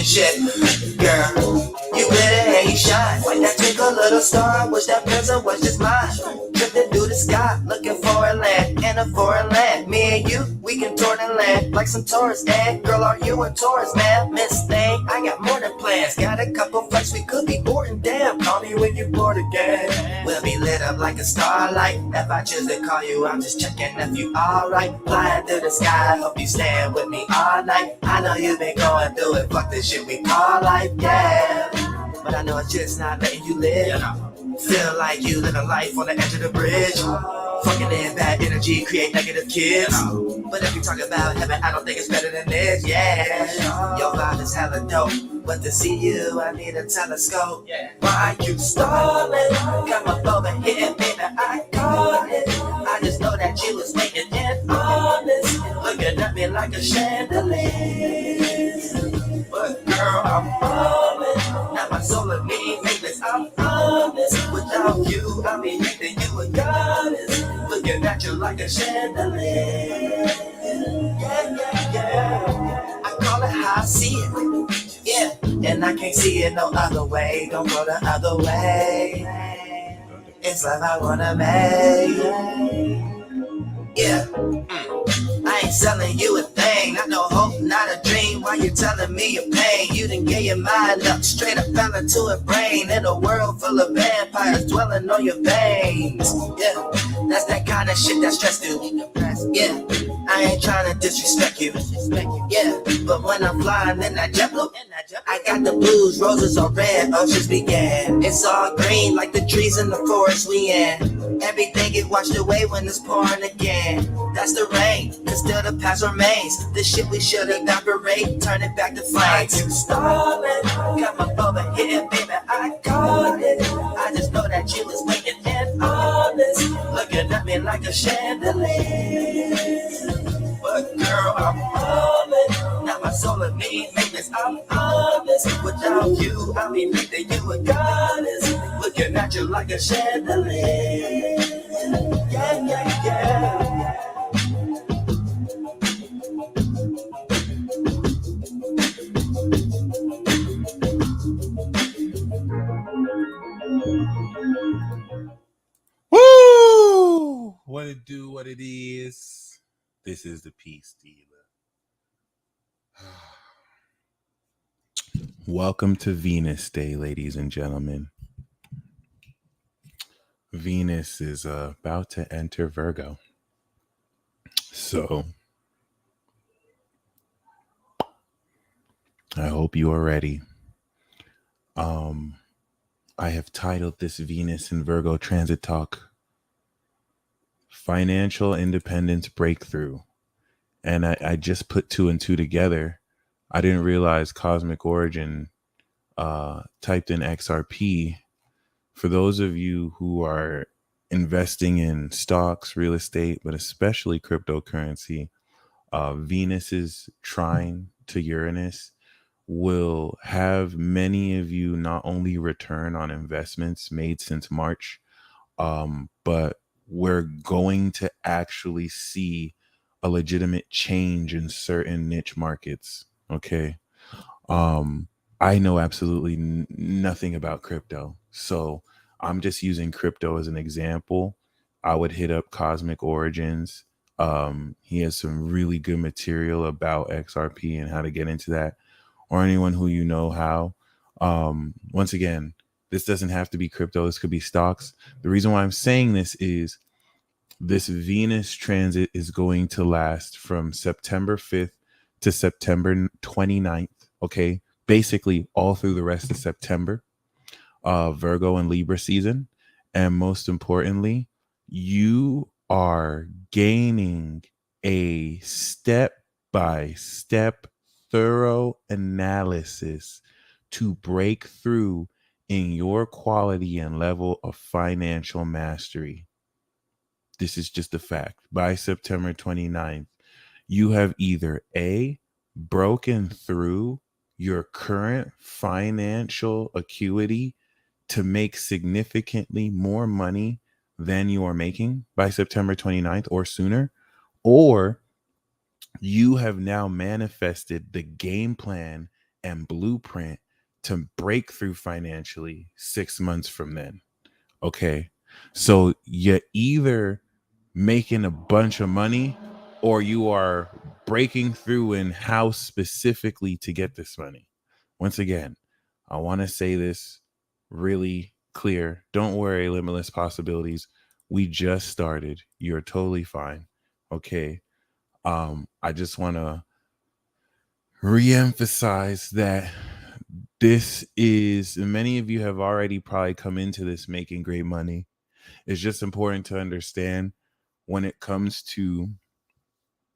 and shit. Girl, you better and you shine like that twinkle little star. Wish that present was just mine. Drifting through the sky, looking for a land in a foreign land. Me and you, we can tour the land like some tourists. And girl, are you a tourist, man? Miss Thing, I got more than plans. Got a couple flights, we could be boarding. Damn, call me when you're bored again. We'll be lit up like a starlight. If I choose to call you, I'm just checking if you alright. Flying through the sky, hope you staying with me all night. I know you've been going through it, fuck this shit we call life, yeah. But I know it's just not letting you live. Feel like you living life on the edge of the bridge. Fucking in bad energy, create negative kids. But if you talk about heaven, I don't think it's better than this, yeah. Your vibe is hella dope, but to see you, I need a telescope. Why you stalling? Come up over here, baby, I caught it. I just know that you was waiting and honest, looking at me like a chandelier. But girl, I'm falling. Now my soul of me, maintenance, I'm honest. Without you, I be thinking you a goddess, looking at you like a chandelier. Yeah. I call it how I see it. Yeah, and I can't see it no other way. Don't go the other way. It's like I wanna make. Yeah. I ain't selling you a thing, not no hope, not a dream. Why you telling me your pain? You done gave your mind up, straight up fell into a brain. In a world full of vampires dwelling on your veins. Yeah, that's that kind of shit that stressed you. Yeah, I ain't trying to disrespect you. Yeah, but when I'm flying in that jet blue, I got the blues, roses are red, oceans began. It's all green like the trees in the forest we in. Everything get washed away when it's pouring again. That's the rain, cause still the past remains. This shit we should evaporate, turn it back to flames. You stalling, come up over here, baby, I caught it. I just know that you was waiting and honest, looking at me like a chandelier. But girl, I'm falling. Now my soul of me, maintenance, I'm honest. Without you, I be thinking you a goddess, looking at you like a chandelier. Yeah. Woo! What it do, what it is. This is the Peace Dealer. Welcome to Venus Day, ladies and gentlemen. Venus is about to enter Virgo. So, I hope you are ready. I have titled this Venus and Virgo transit talk Financial Independence Breakthrough. And I just put two and two together. I didn't realize Cosmic Origin typed in XRP. For those of you who are investing in stocks, real estate, but especially cryptocurrency, Venus's trine to Uranus will have many of you not only return on investments made since March, but we're going to actually see a legitimate change in certain niche markets. Okay. I know absolutely nothing about crypto, so I'm just using crypto as an example. I would hit up Cosmic Origins. He has some really good material about XRP and how to get into that, or anyone who you know how. Once again, this doesn't have to be crypto. This could be stocks. The reason why I'm saying this is this Venus transit is going to last from September 5th to September 29th. Okay. Basically all through the rest of September, Virgo and Libra season. And most importantly, you are gaining a step-by-step thorough analysis to break through in your quality and level of financial mastery. This is just a fact. By September 29th, you have either A, broken through your current financial acuity to make significantly more money than you are making by September 29th or sooner, or you have now manifested the game plan and blueprint to break through financially 6 months from then. Okay. So you're either making a bunch of money or you are breaking through in how specifically to get this money. Once again, I want to say this really clear. Don't worry, limitless possibilities. We just started. You're totally fine. Okay. I just want to reemphasize that this is, and many of you have already probably come into this making great money. It's just important to understand when it comes to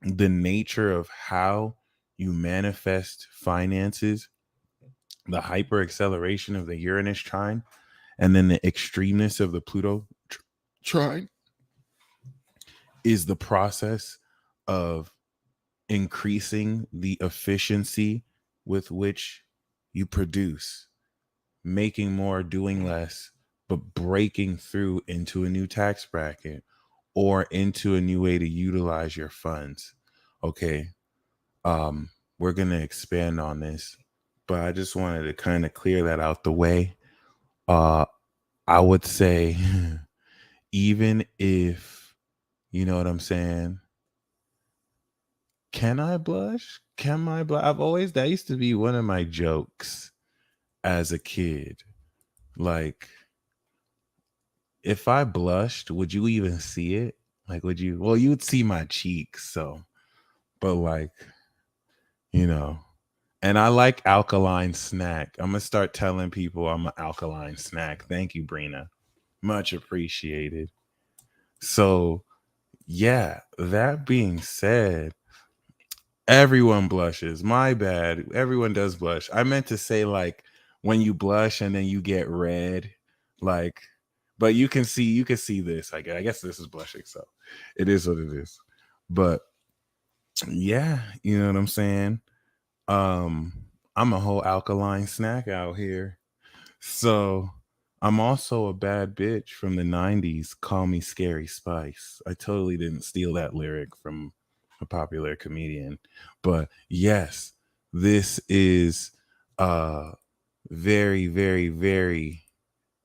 the nature of how you manifest finances, the hyper acceleration of the Uranus trine, and then the extremeness of the Pluto trine is the process of increasing the efficiency with which you produce, making more, doing less, but breaking through into a new tax bracket or into a new way to utilize your funds. Okay. We're going to expand on this, but I just wanted to kind of clear that out the way. I would say, even if, you know what I'm saying? Can I blush? Can I blush? That used to be one of my jokes as a kid. Like, if I blushed, would you even see it? Like, would you? Well, you would see my cheeks. So, but like, you know, and I like alkaline snack. I'm going to start telling people I'm an alkaline snack. Thank you, Brina. Much appreciated. So, yeah, that being said, everyone blushes. My bad. Everyone does blush. I meant to say, like, when you blush and then you get red, like, but you can see this. I guess this is blushing, so it is what it is. But yeah, you know what I'm saying? Um, I'm a whole alkaline snack out here. So I'm also a bad bitch from the 90s. Call me Scary Spice. I totally didn't steal that lyric from a popular comedian. But yes, this is very, very, very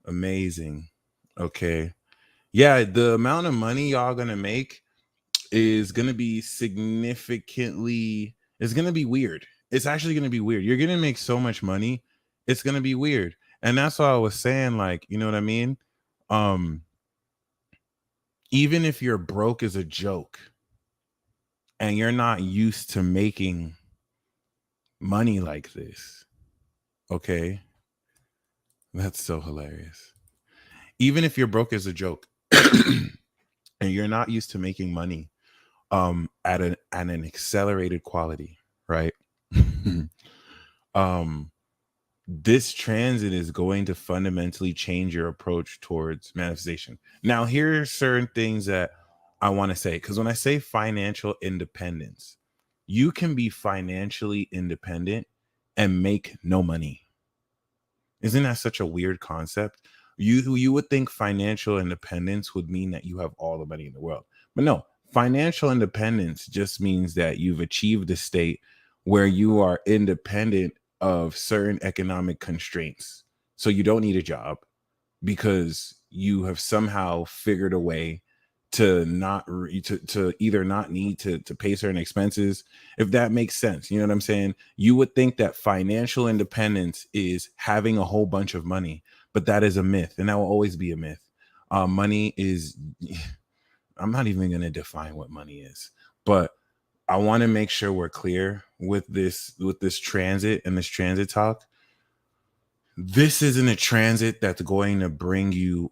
amazing. Okay. Yeah, the amount of money y'all gonna make is gonna be significantly, it's gonna be weird. It's actually gonna be weird. You're gonna make so much money, it's gonna be weird. And that's why I was saying, like, you know what I mean? Um, even if you're broke as a joke and you're not used to making money like this, okay? That's so hilarious. Even if you're broke as a joke and you're not used to making money at an accelerated quality, right? um this transit is going to fundamentally change your approach towards manifestation. Now, here are certain things that I want to say, because when I say financial independence, you can be financially independent and make no money. Isn't that such a weird concept? You would think financial independence would mean that you have all the money in the world. But no, financial independence just means that you've achieved a state where you are independent of certain economic constraints. So you don't need a job because you have somehow figured a way to to either not need to pay certain expenses, if that makes sense. You know what I'm saying? You would think that financial independence is having a whole bunch of money, but that is a myth, and that will always be a myth. Money is I'm not even going to define what money is, but I want to make sure we're clear with this transit and this transit talk. This isn't a transit that's going to bring you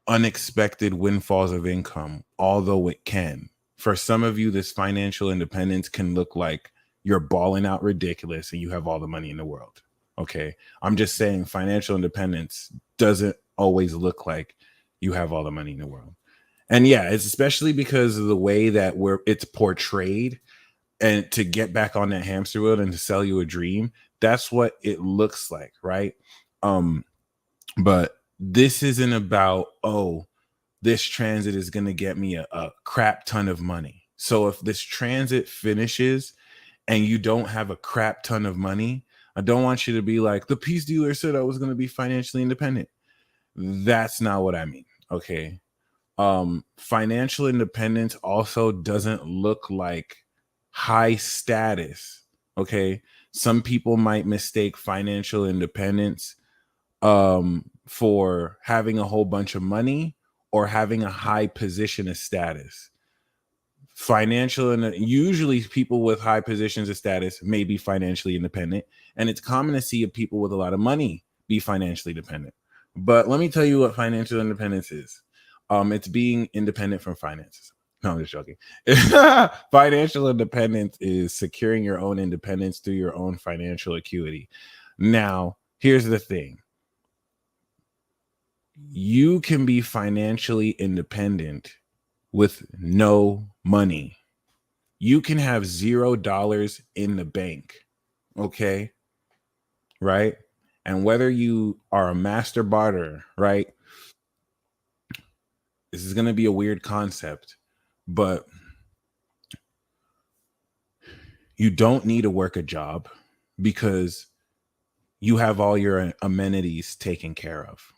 unexpected windfalls of income, although it can. For some of you, this financial independence can look like you're balling out ridiculous and you have all the money in the world. Okay. I'm just saying financial independence doesn't always look like you have all the money in the world. And yeah, it's especially because of the way that it's portrayed, and to get back on that hamster wheel and to sell you a dream. That's what it looks like, right? But this isn't about, oh, this transit is going to get me a crap ton of money. So if this transit finishes and you don't have a crap ton of money, I don't want you to be like, the peace dealer said I was going to be financially independent. That's not what I mean. Okay. Financial independence also doesn't look like high status. Okay. Some people might mistake financial independence for having a whole bunch of money or having a high position of status. Financial, and usually people with high positions of status may be financially independent, and it's common to see people with a lot of money be financially dependent. But let me tell you what financial independence is. It's being independent from finances. No, I'm just joking. Financial independence is securing your own independence through your own financial acuity. Now, here's the thing. You can be financially independent with no money. You can have $0 in the bank. Okay. Right. And whether you are a master barter, right? This is going to be a weird concept, but you don't need to work a job because you have all your amenities taken care of.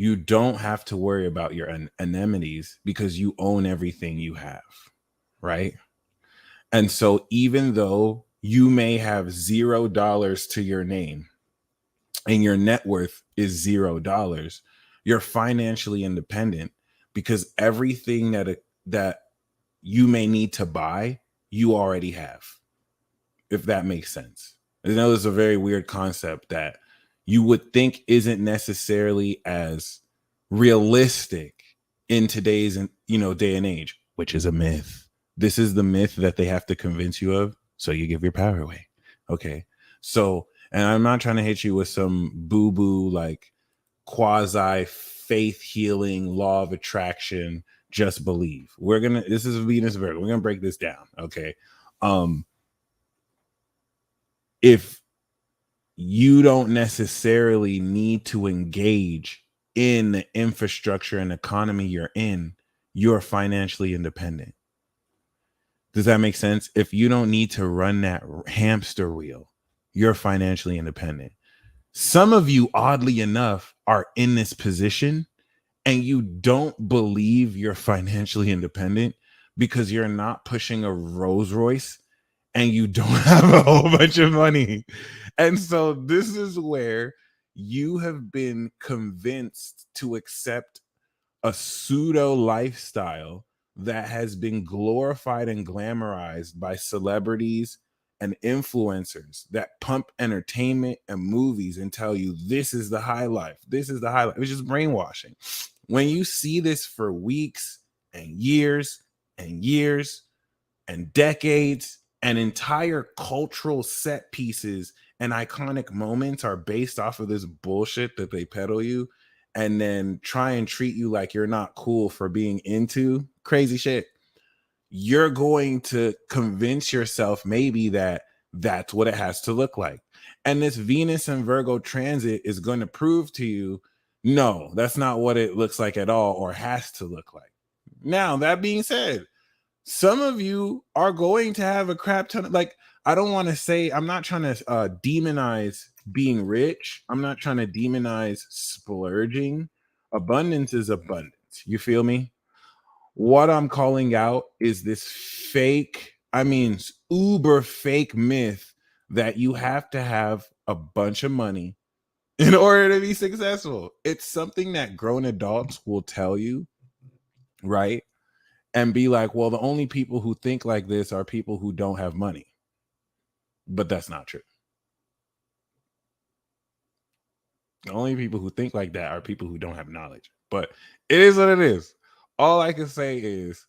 You don't have to worry about your amenities because you own everything you have. Right. And so even though you may have $0 to your name and your net worth is $0, you're financially independent because everything that you may need to buy, you already have. If that makes sense. I know it's a very weird concept that you would think isn't necessarily as realistic in today's day and age, which is a myth. This is the myth that they have to convince you of, so you give your power away. Okay. So, and I'm not trying to hit you with some boo-boo like quasi faith healing law of attraction, just believe. This is Venus Virgo. We're gonna break this down. Okay. If you don't necessarily need to engage in the infrastructure and economy you're financially independent. Does that make sense? If you don't need to run that hamster wheel, you're financially independent. Some of you, oddly enough, are in this position and you don't believe you're financially independent because you're not pushing a Rolls Royce and you don't have a whole bunch of money. And so this is where you have been convinced to accept a pseudo lifestyle that has been glorified and glamorized by celebrities and influencers that pump entertainment and movies and tell you this is the high life. This is the high life. It's just brainwashing. When you see this for weeks and years and years and decades, and entire cultural set pieces and iconic moments are based off of this bullshit that they peddle you and then try and treat you like you're not cool for being into crazy shit, you're going to convince yourself maybe that that's what it has to look like. And this Venus and Virgo transit is going to prove to you, no, that's not what it looks like at all or has to look like. Now, that being said, some of you are going to have a crap ton of, like, I don't want to say, I'm not trying to demonize being rich. I'm not trying to demonize splurging. Abundance is abundance. You feel me? What I'm calling out is this fake, I mean, uber fake myth that you have to have a bunch of money in order to be successful. It's something that grown adults will tell you, right? And be like, well, the only people who think like this are people who don't have money. But that's not true. The only people who think like that are people who don't have knowledge. But it is what it is. All I can say is,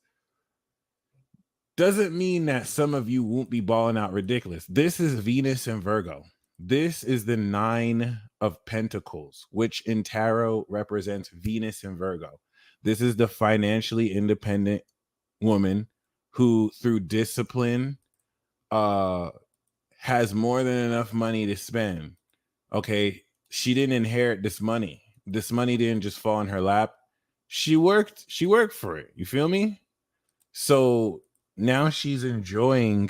doesn't mean that some of you won't be balling out ridiculous. This is Venus and Virgo. This is the 9 of Pentacles, which in tarot represents Venus and Virgo. This is the financially independent woman who, through discipline, has more than enough money to spend. Okay, she didn't inherit this money. This money didn't just fall in her lap. She worked for it. You feel me? So now she's enjoying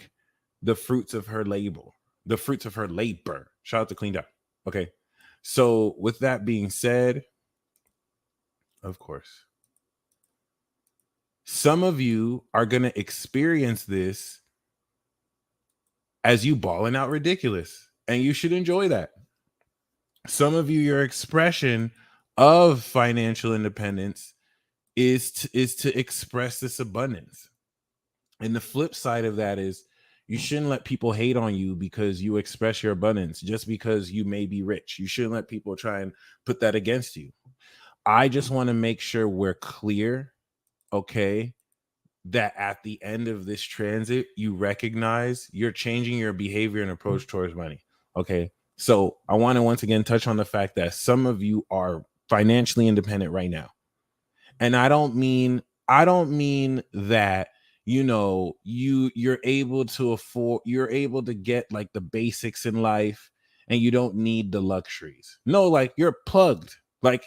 the fruits of her labor. the fruits of her labor. Shout out to Clean Up. Okay. So with that being said, of course, some of you are going to experience this as you balling out ridiculous, and you should enjoy that. Some of you, your expression of financial independence is to express this abundance. And the flip side of that is you shouldn't let people hate on you because you express your abundance just because you may be rich. You shouldn't let people try and put that against you. I just want to make sure we're clear, okay, that at the end of this transit, you recognize you're changing your behavior and approach towards money. Okay. So I want to once again touch on the fact that some of you are financially independent right now. And I don't mean that, you're able to afford, you're able to get like the basics in life and you don't need the luxuries. No, like you're plugged. Like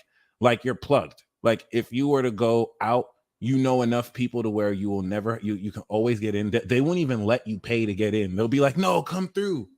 you're plugged. Like if you were to go out, enough people to where you will never, you can always get in. They won't even let you pay to get in. They'll be like, no, come through.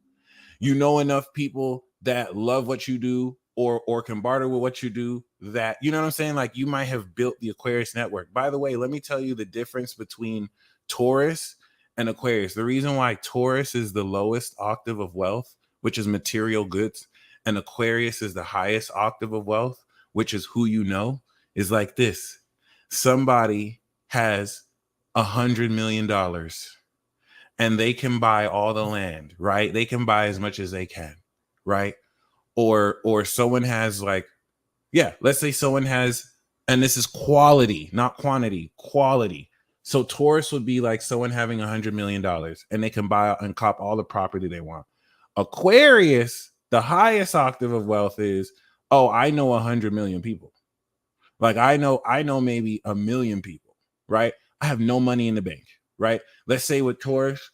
Enough people that love what you do or can barter with what you do, that, you know what I'm saying? Like you might have built the Aquarius network. By the way, let me tell you the difference between Taurus and Aquarius. The reason why Taurus is the lowest octave of wealth, which is material goods, and Aquarius is the highest octave of wealth, which is who you know, is like this. Somebody has $100 million and they can buy all the land, right? They can buy as much as they can, right? Or someone has like, yeah, let's say someone has, and this is quality, not quantity, quality. So Taurus would be like someone having $100 million and they can buy and cop all the property they want. Aquarius, the highest octave of wealth is, oh, I know 100 million people. Like I know maybe 1 million people, right? I have no money in the bank, right? Let's say with Taurus,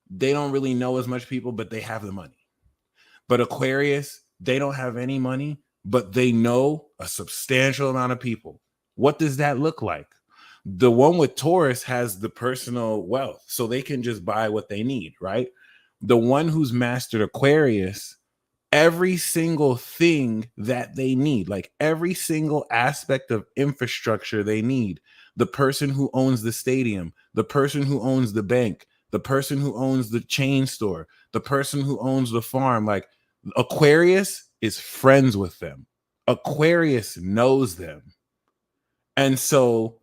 they don't really know as much people, but they have the money. But Aquarius, they don't have any money, but they know a substantial amount of people. What does that look like? The one with Taurus has the personal wealth, so they can just buy what they need, right? The one who's mastered Aquarius, every single thing that they need, like every single aspect of infrastructure they need. The person who owns the stadium, the person who owns the bank, the person who owns the chain store, the person who owns the farm, like Aquarius is friends with them. Aquarius knows them. And so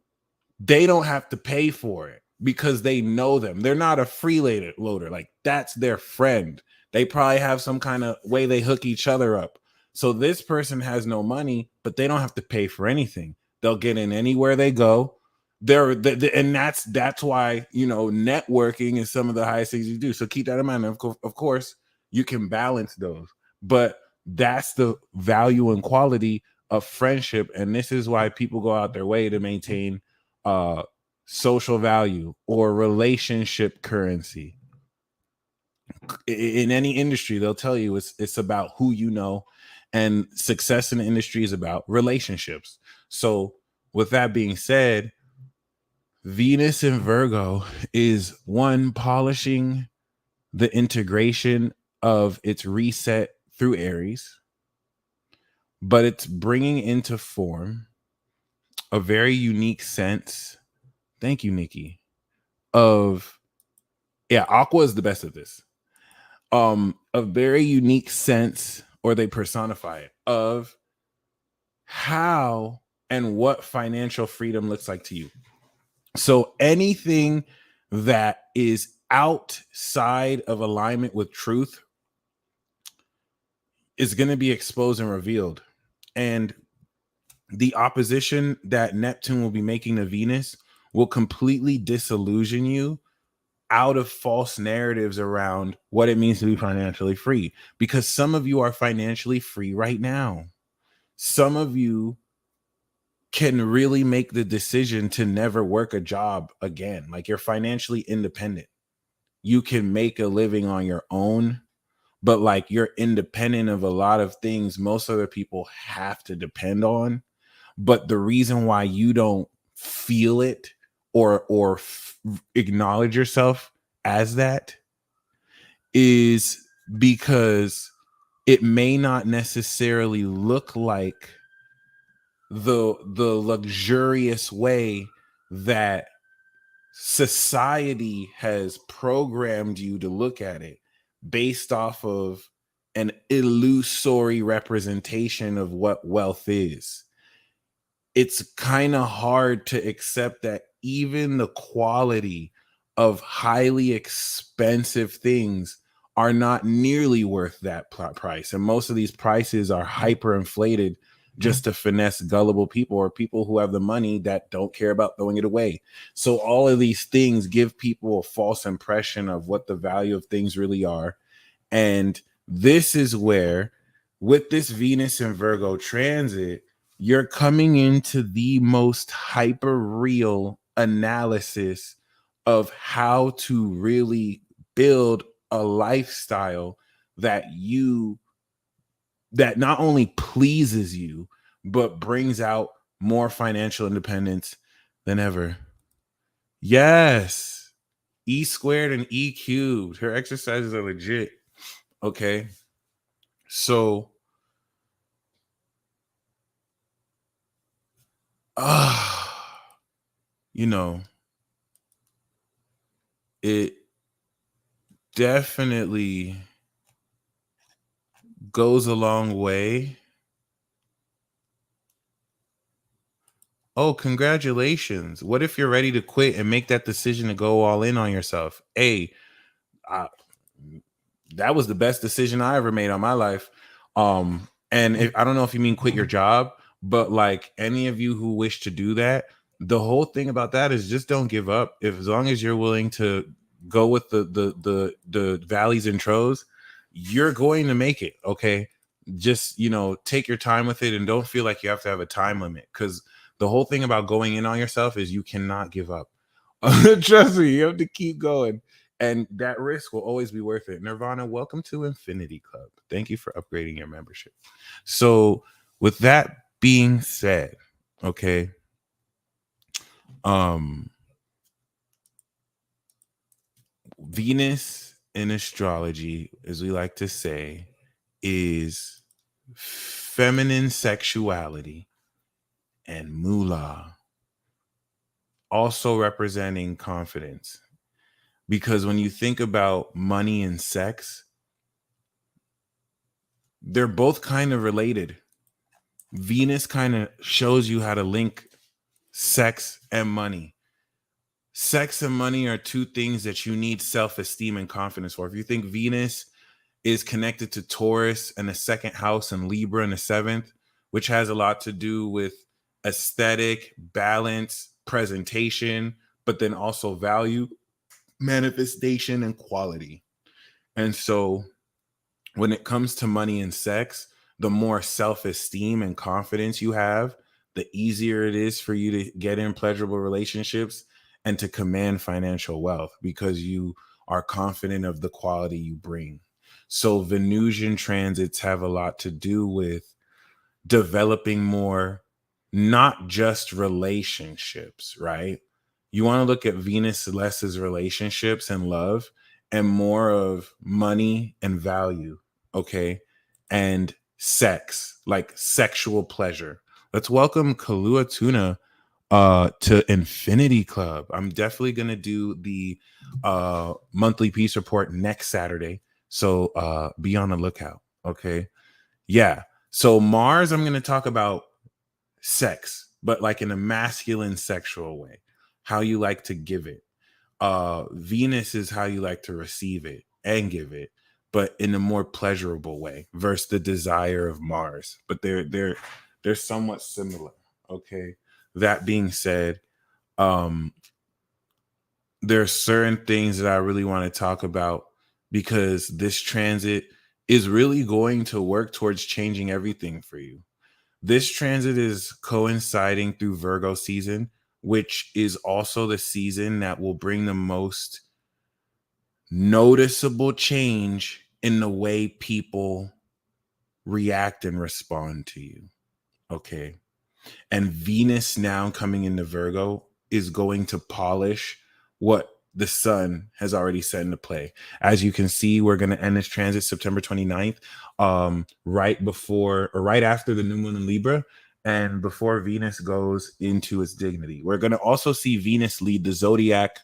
they don't have to pay for it because they know them. They're not a freeloader. Like that's their friend. They probably have some kind of way they hook each other up. So this person has no money, but they don't have to pay for anything. They'll get in anywhere they go. And that's why, networking is some of the highest things you do. So keep that in mind. Of course, you can balance those, but that's the value and quality of friendship. And this is why people go out their way to maintain social value or relationship currency. In any industry, they'll tell you it's about who you know, and success in the industry is about relationships. So with that being said, Venus in Virgo is one, polishing the integration of its reset through Aries, but it's bringing into form a very unique sense. Thank you, Nikki. Aqua is the best at this. A very unique sense, or they personify it, of how and what financial freedom looks like to you. So anything that is outside of alignment with truth is going to be exposed and revealed. And the opposition that Neptune will be making to Venus will completely disillusion you out of false narratives around what it means to be financially free. Because some of you are financially free right now. Some of you can really make the decision to never work a job again. Like you're financially independent. You can make a living on your own, but like you're independent of a lot of things most other people have to depend on. But the reason why you don't feel it or acknowledge yourself as that is because it may not necessarily look like the luxurious way that society has programmed you to look at it, based off of an illusory representation of what wealth is. It's kind of hard to accept that even the quality of highly expensive things are not nearly worth that price. And most of these prices are hyperinflated just to finesse gullible people, or people who have the money that don't care about throwing it away. So all of these things give people a false impression of what the value of things really are. And this is where, with this Venus and Virgo transit, you're coming into the most hyper real analysis of how to really build a lifestyle that not only pleases you, but brings out more financial independence than ever. Yes. E squared and E cubed. Her exercises are legit. Okay. So, you know, it definitely goes a long way. Oh, congratulations. What if you're ready to quit and make that decision to go all in on yourself? Hey, I, that was the best decision I ever made on my life. And I don't know if you mean quit your job, but like any of you who wish to do that, the whole thing about that is just don't give up. If, as long as you're willing to go with the valleys and troughs, you're going to make it. Okay. Just, take your time with it and don't feel like you have to have a time limit, because the whole thing about going in on yourself is you cannot give up. Trust me, you have to keep going. And that risk will always be worth it. Nirvana, welcome to Infinity Club. Thank you for upgrading your membership. So, with that being said, okay, um, Venus in astrology, as we like to say, is feminine sexuality and moolah, also representing confidence. Because when you think about money and sex, they're both kind of related. Venus kind of shows you how to link sex and money. Sex and money are two things that you need self-esteem and confidence for. If you think Venus is connected to Taurus and the second house and Libra in the seventh, which has a lot to do with aesthetic, balance, presentation, but then also value, manifestation, and quality. And so when it comes to money and sex, the more self-esteem and confidence you have, the easier it is for you to get in pleasurable relationships and to command financial wealth, because you are confident of the quality you bring. So Venusian transits have a lot to do with developing more, not just relationships, right? You want to look at Venus less as relationships and love and more of money and value, okay? And sex, like sexual pleasure. Let's welcome Kalua Tuna to Infinity Club. I'm definitely going to do the monthly peace report next Saturday. So be on the lookout, okay? Yeah. So Mars, I'm going to talk about sex, but like in a masculine sexual way, how you like to give it. Venus is how you like to receive it and give it, but in a more pleasurable way versus the desire of Mars. But they're somewhat similar. Okay. That being said, um, there are certain things that I really want to talk about, because this transit is really going to work towards changing everything for you. This transit is coinciding through Virgo season, which is also the season that will bring the most noticeable change in the way people react and respond to you. Okay. And Venus now coming into Virgo is going to polish what the sun has already set into play. As you can see, we're going to end this transit September 29th, right before or right after the new moon in Libra and before Venus goes into its dignity. We're going to also see Venus lead the zodiac.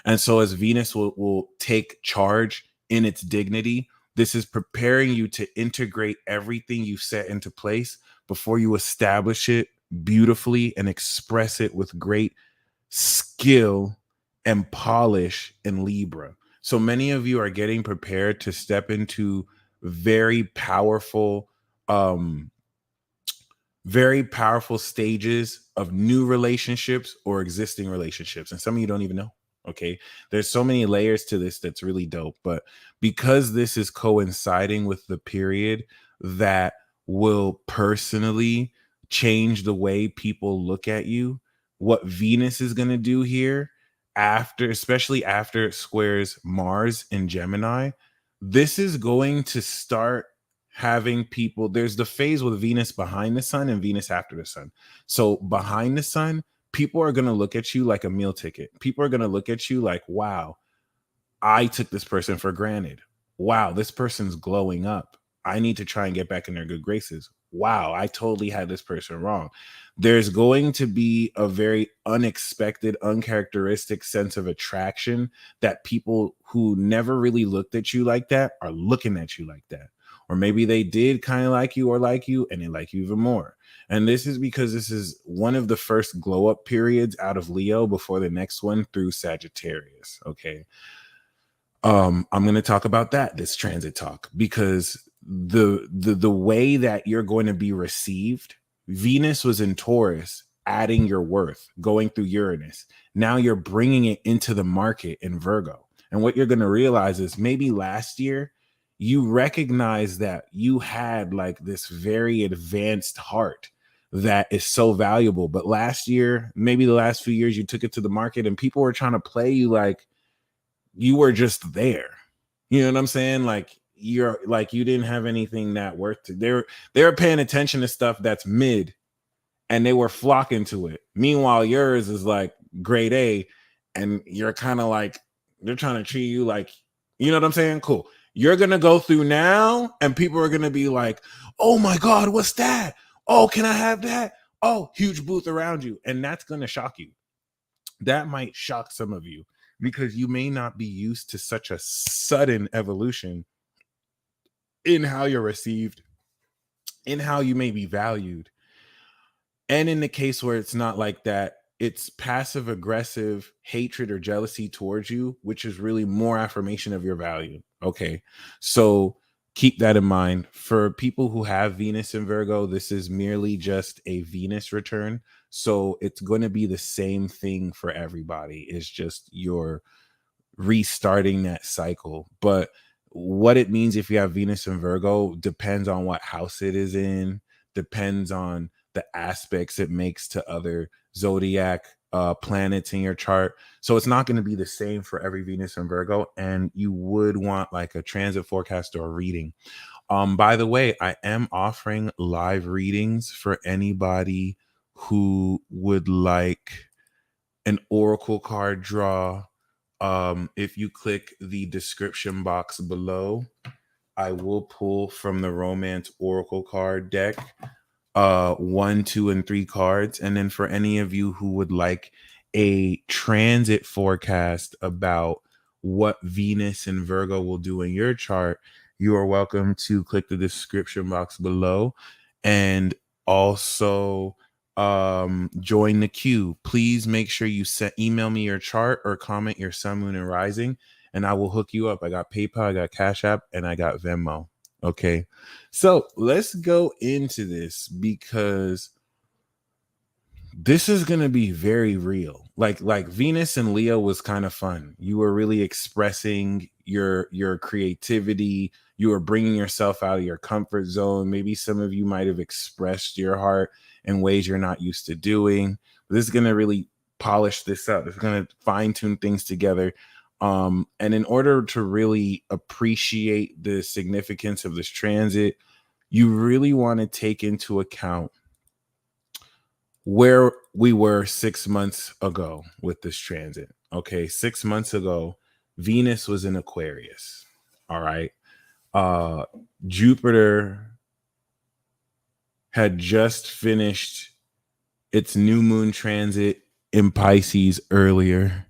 And so as Venus will take charge in its dignity, this is preparing you to integrate everything you set into place before you establish it beautifully and express it with great skill and polish in Libra. So many of you are getting prepared to step into very powerful um very powerful stages of new relationships or existing relationships. And some of you don't even know. Okay. There's so many layers to this that's really dope. But because this is coinciding with the period that will personally change the way people look at you, what Venus is going to do here after, especially after it squares Mars in Gemini, this is going to start having people. There's the phase with Venus behind the sun and Venus after the sun. So behind the sun, people are going to look at you like a meal ticket. People are going to look at you like, wow, I took this person for granted. Wow, this person's glowing up. I need to try and get back in their good graces. Wow, I totally had this person wrong. There's going to be a very unexpected, uncharacteristic sense of attraction that people who never really looked at you like that are looking at you like that. Or maybe they did kind of like you or like you and they like you even more. And this is because this is one of the first glow up periods out of Leo before the next one through Sagittarius. Okay. I'm going to talk about this transit talk, because the way that you're going to be received, Venus was in Taurus, adding your worth, going through Uranus. Now you're bringing it into the market in Virgo. And what you're going to realize is maybe last year you recognize that you had like this very advanced heart that is so valuable. But last year, maybe the last few years, you took it to the market and people were trying to play you like you were just there. You know what I'm saying? Like you're like you didn't have anything that worth to. They're paying attention to stuff that's mid and they were flocking to it. Meanwhile, yours is like grade A, and you're kind of like they're trying to treat you like, you know what I'm saying? Cool. You're gonna go through now, and people are gonna be like, "Oh my God, what's that? Oh, can I have that? Oh, huge booth around you," and that's gonna shock you. That might shock some of you because you may not be used to such a sudden evolution in how you're received, in how you may be valued. And in the case where it's not like that, it's passive aggressive hatred or jealousy towards you, which is really more affirmation of your value. Okay. So keep that in mind. For people who have Venus in Virgo, this is merely just a Venus return. So it's going to be the same thing for everybody. It's just you're restarting that cycle. But what it means if you have Venus in Virgo depends on what house it is in, depends on the aspects it makes to other zodiac planets in your chart. So it's not going to be the same for every Venus in Virgo, and you would want like a transit forecast or a reading. By the way, I am offering live readings for anybody who would like an oracle card draw. If you click the description box below, I will pull from the Romance Oracle card deck 1, 2, and 3 cards. And then for any of you who would like a transit forecast about what Venus and Virgo will do in your chart, you are welcome to click the description box below and also join the queue. Please make sure you email me your chart or comment your sun, moon, and rising, and I will hook you up. I got PayPal, I got Cash App, and I got Venmo. Okay, so let's go into this because this is going to be very real. Like Venus and Leo was kind of fun. You were really expressing your creativity. You were bringing yourself out of your comfort zone. Maybe some of you might have expressed your heart in ways you're not used to doing. But this is going to really polish this up. It's going to fine tune things together. And in order to really appreciate the significance of this transit, you really want to take into account where we were 6 months ago with this transit. Okay, 6 months ago, Venus was in Aquarius. All right. Uh Jupiter had just finished its new moon transit in Pisces earlier.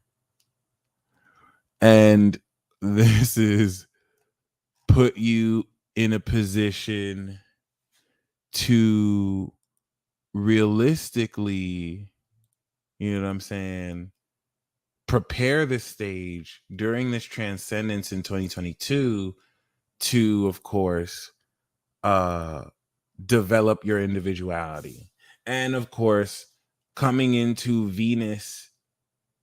And this is put you in a position to realistically, you know what I'm saying, prepare the stage during this transcendence in 2022 to, of course, uh develop your individuality. And of course, coming into Venus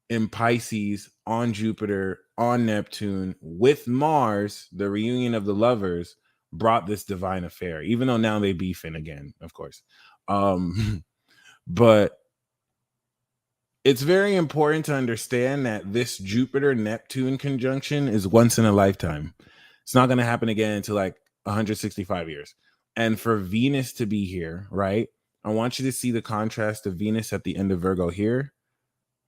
in Pisces on Jupiter, on Neptune, with Mars, the reunion of the lovers brought this divine affair, even though now they beefing again, of course. But it's very important to understand that this Jupiter Neptune conjunction is once in a lifetime. It's not going to happen again until like 165 years. And for Venus to be here, right? I want you to see the contrast of Venus at the end of Virgo here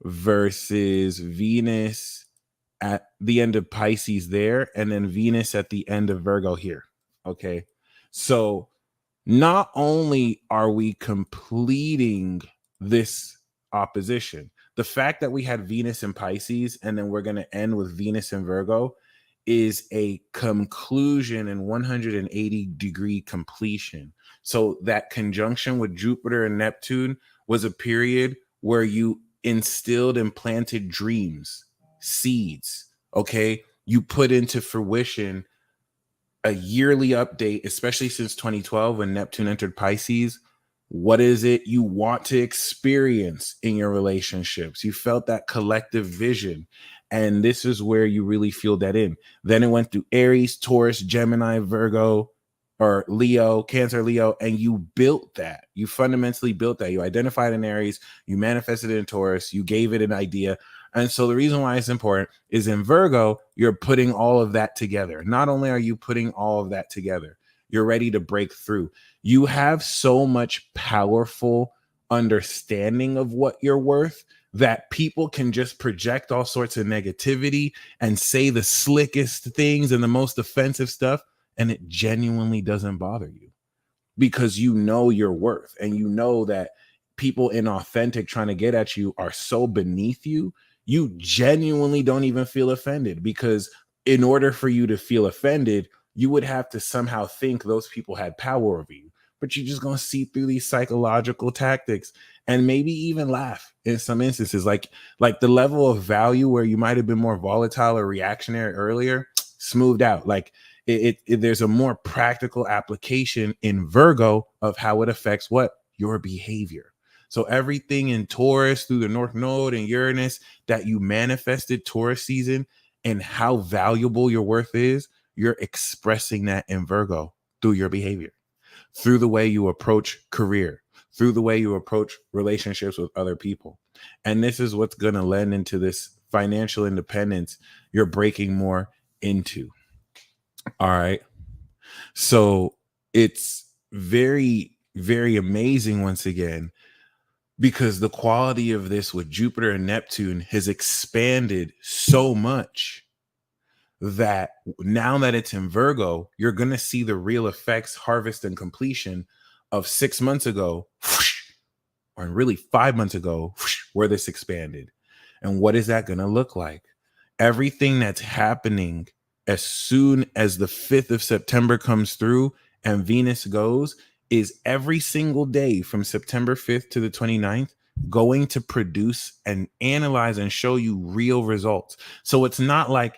versus Venus at the end of Pisces there, and then Venus at the end of Virgo here. Okay. So not only are we completing this opposition, the fact that we had Venus in Pisces and then we're going to end with Venus in Virgo is a conclusion and 180-degree completion. So that conjunction with Jupiter and Neptune was a period where you instilled and planted dreams, seeds, okay? You put into fruition a yearly update, especially since 2012 when Neptune entered Pisces. What is it you want to experience in your relationships? You felt that collective vision. And this is where you really feel that in. Then it went through Aries, Taurus, Gemini, Virgo, or Leo, Cancer, Leo, and you built that. You fundamentally built that. You identified in Aries, you manifested it in Taurus, you gave it an idea. And so the reason why it's important is in Virgo, you're putting all of that together. Not only are you putting all of that together, you're ready to break through. You have so much powerful understanding of what you're worth that people can just project all sorts of negativity and say the slickest things and the most offensive stuff, and it genuinely doesn't bother you because you know your worth and you know that people inauthentic trying to get at you are so beneath you. You genuinely don't even feel offended, because in order for you to feel offended, you would have to somehow think those people had power over you. But you're just going to see through these psychological tactics and maybe even laugh in some instances, like the level of value where you might have been more volatile or reactionary earlier, smoothed out. Like there's a more practical application in Virgo of how it affects what? Your behavior. So everything in Taurus through the North Node and Uranus that you manifested Taurus season and how valuable your worth is, you're expressing that in Virgo through your behavior, through the way you approach career, through the way you approach relationships with other people. And this is what's going to lend into this financial independence you're breaking more into. All right. So it's very, very amazing once again, because the quality of this with Jupiter and Neptune has expanded so much that now that it's in Virgo, you're going to see the real effects, harvest, and completion of 6 months ago, or really 5 months ago, where this expanded. And what is that going to look like? Everything that's happening as soon as the 5th of September comes through and Venus goes is every single day from September 5th to the 29th going to produce and analyze and show you real results. So it's not like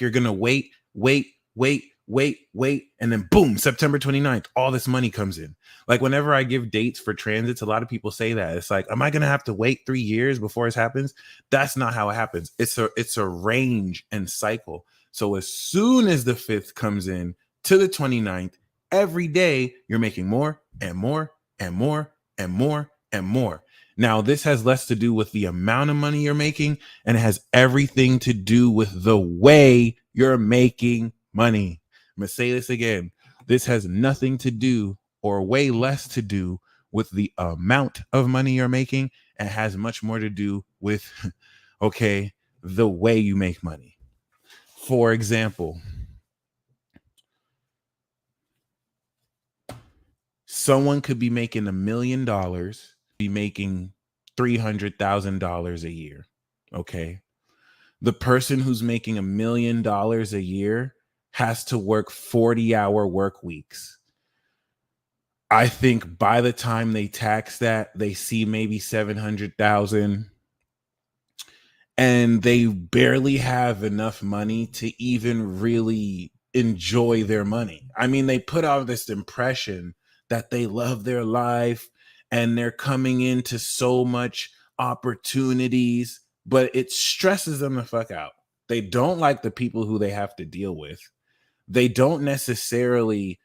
you're going to wait, and then boom, September 29th, all this money comes in. Like whenever I give dates for transits, a lot of people say that. It's like, am I going to have to wait 3 years before this happens? That's not how it happens. It's a range and cycle. So as soon as the 5th comes in to the 29th, every day you're making more and more and more and more and more. Now, this has less to do with the amount of money you're making, and it has everything to do with the way you're making money. I'm going to say this again. This has nothing to do, or way less to do, with the amount of money you're making, and has much more to do with okay, the way you make money. For example, someone could be making $1 million, be making $300,000 a year. Okay. The person who's making $1 million a year has to work 40-hour work weeks. I think by the time they tax that, they see maybe 700,000, and they barely have enough money to even really enjoy their money. I mean, they put out this impression that they love their life and they're coming into so much opportunities, but it stresses them the fuck out. They don't like the people who they have to deal with. They don't necessarily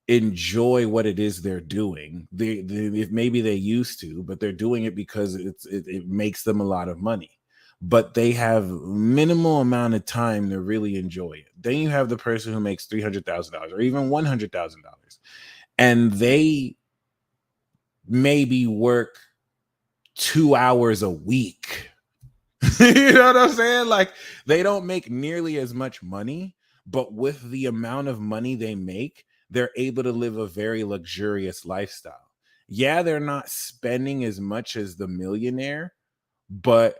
enjoy what it is they're doing. Maybe they used to, but they're doing it because it makes them a lot of money. But they have minimal amount of time to really enjoy it. Then you have the person who makes $300,000 or even $100,000, and they maybe work 2 hours a week. You know what I'm saying? Like, they don't make nearly as much money, but with the amount of money they make, they're able to live a very luxurious lifestyle. Yeah, they're not spending as much as the millionaire, but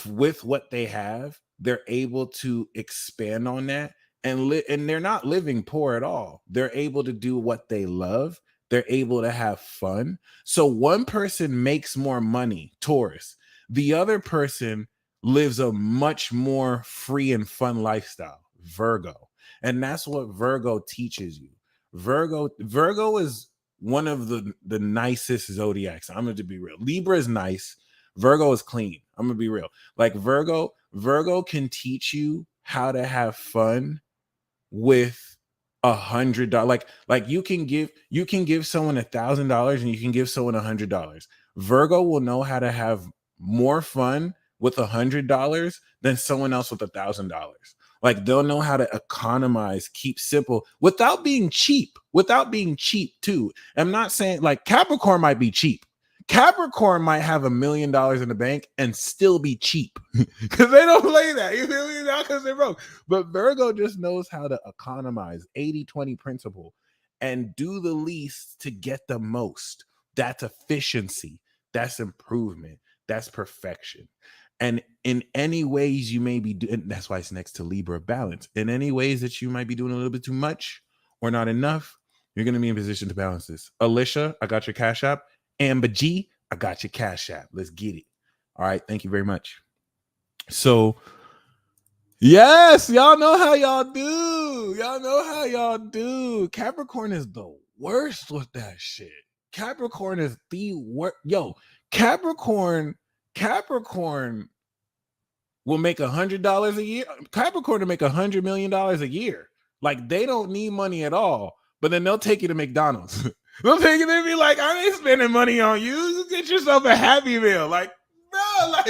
with what they have, they're able to expand on that and they're not living poor at all. They're able to do what they love. They're able to have fun. So one person makes more money, Taurus. The other person lives a much more free and fun lifestyle, Virgo. And that's what Virgo teaches you. Virgo is one of the nicest zodiacs. I'm going to be real. Libra is nice. Virgo is clean. I'm gonna be real. Like Virgo can teach you how to have fun with $100. Like you can give someone $1,000 and you can give someone $100. Virgo will know how to have more fun with $100 than someone else with $1,000. Like they'll know how to economize, keep simple without being cheap. Without being cheap too. I'm not saying like Capricorn might be cheap. Capricorn might have $1 million in the bank and still be cheap because they don't play that. You feel me? Not because they're broke. But Virgo just knows how to economize, 80-20 principle, and do the least to get the most. That's efficiency. That's improvement. That's perfection. And in any ways you may be doing, that's why it's next to Libra, balance. In any ways that you might be doing a little bit too much or not enough, you're going to be in position to balance this. Alicia, I got your Cash App. Amber G, I got your Cash App. Let's get it. All right. Thank you very much. So, yes, y'all know how y'all do. Y'all know how y'all do. Capricorn is the worst with that shit. Capricorn is the worst. Yo, Capricorn will make $100 a year. Capricorn will make $100 million a year. Like they don't need money at all, but then they'll take you to McDonald's. They'll take it and be like, I ain't spending money on you. Get yourself a Happy Meal. Like, bro,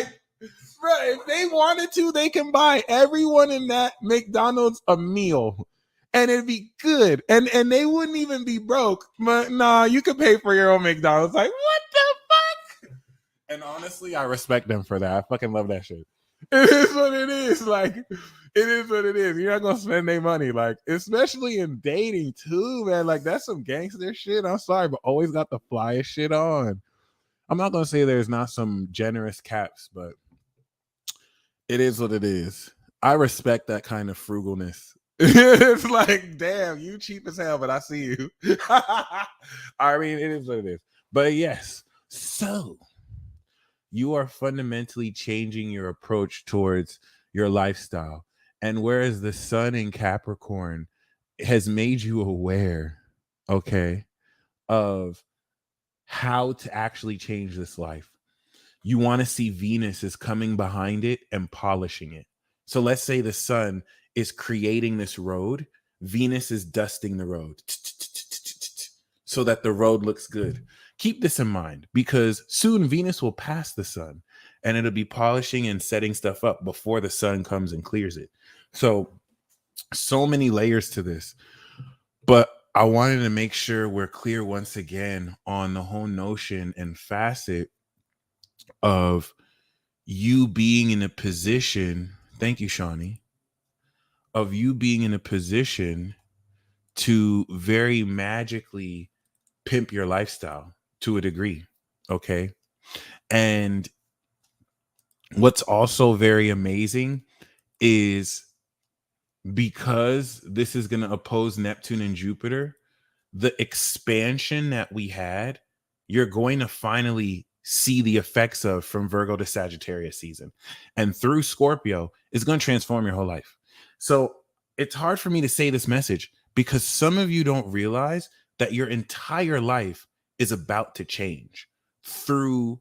if they wanted to, they can buy everyone in that McDonald's a meal. And it'd be good. And they wouldn't even be broke. But nah, you could pay for your own McDonald's. Like, what the fuck? And honestly, I respect them for that. I fucking love that shit. It is what it is. Like, it is what it is. You're not gonna spend their money, like, especially in dating too, man. Like, that's some gangster shit. I'm sorry, but always got the flyest shit on. I'm not gonna say there's not some generous caps, but it is what it is. I respect that kind of frugalness. It's like, damn, you cheap as hell, but I see you. I mean, it is what it is. But yes, so you are fundamentally changing your approach towards your lifestyle. And whereas the sun in Capricorn has made you aware, okay, of how to actually change this life, you want to see Venus is coming behind it and polishing it. So let's say the sun is creating this road, Venus is dusting the road so that the road looks good. Keep this in mind because soon Venus will pass the sun and it'll be polishing and setting stuff up before the sun comes and clears it. So many layers to this. But I wanted to make sure we're clear once again on the whole notion and facet of you being in a position, thank you, Shawnee, of you being in a position to very magically pimp your lifestyle to a degree. Okay. And what's also very amazing is because this is going to oppose Neptune and Jupiter, the expansion that we had, you're going to finally see the effects of from Virgo to Sagittarius season. And through Scorpio, it's going to transform your whole life. So it's hard for me to say this message because some of you don't realize that your entire life is about to change through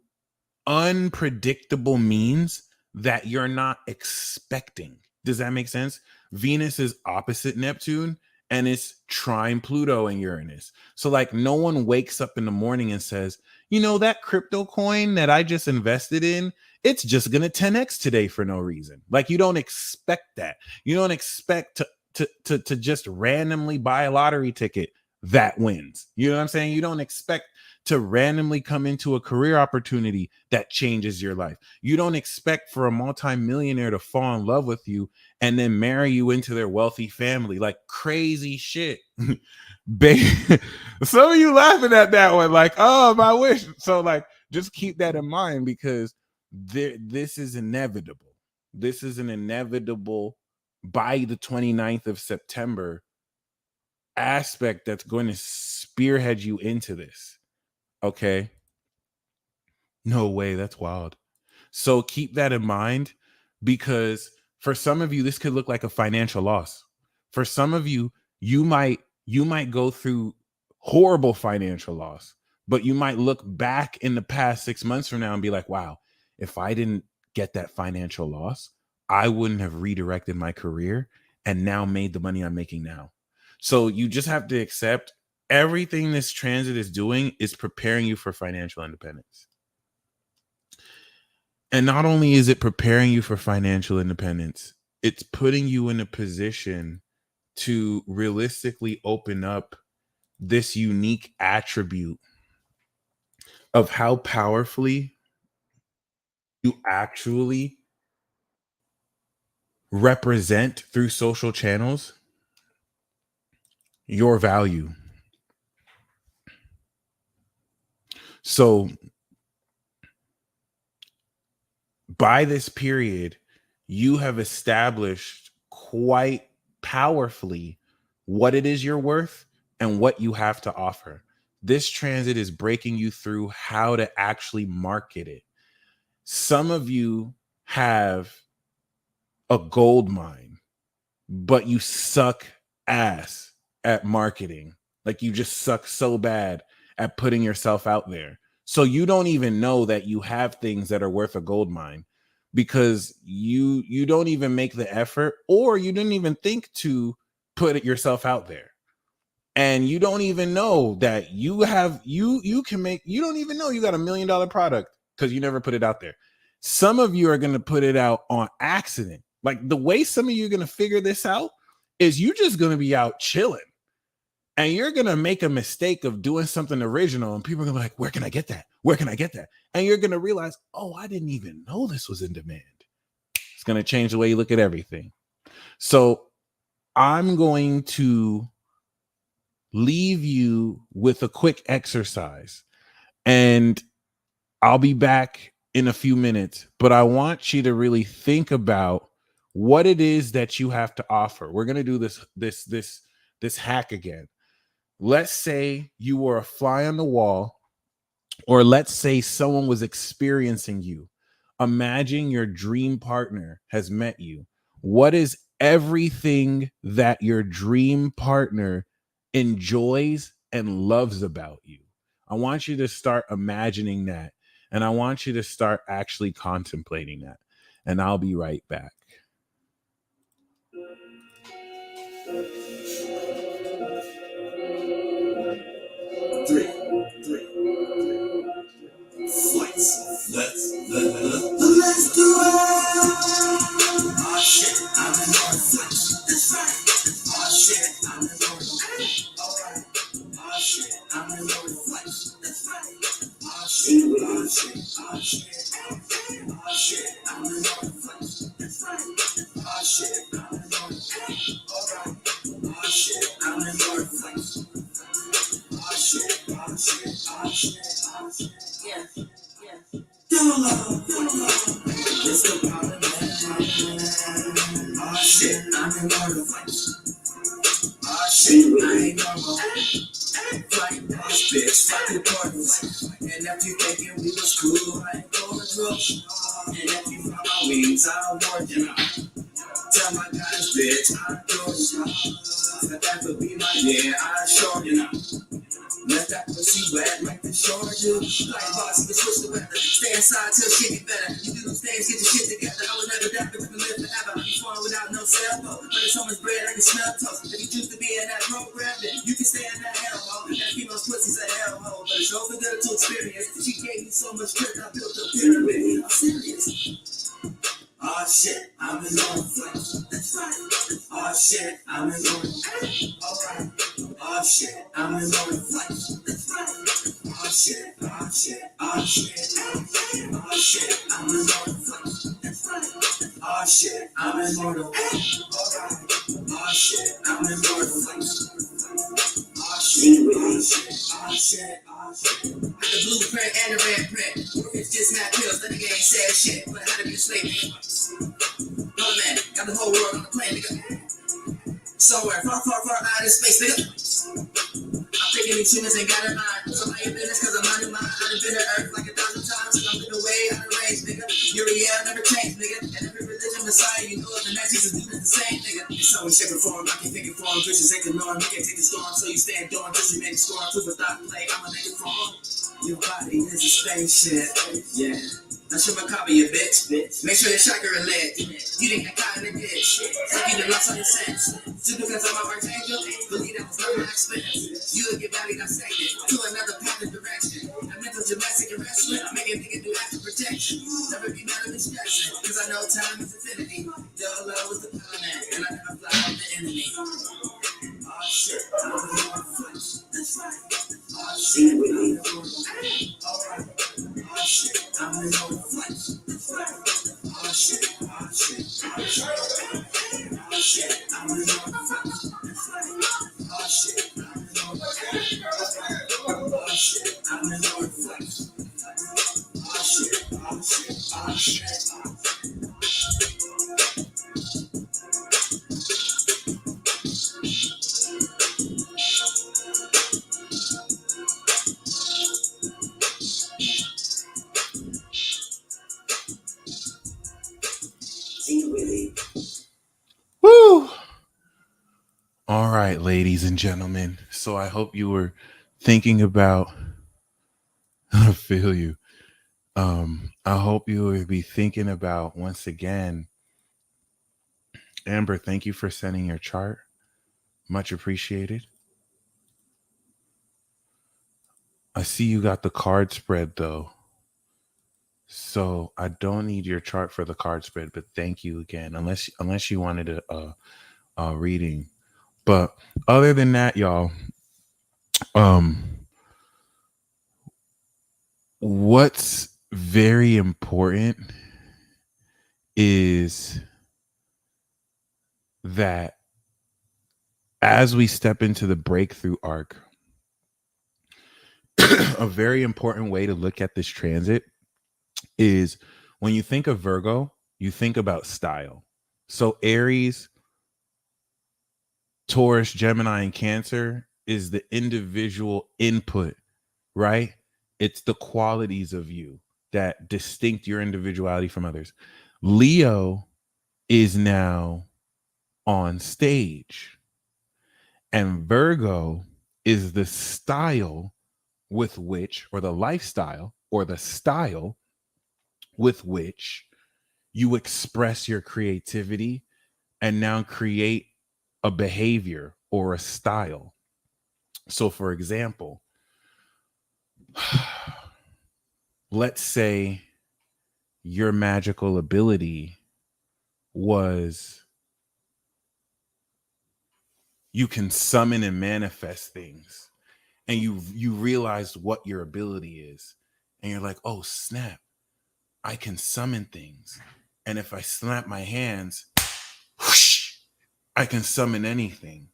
unpredictable means that you're not expecting. Does that make sense? Venus is opposite Neptune and it's trine Pluto and Uranus. So like no one wakes up in the morning and says, you know, that crypto coin that I just invested in, it's just going to 10x today for no reason. Like you don't expect that. You don't expect to just randomly buy a lottery ticket that wins. You know what I'm saying? You don't expect to randomly come into a career opportunity that changes your life. You don't expect for a multimillionaire to fall in love with you and then marry you into their wealthy family. Like crazy shit. Some of you laughing at that one like, oh, my wish. So like, just keep that in mind because this is inevitable. This is an inevitable by the 29th of September aspect that's going to spearhead you into this. Okay. No way. That's wild. So keep that in mind because for some of you, this could look like a financial loss. For some of you, you might go through horrible financial loss, but you might look back in the past 6 months from now and be like, wow, if I didn't get that financial loss, I wouldn't have redirected my career and now made the money I'm making now. So you just have to accept everything this transit is doing is preparing you for financial independence. And not only is it preparing you for financial independence, it's putting you in a position to realistically open up this unique attribute of how powerfully you actually represent through social channels your value. So by this period, you have established quite powerfully what it is you're worth and what you have to offer. This transit is breaking you through how to actually market it. Some of you have a gold mine, but you suck ass at marketing. Like you just suck so bad at putting yourself out there. So you don't even know that you have things that are worth a gold mine because you don't even make the effort or you didn't even think to put it yourself out there. And you don't even know that you have you can make, you don't even know you got $1 million product because you never put it out there. Some of you are going to put it out on accident. Like the way some of you are going to figure this out is you just going to be out chilling and you're going to make a mistake of doing something original and people are going to be like, where can I get that? Where can I get that? And you're going to realize, oh, I didn't even know this was in demand. It's going to change the way you look at everything. So I'm going to leave you with a quick exercise and I'll be back in a few minutes, but I want you to really think about what it is that you have to offer. We're going to do this hack again. Let's say you were a fly on the wall, or let's say someone was experiencing you. Imagine your dream partner has met you. What is everything that your dream partner enjoys and loves about you? I want you to start imagining that. And I want you to start actually contemplating that. And I'll be right back. Three. Flights. Let's do it. Oh shit, I'm in North Flights. That's right. Oh shit, I'm in North. Alright. Oh shit, I'm in North Flights. That's right. Oh shit, oh shit, oh shit. Oh shit, It's the problem, man. Oh shit, I'm in order. Oh shit, I ain't normal. Flight boss, bitch, fuck the portals. And if you thinking we was cool, I ain't going through. And if you follow my wings, I'll warn you. Tell my guys, bitch, I'm doing you. That would be my yeah, I show you. Let that pussy wet like the shore do. Like boss, you can switch the weather. Stay inside till shit get better. You do those things, get your shit together. I would never doubt that we can live forever. I be falling without no cell phone. But it's so much bread I can smell toast. If you choose to be in that program, then you can stay in that hellhole. That female's pussy's a hellhole. But it's over there to experience. She gave me so much credit, I built a pyramid. I'm serious. Oh shit, I'm in on flex. That's right. Oh shit, I'm in on. Alright. Oh shit, I'm in on flex. That's right. Oh shit, oh shit, oh shit, oh shit, I'm in on flex. That's right. Oh shit, I'm in on. Alright. Oh shit, I'm in on flex. Oh shit, oh shit, oh shit, oh shit. The blueprint and the red print. It's just not pills, that nigga ain't said shit. But how to be a slave, nigga. Oh man, got the whole world on the plane, nigga. Somewhere far, far, far out in space, nigga. I'm thinking these humans ain't got a mind. So I ain't business cause I'm minding mine. I've been to Earth like 1,000 times. And I'm been away out of range, nigga. Uriel never changed, nigga. And every religion Messiah, you know the Nazis are doing the same, nigga. It's so in shape and form, I can think it for them. Bitches ain't the norm, you can't take the storm. So you stand dorm, just remain the storm. Proof stop play, I'm a nigga form. Your body is a spaceship, yeah. Now show my copy, you bitch. Make sure your chakra lit. You didn't get caught in the ditch. Take you the loss on your sense. Just because I'm a archangel, believe that was not my expense. You would get badly dissected to another path and direction. A mental gymnastic and wrestling, I make a nigga do after protection. Never be mad at distraction, cause I know time is infinity. Your love was the plan, and I never fly from the enemy. Oh shit, I'm on flex. That's right. Oh shit, we need a alright. Oh shit, I'm in on flex. That's right. Oh shit, oh shit, oh shit. Oh shit, I'm in on flex. That's right. Oh shit, I'm in on flex. Oh shit, I'm in on flex. Oh shit, oh shit, oh shit. Woo! All right, ladies and gentlemen. So I hope you were thinking about I feel you. I hope you will be thinking about once again. Amber, thank you for sending your chart. Much appreciated. I see you got the card spread though. So I don't need your chart for the card spread, but thank you again. Unless you wanted a reading. But other than that, y'all, what's very important is that as we step into the breakthrough arc, a very important way to look at this transit is when you think of Virgo, you think about style. So Aries, Taurus, Gemini, and Cancer is the individual input, right? It's the qualities of you that distinct your individuality from others. Leo is now on stage, and Virgo is the style with which, or the lifestyle, or the style with which you express your creativity and now create a behavior or a style. So, for example, let's say your magical ability was you can summon and manifest things, and you realize what your ability is, and you're like, oh snap, I can summon things, and if I snap my hands, whoosh, I can summon anything.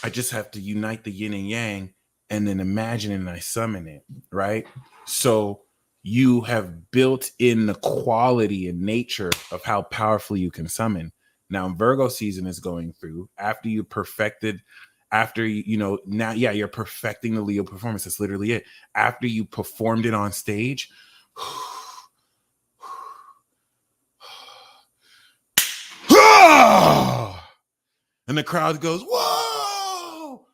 I just have to unite the yin and yang and then imagine and I summon it, right? So you have built in the quality and nature of how powerfully you can summon. Now Virgo season is going through after you perfected, after you know, now, yeah, you're perfecting the Leo performance. That's literally it. After you performed it on stage, and the crowd goes, whoa!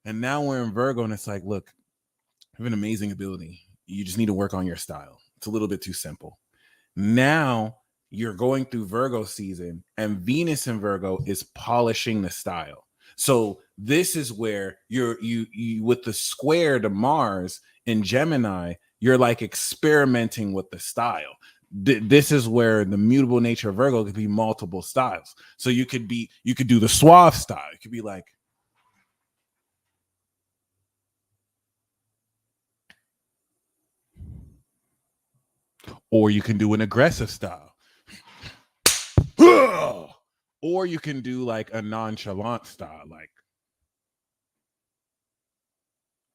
And now we're in Virgo, and it's like, look, I have an amazing ability. You just need to work on your style. It's a little bit too simple. Now you're going through Virgo season, and Venus in Virgo is polishing the style. So this is where you with the square to Mars in Gemini, you're like experimenting with the style. This is where the mutable nature of Virgo could be multiple styles. So you could do the suave style. It could be like, or you can do an aggressive style. Or you can do like a nonchalant style, like,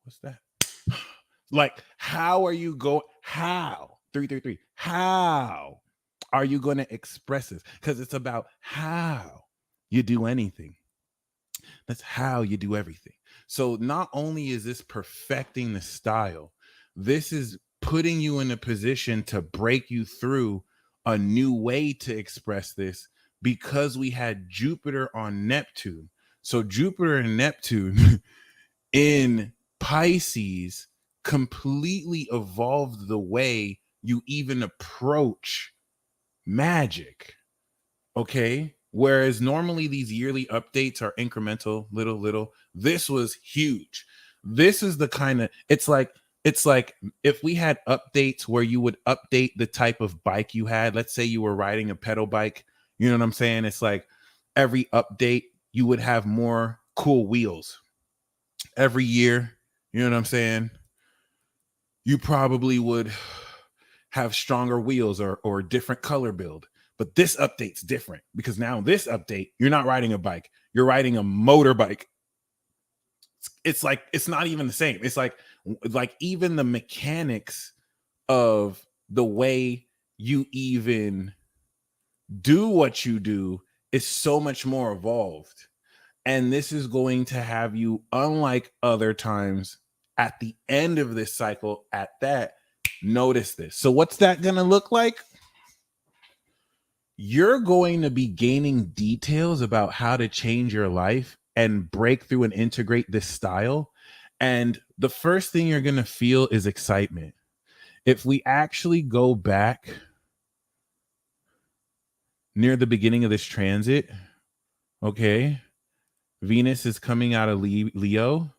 what's that? Like, how are you going? How 333? How are you going to express this? Because it's about how you do anything. That's how you do everything. So not only is this perfecting the style, this is putting you in a position to break you through a new way to express this, because we had Jupiter on Neptune. So Jupiter and Neptune in Pisces completely evolved the way you even approach magic. Okay. Whereas normally these yearly updates are incremental, little. This was huge. This is the kind of, it's like if we had updates where you would update the type of bike you had. Let's say you were riding a pedal bike. You know what I'm saying? It's like every update you would have more cool wheels. Every year, you know what I'm saying? You probably would have stronger wheels or different color build. But this update's different because now this update, you're not riding a bike, you're riding a motorbike. It's like, it's not even the same. It's like even the mechanics of the way you even do what you do is so much more evolved. And this is going to have you, unlike other times, at the end of this cycle, at that, notice this. So what's that going to look like? You're going to be gaining details about how to change your life and break through and integrate this style. And the first thing you're going to feel is excitement. If we actually go back near the beginning of this transit, okay, Venus is coming out of Leo,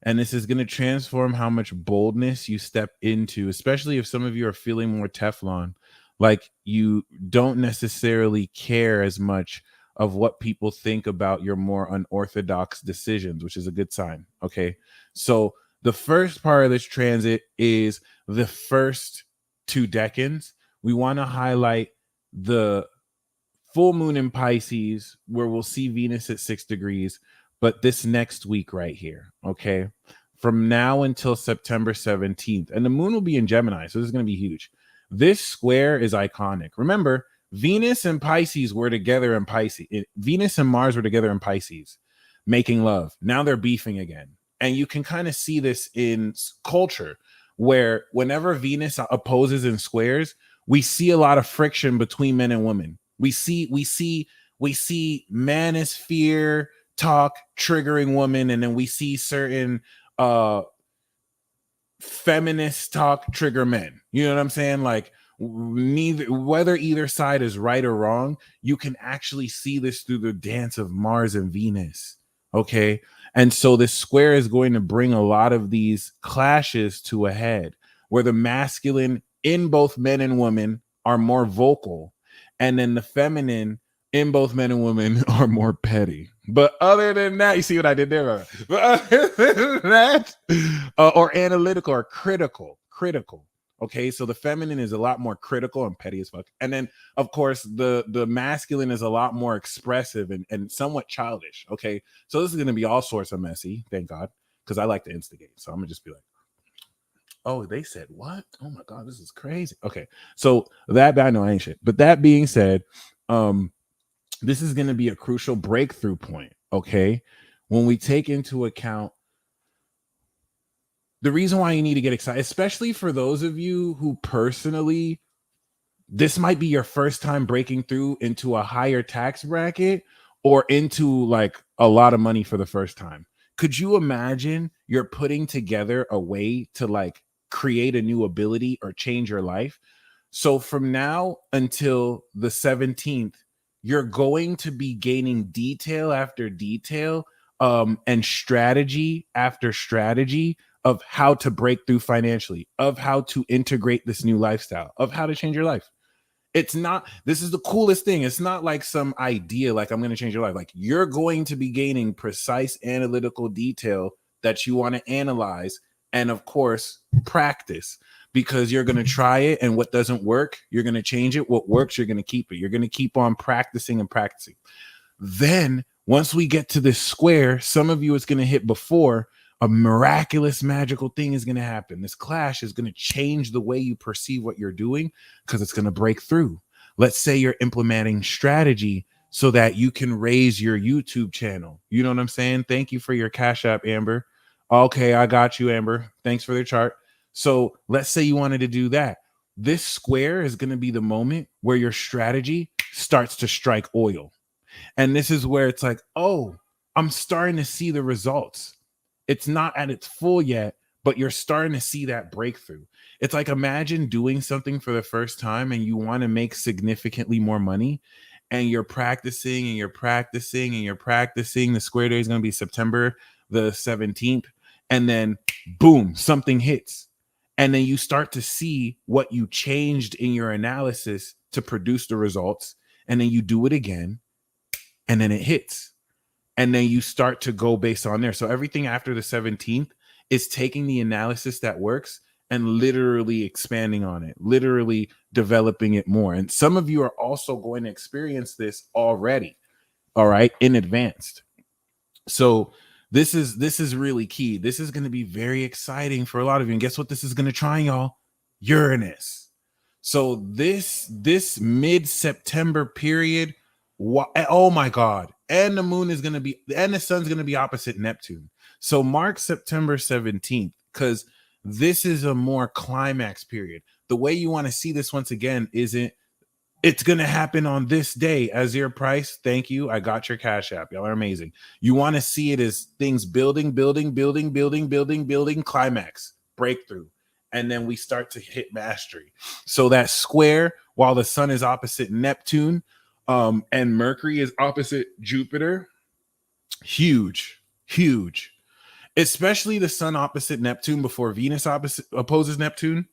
and this is going to transform how much boldness you step into, especially if some of you are feeling more Teflon. Like you don't necessarily care as much of what people think about your more unorthodox decisions, which is a good sign. Okay. So the first part of this transit is the first 2 decans. We want to highlight the full moon in Pisces, where we'll see Venus at 6 degrees, but this next week right here. Okay. From now until September 17th, and the moon will be in Gemini. So this is going to be huge. This square is iconic. Remember, Venus and Pisces were together in Pisces. Venus and Mars were together in Pisces, making love. Now they're beefing again. And you can kind of see this in culture, where whenever Venus opposes in squares, we see a lot of friction between men and women. We see manosphere talk triggering women, and then we see certain feminist talk trigger men. You know what I'm saying? Like whether either side is right or wrong, you can actually see this through the dance of Mars and Venus. Okay. And so this square is going to bring a lot of these clashes to a head, where the masculine in both men and women are more vocal, and then the feminine in both men and women are more petty. But other than that, you see what I did there? But other than that, or analytical or critical. Okay, so the feminine is a lot more critical and petty as fuck. And then, of course, the masculine is a lot more expressive and somewhat childish. Okay, so this is going to be all sorts of messy, thank God, because I like to instigate. So I'm gonna just be like, oh, they said what? Oh my God, this is crazy. Okay. So that, I know I ain't shit. But that being said, this is gonna be a crucial breakthrough point. Okay. When we take into account the reason why you need to get excited, especially for those of you who personally, this might be your first time breaking through into a higher tax bracket or into like a lot of money for the first time. Could you imagine you're putting together a way to like create a new ability or change your life? So from now until the 17th, you're going to be gaining detail after detail, and strategy after strategy of how to break through financially, of how to integrate this new lifestyle, of how to change your life. It's not, this is the coolest thing. It's not like some idea like I'm going to change your life. Like you're going to be gaining precise analytical detail that you want to analyze and of course practice, because you're going to try it, and what doesn't work, you're going to change it. What works, you're going to keep it. You're going to keep on practicing and practicing. Then once we get to this square, some of you it's going to hit before, a miraculous magical thing is going to happen. This clash is going to change the way you perceive what you're doing, because it's going to break through. Let's say you're implementing strategy so that you can raise your YouTube channel. You know what I'm saying? Thank you for your Cash App, Amber. Okay, I got you, Amber. Thanks for the chart. So let's say you wanted to do that. This square is going to be the moment where your strategy starts to strike oil. And this is where it's like, oh, I'm starting to see the results. It's not at its full yet, but you're starting to see that breakthrough. It's like, imagine doing something for the first time and you want to make significantly more money, and you're practicing and you're practicing and you're practicing. The square day is going to be September the 17th. And then boom, something hits. And then you start to see what you changed in your analysis to produce the results. And then you do it again. And then it hits. And then you start to go based on there. So everything after the 17th is taking the analysis that works and literally expanding on it, literally developing it more. And some of you are also going to experience this already, all right, in advance. So this is really key. This is going to be very exciting for a lot of you. And guess what this is going to try, y'all? Uranus. So this mid-September period, oh my God. And the moon is going to be, and the sun's going to be opposite Neptune. So mark September 17th, because this is a more climax period. The way you want to see this once again isn't, it's going to happen on this day. Azir Price, thank you. I got your Cash App. Y'all are amazing. You want to see it as things building, climax, breakthrough. And then we start to hit mastery. So that square, while the sun is opposite Neptune, and Mercury is opposite Jupiter, huge, especially the sun opposite Neptune before Venus opposes Neptune,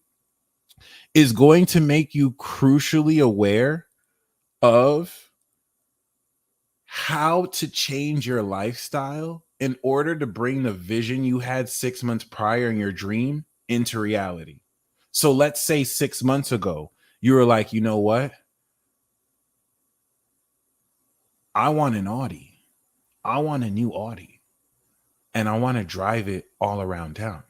is going to make you crucially aware of how to change your lifestyle in order to bring the vision you had 6 months prior in your dream into reality. So let's say 6 months ago, you were like, you know what? I want an Audi. I want a new Audi. And I want to drive it all around town.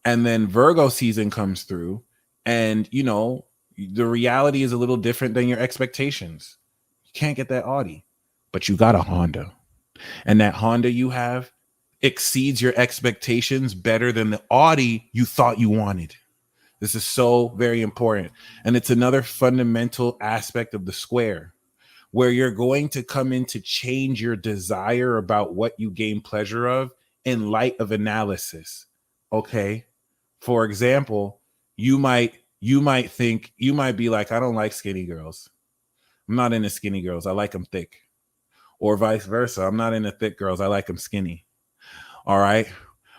And then Virgo season comes through, and you know, the reality is a little different than your expectations. You can't get that Audi, but you got a Honda. And that Honda you have exceeds your expectations better than the Audi you thought you wanted. This is so very important. And it's another fundamental aspect of the square, where you're going to come in to change your desire about what you gain pleasure of in light of analysis. Okay. For example, you might think, you might be like, I don't like skinny girls. I'm not into skinny girls. I like them thick. Or vice versa. I'm not into thick girls. I like them skinny. All right.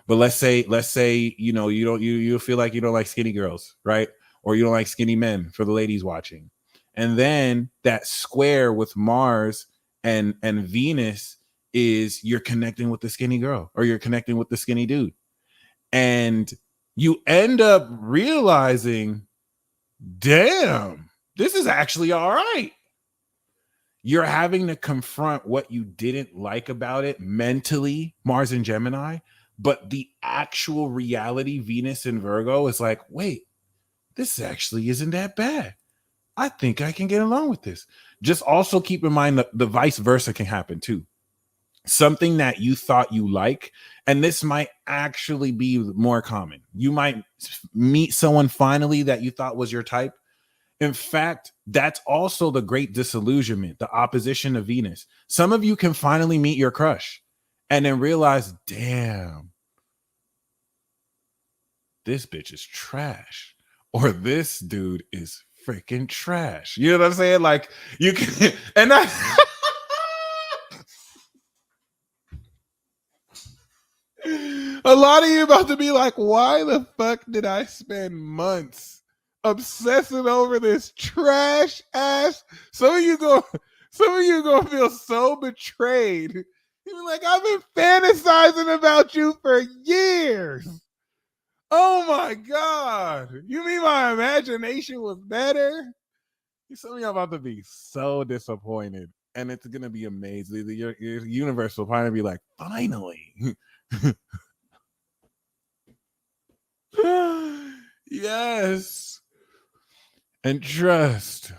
But let's say, you know, you feel like you don't like skinny girls, right? Or you don't like skinny men, for the ladies watching. And then that square with Mars and Venus is, you're connecting with the skinny girl, or you're connecting with the skinny dude. And you end up realizing, damn, this is actually all right. You're having to confront what you didn't like about it mentally, Mars and Gemini, But the actual reality, Venus in Virgo, is like, wait, this actually isn't that bad. I think I can get along with this. Just also keep in mind that the vice versa can happen too. Something that you thought you like, and this might actually be more common. You might meet someone finally that you thought was your type. In fact, that's also the great disillusionment, the opposition of Venus. Some of you can finally meet your crush and then realize, damn, this bitch is trash, or this dude is freaking trash. You know what I'm saying? Like, you can, and I, a lot of you about to be like, why the fuck did I spend months obsessing over this trash ass? Some of you gonna feel so betrayed. You're like, I've been fantasizing about you for years. Oh my god! You mean my imagination was better? Some of y'all about to be so disappointed, and it's gonna be amazing. Your universe will finally be like, finally. Yes. And trust,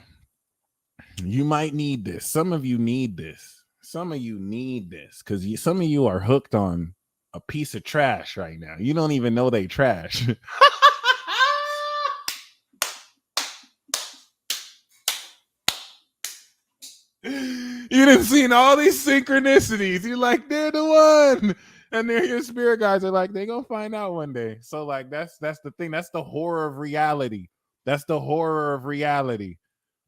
you might need this. Some of you need this. Some of you need this because some of you are hooked on a piece of trash right now. You don't even know they trash. You done seen all these synchronicities. You're like, they're the one. And then your spirit guides are like, they're gonna find out one day. So, like, that's the thing. That's the horror of reality. That's the horror of reality.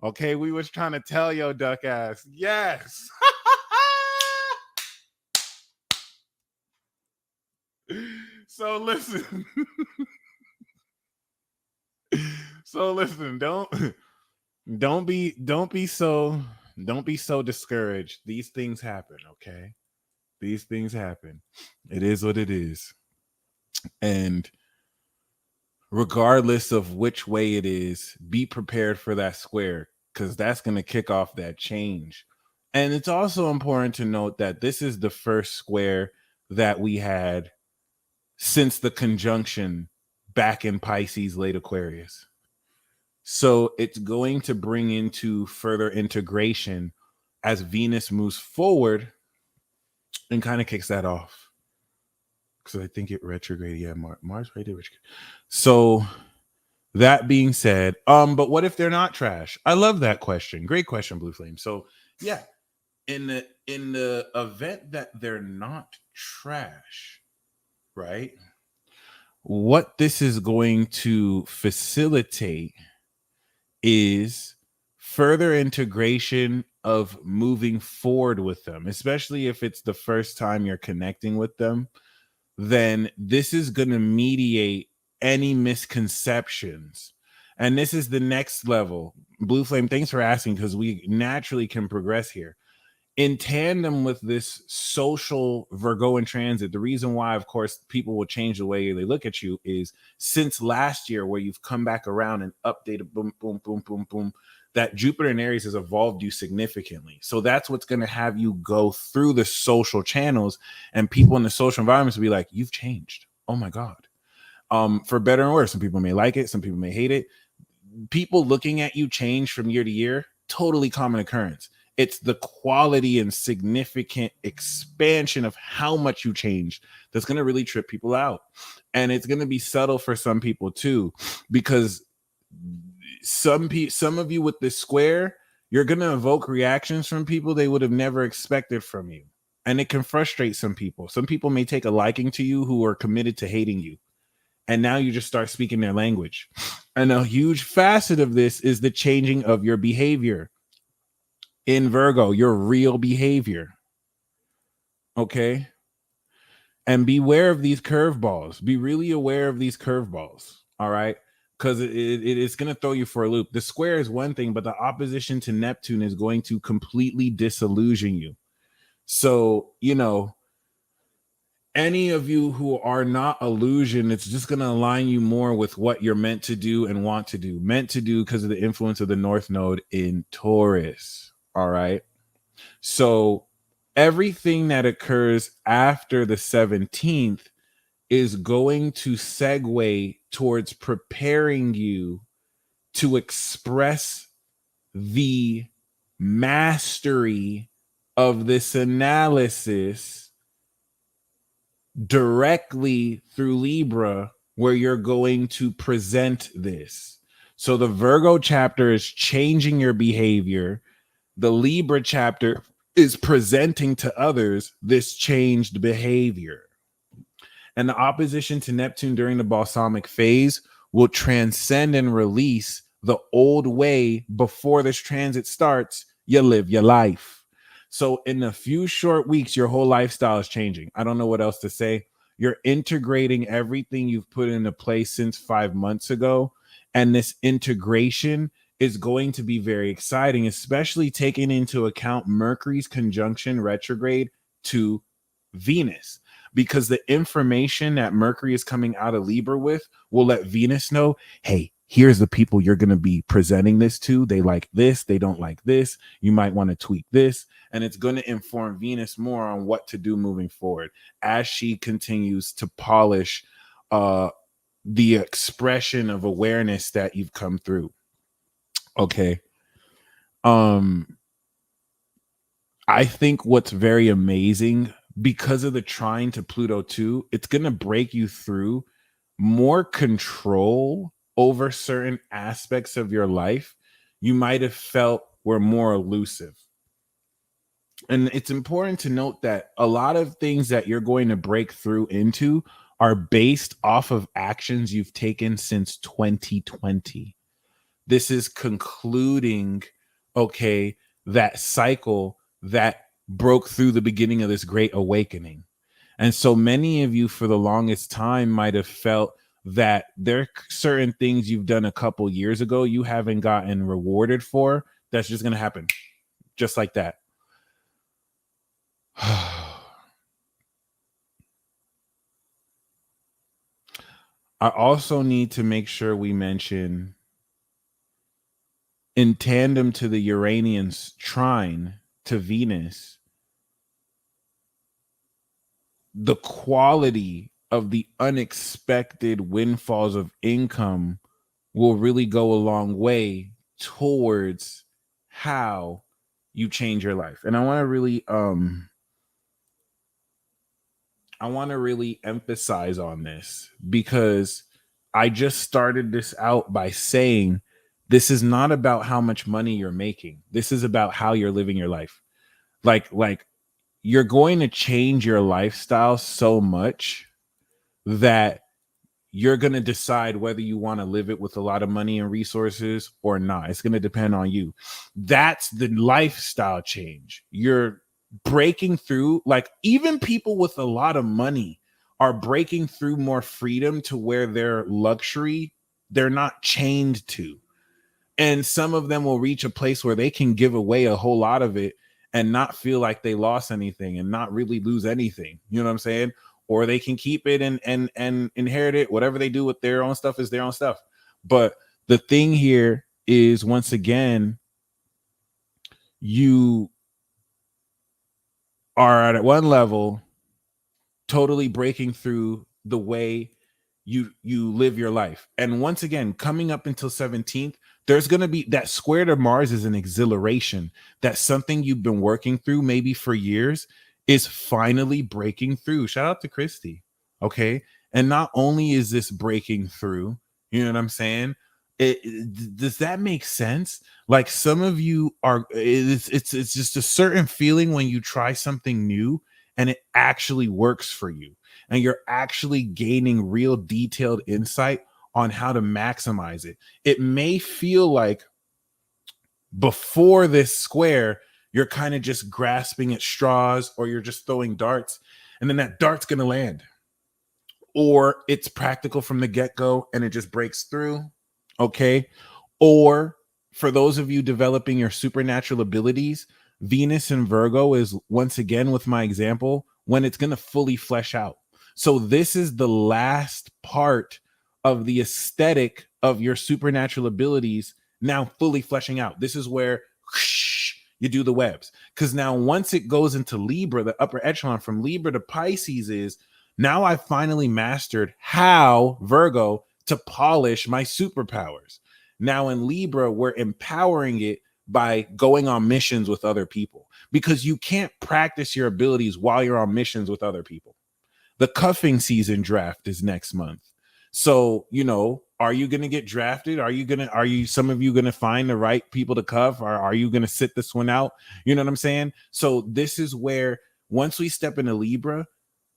Okay, we was trying to tell your duck ass. Yes. So listen. So listen, don't be so discouraged. These things happen, okay? These things happen. It is what it is. And regardless of which way it is, be prepared for that square because that's going to kick off that change. And it's also important to note that this is the first square that we had since the conjunction back in Pisces, late Aquarius. So it's going to bring into further integration as Venus moves forward and kind of kicks that off. Because I think it retrograde. Yeah, Mars right retrograde. So that being said, but what if they're not trash? I love that question. Great question, Blue Flame. So yeah, in the event that they're not trash, right? What this is going to facilitate is further integration of moving forward with them, especially if it's the first time you're connecting with them. Then this is going to mediate any misconceptions. And this is the next level. Blue Flame, thanks for asking because we naturally can progress here. In tandem with this social Virgo in transit, the reason why, of course, people will change the way they look at you is since last year, where you've come back around and updated, boom, boom, boom, boom, boom, that Jupiter in Aries has evolved you significantly. So that's what's going to have you go through the social channels, and people in the social environments will be like, you've changed. Oh my God. For better and worse. Some people may like it. Some people may hate it. People looking at you change from year to year, totally common occurrence. It's the quality and significant expansion of how much you change that's going to really trip people out. And it's going to be subtle for some people too, because some of you with this square, you're going to evoke reactions from people they would have never expected from you. And it can frustrate some people. Some people may take a liking to you who are committed to hating you. And now you just start speaking their language. And a huge facet of this is the changing of your behavior. In Virgo, your real behavior. Okay? And beware of these curveballs. Be really aware of these curveballs. All right? Because it's going to throw you for a loop. The square is one thing, but the opposition to Neptune is going to completely disillusion you. So, you know, any of you who are not illusion, it's just going to align you more with what you're meant to do and want to do. Meant to do because of the influence of the North Node in Taurus. All right. So everything that occurs after the 17th is going to segue towards preparing you to express the mastery of this analysis directly through Libra, where you're going to present this. So the Virgo chapter is changing your behavior. The Libra chapter is presenting to others this changed behavior. And the opposition to Neptune during the balsamic phase will transcend and release the old way. Before this transit starts, you live your life. So in a few short weeks, your whole lifestyle is changing. I don't know what else to say. You're integrating everything you've put into place since 5 months ago. And this integration is going to be very exciting, especially taking into account Mercury's conjunction retrograde to Venus, because the information that Mercury is coming out of Libra with will let Venus know, hey, here's the people you're going to be presenting this to. They like this. They don't like this. You might want to tweak this. And it's going to inform Venus more on what to do moving forward as she continues to polish the expression of awareness that you've come through. Okay. I think what's very amazing, because of the trine to Pluto too, it's going to break you through more control over certain aspects of your life you might have felt were more elusive. And it's important to note that a lot of things that you're going to break through into are based off of actions you've taken since 2020. This is concluding, okay, that cycle that broke through the beginning of this great awakening. And so many of you for the longest time might have felt that there are certain things you've done a couple years ago you haven't gotten rewarded for. That's just going to happen just like that. I also need to make sure we mention, in tandem to the Uranian's trine to Venus, the quality of the unexpected windfalls of income will really go a long way towards how you change your life. And I want to really emphasize on this, because I just started this out by saying this is not about how much money you're making. This is about how you're living your life. Like you're going to change your lifestyle so much that you're going to decide whether you want to live it with a lot of money and resources or not. It's going to depend on you. That's the lifestyle change. You're breaking through. Like, even people with a lot of money are breaking through more freedom to where their luxury, they're not chained to. And some of them will reach a place where they can give away a whole lot of it and not feel like they lost anything and not really lose anything. You know what I'm saying? Or they can keep it and inherit it. Whatever they do with their own stuff is their own stuff. But the thing here is, once again, you are at one level totally breaking through the way you live your life. And once again, coming up until 17th, there's going to be that square to Mars is an exhilaration that something you've been working through maybe for years is finally breaking through. Shout out to Christy. Okay. And not only is this breaking through, you know what I'm saying? Does that make sense? Like, some of you are, it's just a certain feeling when you try something new and it actually works for you, and you're actually gaining real detailed insight on how to maximize it. It may feel like before this square, you're kind of just grasping at straws, or you're just throwing darts, and then that dart's going to land. Or it's practical from the get-go and it just breaks through. Okay. Or for those of you developing your supernatural abilities, Venus and Virgo is, once again, with my example, when it's going to fully flesh out. So this is the last part of the aesthetic of your supernatural abilities now fully fleshing out. This is where you do the webs. Because now once it goes into Libra, the upper echelon from Libra to Pisces is Now I finally mastered how, Virgo, to polish my superpowers. Now in Libra, we're empowering it by going on missions with other people, because you can't practice your abilities while you're on missions with other people. The cuffing season draft is next month. So, are you going to get drafted? Are you, some of you going to find the right people to cuff? Or are you going to sit this one out? You know what I'm saying? So this is where, once we step into Libra,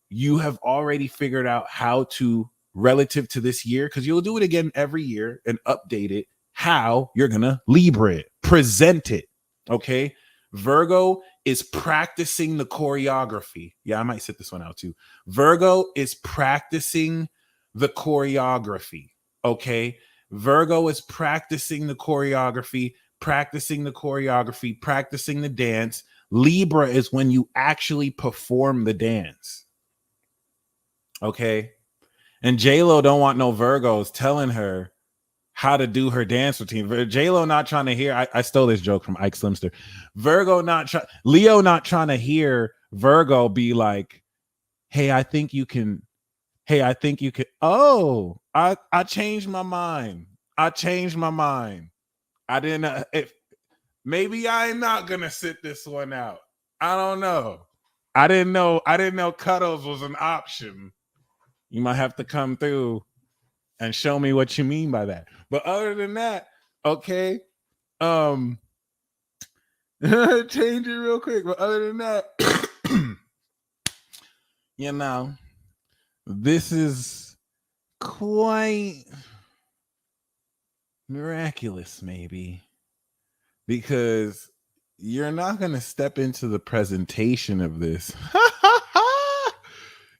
you have already figured out how to, relative to this year, because you'll do it again every year and update it, how you're going to Libra it, present it. Okay. Virgo is practicing the choreography. Yeah, I might sit this one out too. Virgo is practicing the choreography. Okay. Virgo is practicing the choreography, practicing the dance. Libra is when you actually perform the dance. Okay. And J-Lo don't want no Virgos telling her how to do her dance routine. J-Lo not trying to hear. I stole this joke from Ike Slimster. Leo not trying to hear Virgo be like, hey, I think you can. Hey, I think you could. Oh, I changed my mind. I didn't. If maybe I'm not gonna sit this one out. I don't know. I didn't know cuddles was an option. You might have to come through and show me what you mean by that. But other than that, okay, change it real quick. But other than that, this is quite miraculous, maybe, because you're not going to step into the presentation of this.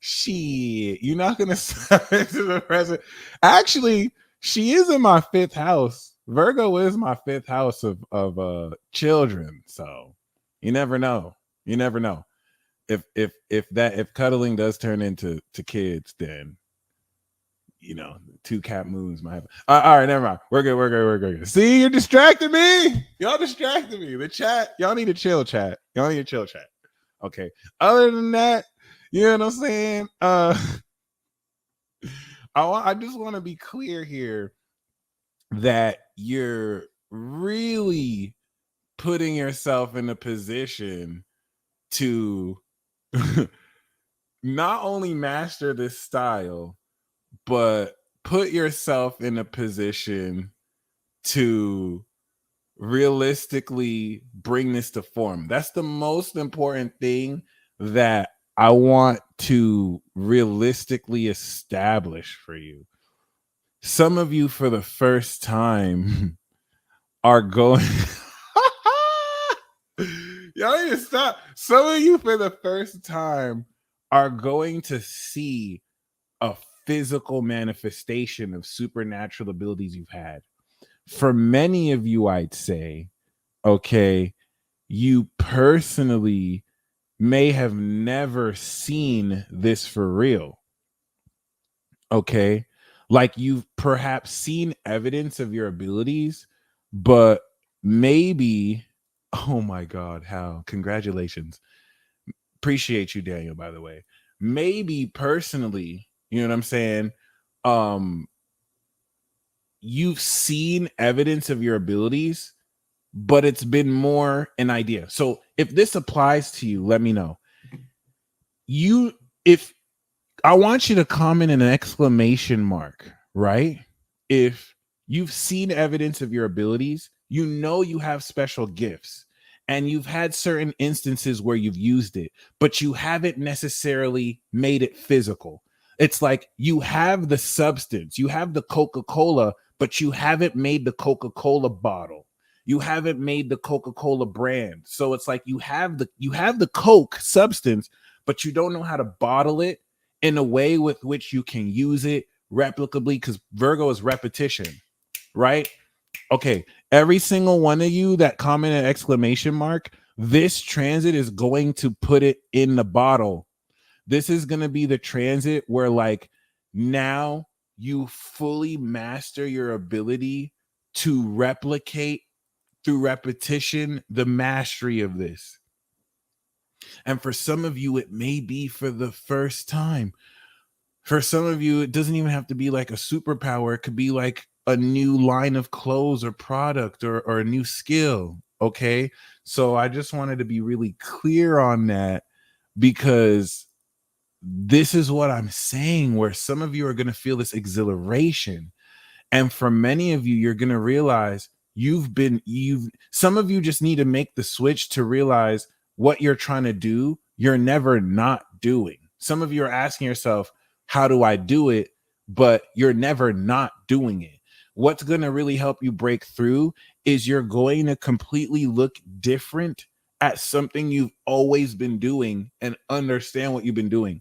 Shit, you're not gonna step into the present. Actually, she is in my 5th house. Virgo is my 5th house of children. So you never know. If cuddling does turn into kids, then 2 cat moons might have. All right, never mind. We're good. See, you're distracting me. Y'all distracted me. The chat, y'all need to chill, chat. Okay. Other than that, you know what I'm saying? I just want to be clear here that you're really putting yourself in a position to not only master this style, but put yourself in a position to realistically bring this to form. That's the most important thing that I want to realistically establish for you. Some of you for the first time are going y'all need to stop. Some of you for the first time are going to see a physical manifestation of supernatural abilities you've had. For many of you, I'd say, okay, you personally may have never seen this for real. Okay. Like you've perhaps seen evidence of your abilities, but maybe, oh my God, how? Congratulations. Appreciate you, Daniel, by the way. Maybe personally, you know what I'm saying? You've seen evidence of your abilities, but it's been more an idea. So if this applies to you, let me know. If I want you to comment an exclamation mark, right? If you've seen evidence of your abilities, you have special gifts, and you've had certain instances where you've used it, but you haven't necessarily made it physical. It's like you have the substance, you have the Coca-Cola, but you haven't made the Coca-Cola bottle. You haven't made the Coca-Cola brand. So it's like you have the Coke substance, but you don't know how to bottle it in a way with which you can use it replicably, because Virgo is repetition, right? Okay, every single one of you that commented exclamation mark, this transit is going to put it in the bottle. This is going to be the transit where like now you fully master your ability to replicate through repetition the mastery of this. And for some of you, it may be for the first time. For some of you, it doesn't even have to be like a superpower. It could be like a new line of clothes or product or a new skill. Okay. So I just wanted to be really clear on that, because this is what I'm saying, where some of you are going to feel this exhilaration. And for many of you, you're going to realize some of you just need to make the switch to realize what you're trying to do, you're never not doing. Some of you are asking yourself, how do I do it? But you're never not doing it. What's going to really help you break through is you're going to completely look different at something you've always been doing and understand what you've been doing.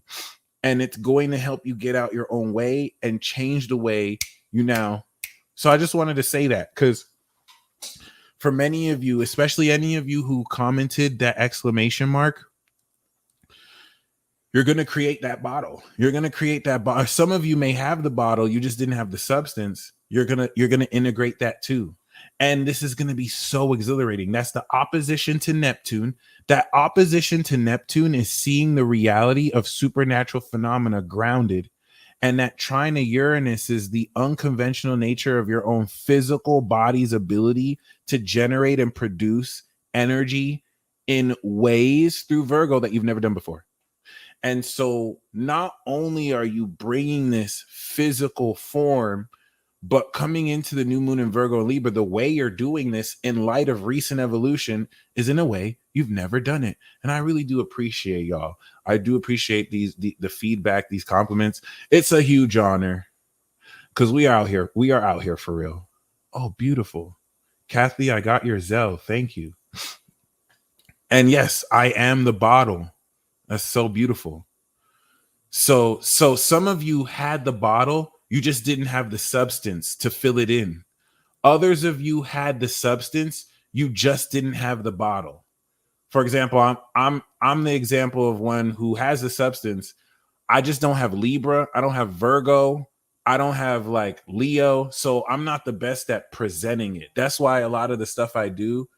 And it's going to help you get out your own way and change the way you now. So I just wanted to say that, because for many of you, especially any of you who commented that exclamation mark, you're going to create that bottle. You're going to create that bottle. Some of you may have the bottle, you just didn't have the substance. You're going to integrate that too. And this is going to be so exhilarating. That's the opposition to Neptune. That opposition to Neptune is seeing the reality of supernatural phenomena grounded. And that trine of Uranus is the unconventional nature of your own physical body's ability to generate and produce energy in ways through Virgo that you've never done before. And so not only are you bringing this physical form, but coming into the new moon in Virgo and Libra, the way you're doing this in light of recent evolution is in a way you've never done it. And I really do appreciate y'all. I do appreciate the feedback, these compliments. It's a huge honor, because we are out here. We are out here for real. Oh, beautiful. Kathy, I got your Zell. Thank you. And yes, I am the bottle. That's so beautiful. So some of you had the bottle, you just didn't have the substance to fill it in. Others of you had the substance, you just didn't have the bottle. For example, I'm the example of one who has the substance. I just don't have Libra, I don't have Virgo, I don't have like Leo, so I'm not the best at presenting it. That's why a lot of the stuff I do,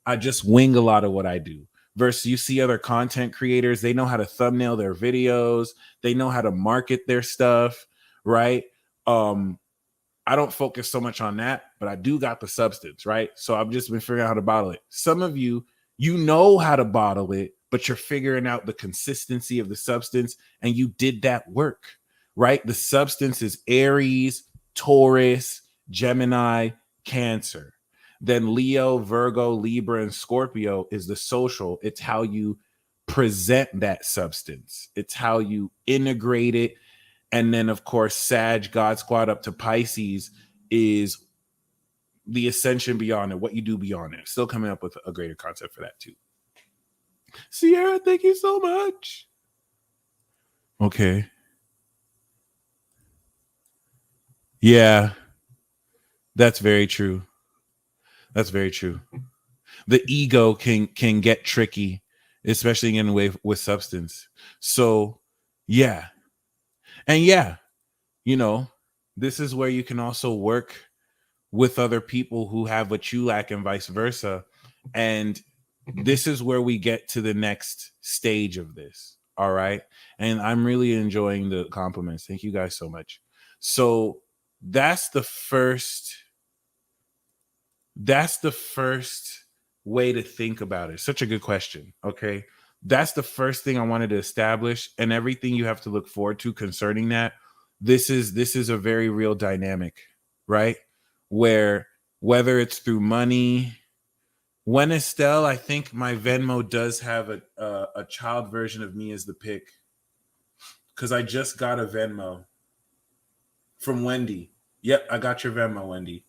I just wing a lot of what I do. Versus you see other content creators, they know how to thumbnail their videos, they know how to market their stuff, right? I don't focus so much on that, but I do got the substance, right? So I've just been figuring out how to bottle it. Some of you, you know how to bottle it, but you're figuring out the consistency of the substance, and you did that work, right? The substance is Aries, Taurus, Gemini, Cancer. Then Leo, Virgo, Libra, and Scorpio is the social. It's how you present that substance. It's how you integrate it. And then, of course, Sag, God Squad up to Pisces is the ascension beyond it, what you do beyond it. Still coming up with a greater concept for that too. Sierra, thank you so much. Okay. Yeah, that's very true. That's very true. The ego can get tricky, especially in a way with substance. So, yeah. And yeah, you know, this is where you can also work with other people who have what you lack and vice versa. And this is where we get to the next stage of this. All right. And I'm really enjoying the compliments. Thank you guys so much. So that's the first way to think about it. Such a good question. Okay. That's the first thing I wanted to establish, and everything you have to look forward to concerning that. This is a very real dynamic, right? Where whether it's through money, when Estelle, I think my Venmo does have a child version of me as the pick, because I just got a Venmo from Wendy. Yep, I got your Venmo, Wendy.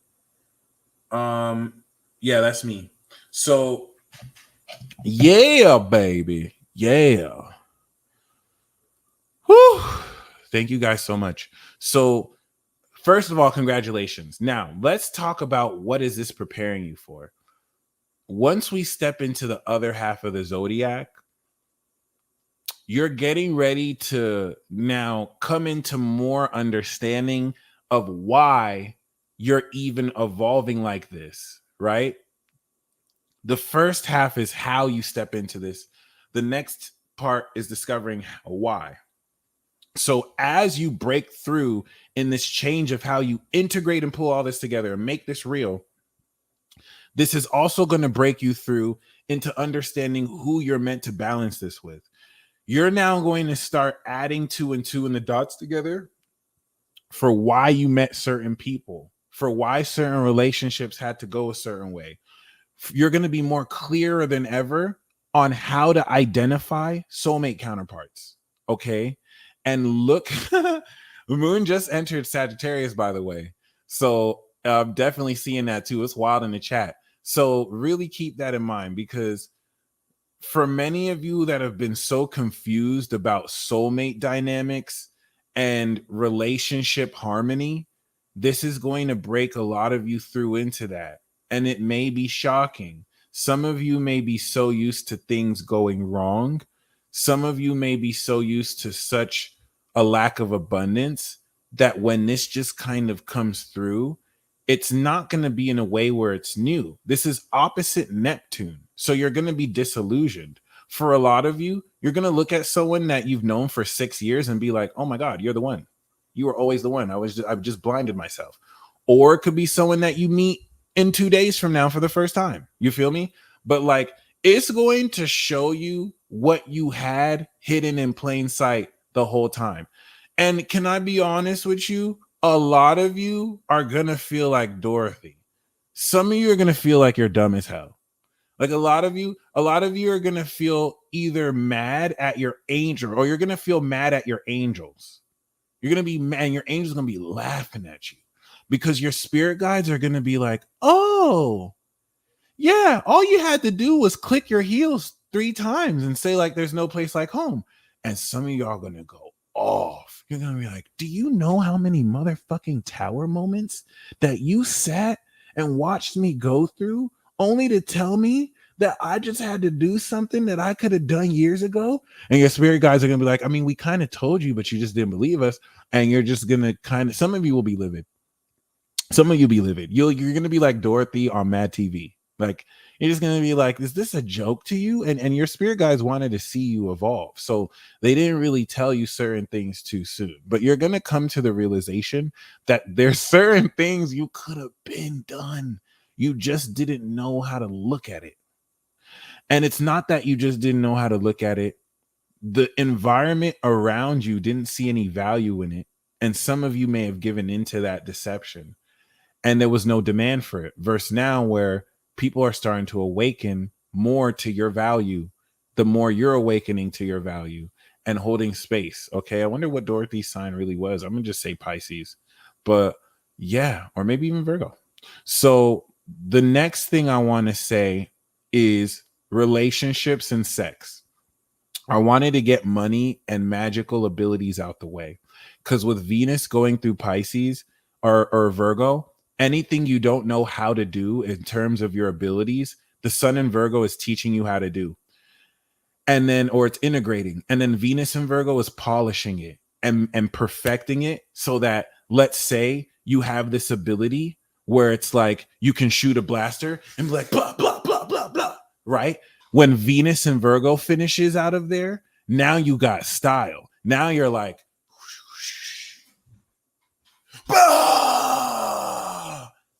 Yeah, that's me. So, yeah, baby, yeah. Whew. Thank you guys so much. So, first of all, congratulations. Now, let's talk about what is this preparing you for. Once we step into the other half of the zodiac, you're getting ready to now come into more understanding of why you're even evolving like this, right? The first half is how you step into this. The next part is discovering why. So as you break through in this change of how you integrate and pull all this together and make this real, this is also going to break you through into understanding who you're meant to balance this with. You're now going to start adding two and two and the dots together for why you met certain people, for why certain relationships had to go a certain way. You're going to be more clearer than ever on how to identify soulmate counterparts. Okay. And look, the moon just entered Sagittarius, by the way. So I'm definitely seeing that too. It's wild in the chat. So really keep that in mind, because for many of you that have been so confused about soulmate dynamics and relationship harmony, this is going to break a lot of you through into that. And it may be shocking. Some of you may be so used to things going wrong. Some of you may be so used to such a lack of abundance that when this just kind of comes through, it's not going to be in a way where it's new. This is opposite Neptune. So you're going to be disillusioned. For a lot of you, you're going to look at someone that you've known for 6 years and be like, oh my God, you're the one. You were always the one. I've just blinded myself. Or it could be someone that you meet in 2 days from now for the first time. You feel me? But like, it's going to show you what you had hidden in plain sight the whole time. And can I be honest with you? A lot of you are going to feel like Dorothy. Some of you are going to feel like you're dumb as hell. Like a lot of you are going to feel either mad at your angel, or you're going to feel mad at your angels. You're going to be mad, and your angels are going to be laughing at you because your spirit guides are going to be like, oh, yeah, all you had to do was click your heels 3 times and say like there's no place like home. And some of y'all are going to go off. You're going to be like, do you know how many motherfucking tower moments that you sat and watched me go through only to tell me that I just had to do something that I could have done years ago? And your spirit guys are going to be like, I mean, we kind of told you, but you just didn't believe us. And you're just going to kind of, some of you will be livid. Some of you be livid. You're going to be like Dorothy on Mad TV. Like, you're just going to be like, is this a joke to you? And your spirit guides wanted to see you evolve. So they didn't really tell you certain things too soon. But you're going to come to the realization that there's certain things you could have been done. You just didn't know how to look at it. And it's not that you just didn't know how to look at it. The environment around you didn't see any value in it. And some of you may have given into that deception. And there was no demand for it. Versus now, where people are starting to awaken more to your value, the more you're awakening to your value and holding space. Okay, I wonder what Dorothy's sign really was. I'm gonna just say Pisces, but yeah, or maybe even Virgo. So the next thing I want to say is relationships and sex. I wanted to get money and magical abilities out the way, because with Venus going through Pisces or Virgo, anything you don't know how to do in terms of your abilities, the sun in Virgo is teaching you how to do. And then, or it's integrating. And then Venus in Virgo is polishing it and perfecting it so that, let's say you have this ability where it's like you can shoot a blaster and be like, blah, blah, blah, blah, blah, right? When Venus and Virgo finishes out of there, now you got style. Now you're like,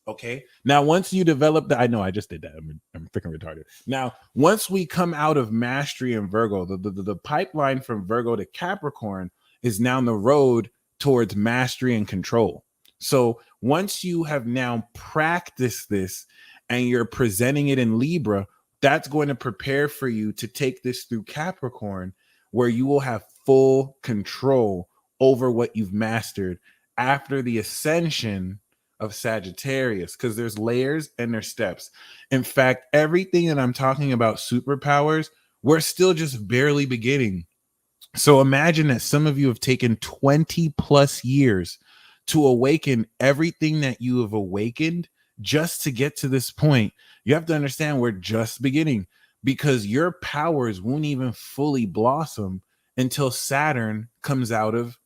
okay. Now, once you develop that, I know I just did that. I'm freaking retarded. Now, once we come out of mastery in Virgo, the pipeline from Virgo to Capricorn is now the road towards mastery and control. So once you have now practiced this and you're presenting it in Libra, that's going to prepare for you to take this through Capricorn, where you will have full control over what you've mastered after the ascension of Sagittarius, because there's layers and there's steps. In fact, everything that I'm talking about superpowers, we're still just barely beginning. So imagine that some of you have taken 20 plus years to awaken everything that you have awakened just to get to this point. You have to understand we're just beginning, because your powers won't even fully blossom until Saturn comes out of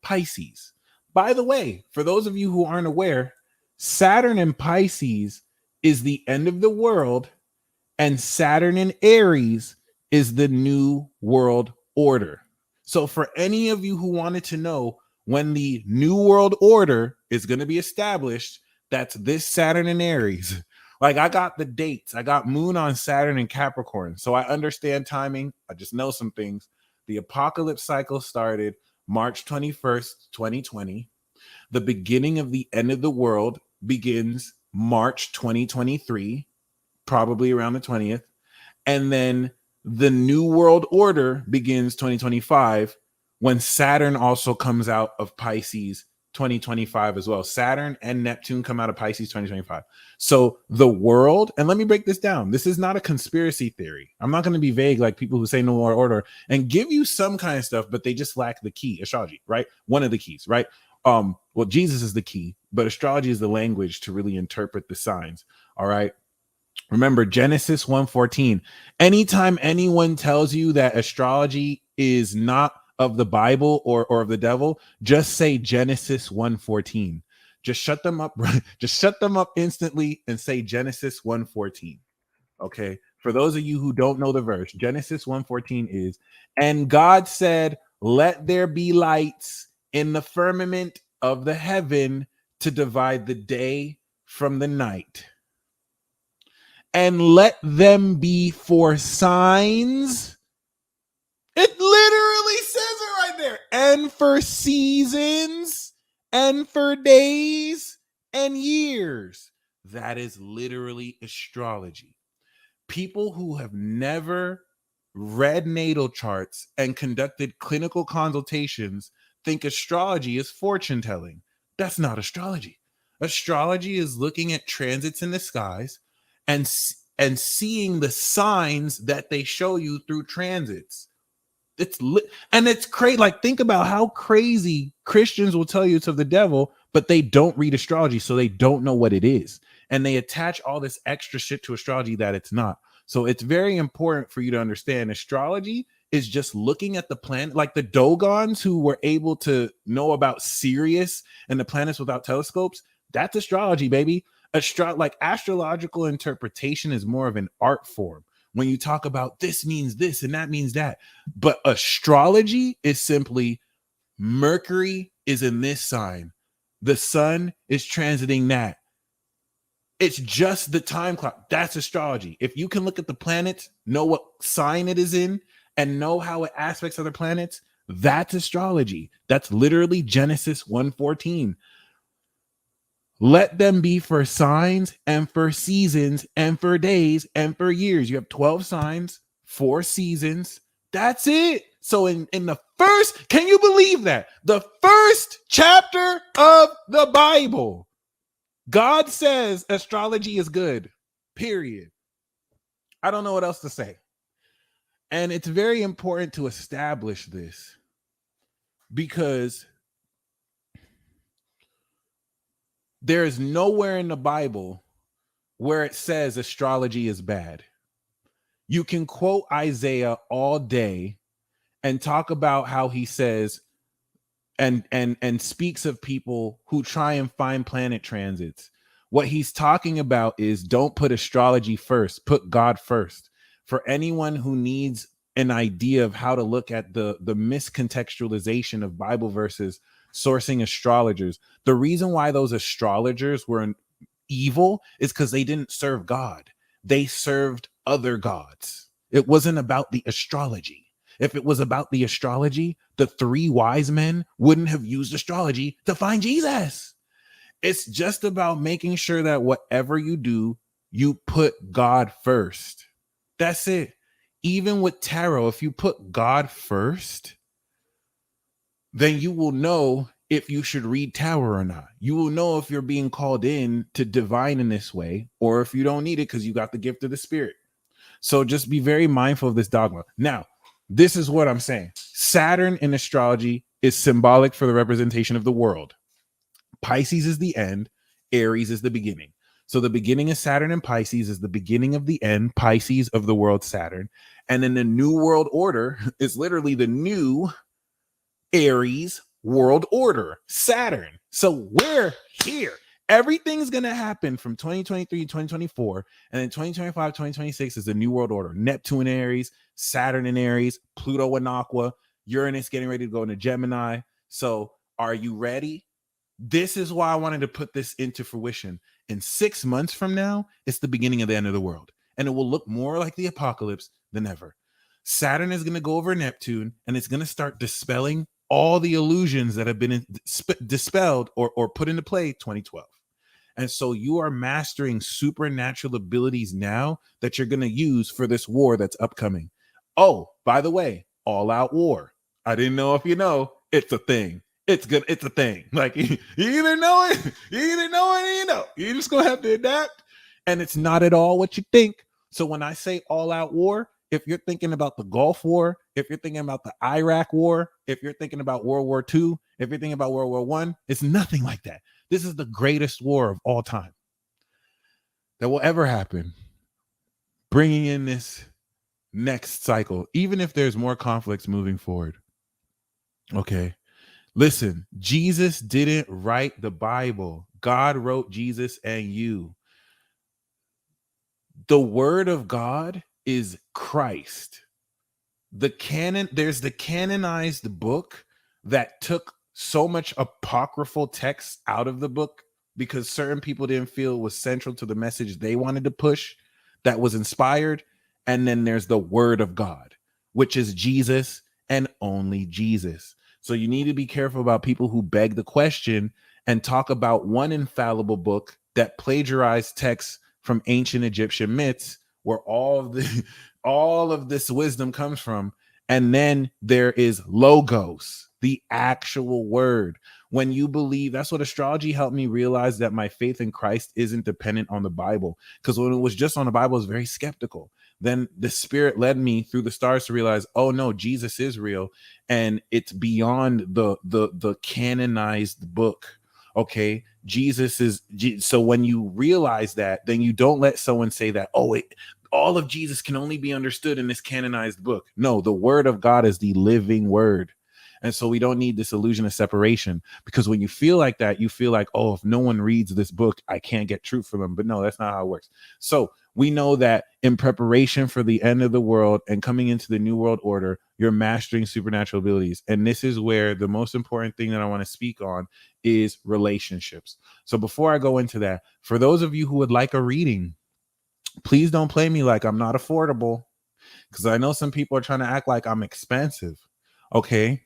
Pisces. By the way, for those of you who aren't aware, Saturn in Pisces is the end of the world, and Saturn in Aries is the new world order. So for any of you who wanted to know when the New World Order is going to be established, that's this Saturn in Aries. Like I got the dates. I got Moon on Saturn and Capricorn. So I understand timing. I just know some things. The apocalypse cycle started March 21st, 2020. The beginning of the end of the world begins March 2023, probably around the 20th. And then the New World Order begins 2025 when Saturn also comes out of Pisces 2025 as well. Saturn and Neptune come out of Pisces 2025. So the world, and let me break this down. This is not a conspiracy theory. I'm not going to be vague like people who say New World Order and give you some kind of stuff, but they just lack the key, astrology, right? One of the keys, right? Well, Jesus is the key, but astrology is the language to really interpret the signs. All right. Remember Genesis 1:14. Anytime anyone tells you that astrology is not of the Bible or of the devil, just say Genesis 1:14. Just shut them up. Just shut them up instantly and say Genesis 1:14. Okay. For those of you who don't know the verse, Genesis 1:14 is, and God said, let there be lights in the firmament of the heaven to divide the day from the night. And let them be for signs. It literally says it right there. And for seasons, and for days, and years. That is literally astrology. People who have never read natal charts and conducted clinical consultations think astrology is fortune telling. That's not astrology. Astrology is looking at transits in the skies and seeing the signs that they show you through transits. And it's crazy. Like, think about how crazy Christians will tell you it's of the devil, but they don't read astrology, so they don't know what it is. And they attach all this extra shit to astrology that it's not. So it's very important for you to understand astrology is just looking at the planet, like the Dogons who were able to know about Sirius and the planets without telescopes. That's astrology, baby. Like astrological interpretation is more of an art form. When you talk about this means this and that means that, but astrology is simply Mercury is in this sign, the sun is transiting that. It's just the time clock. That's astrology. If you can look at the planets, know what sign it is in, and know how it aspects other planets, that's astrology. That's literally Genesis 1:14. Let them be for signs and for seasons and for days and for years. You have 12 signs, 4 seasons. That's it. So in the first, can you believe that? The first chapter of the Bible, God says astrology is good, period. I don't know what else to say. And it's very important to establish this because there is nowhere in the Bible where it says astrology is bad. You can quote Isaiah all day and talk about how he says and speaks of people who try and find planet transits. What he's talking about is don't put astrology first, put God first. For anyone who needs an idea of how to look at the miscontextualization of Bible verses, sourcing astrologers, the reason why those astrologers were evil is because they didn't serve God. They served other gods. It wasn't about the astrology. If it was about the astrology, the 3 wise men wouldn't have used astrology to find Jesus. It's just about making sure that whatever you do, you put God first. That's it. Even with tarot, if you put God first, then you will know if you should read tarot or not. You will know if you're being called in to divine in this way, or if you don't need it because you got the gift of the Spirit. So just be very mindful of this dogma. Now, this is what I'm saying. Saturn in astrology is symbolic for the representation of the world. Pisces is the end. Aries is the beginning. So the beginning of Saturn and Pisces is the beginning of the end, Pisces of the world Saturn. And then the New World Order is literally the new Aries world order, Saturn. So we're here. Everything's going to happen from 2023 to 2024. And then 2025, 2026 is the new world order. Neptune in Aries, Saturn in Aries, Pluto in Aqua. Uranus getting ready to go into Gemini. So are you ready? This is why I wanted to put this into fruition. In 6 months from now, it's the beginning of the end of the world, and it will look more like the apocalypse than ever. Saturn is going to go over Neptune, and it's going to start dispelling all the illusions that have been dispelled or put into play 2012. And so you are mastering supernatural abilities now that you're going to use for this war that's upcoming. Oh, by the way, all out war. I didn't know if you know, it's a thing. It's good. It's a thing. Like you either know it, you either know it or you know. You're just going to have to adapt. And it's not at all what you think. So when I say all out war, if you're thinking about the Gulf War, if you're thinking about the Iraq War, if you're thinking about World War II, if you're thinking about World War I, it's nothing like that. This is the greatest war of all time that will ever happen, bringing in this next cycle, even if there's more conflicts moving forward. Okay. Listen, Jesus didn't write the Bible. God wrote Jesus and you. The word of God is Christ. There's the canonized book that took so much apocryphal text out of the book because certain people didn't feel it was central to the message they wanted to push that was inspired. And then there's the word of God, which is Jesus and only Jesus. So you need to be careful about people who beg the question and talk about one infallible book that plagiarized texts from ancient Egyptian myths where all of this wisdom comes from. And then there is logos, the actual word. When you believe, that's what astrology helped me realize, that my faith in Christ isn't dependent on the Bible. Because when it was just on the Bible, I was very skeptical. Then the Spirit led me through the stars to realize, oh no, Jesus is real, and it's beyond the canonized book. Okay, Jesus is. So when you realize that, then you don't let someone say that, oh, all of Jesus can only be understood in this canonized book. No, the word of God is the living word. And so we don't need this illusion of separation, because when you feel like that, you feel like, oh, if no one reads this book, I can't get truth from them. But no, that's not how it works. So we know that in preparation for the end of the world and coming into the new world order, you're mastering supernatural abilities. And this is where the most important thing that I want to speak on is relationships. So before I go into that, for those of you who would like a reading, please don't play me like I'm not affordable, because I know some people are trying to act like I'm expensive. Okay.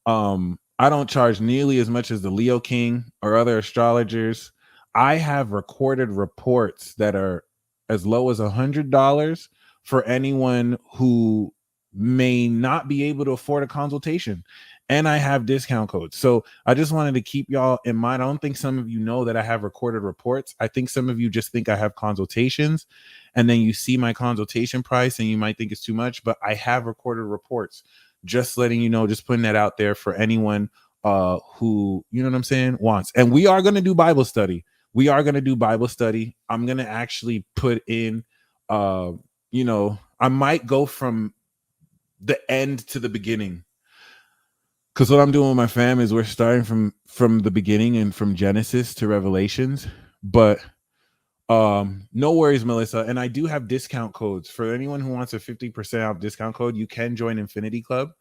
I don't charge nearly as much as the Leo King or other astrologers. I have recorded reports that are as low as $100 for anyone who may not be able to afford a consultation. And I have discount codes. So I just wanted to keep y'all in mind. I don't think some of you know that I have recorded reports. I think some of you just think I have consultations, and then you see my consultation price and you might think it's too much, but I have recorded reports. Just letting you know, just putting that out there for anyone who, you know what I'm saying, wants. And we are going to do Bible study. I'm going to actually put in, I might go from the end to the beginning, because what I'm doing with my fam is we're starting from the beginning and from Genesis to Revelations. But no worries, Melissa. And I do have discount codes for anyone who wants a 50% off discount code. You can join Infinity Club.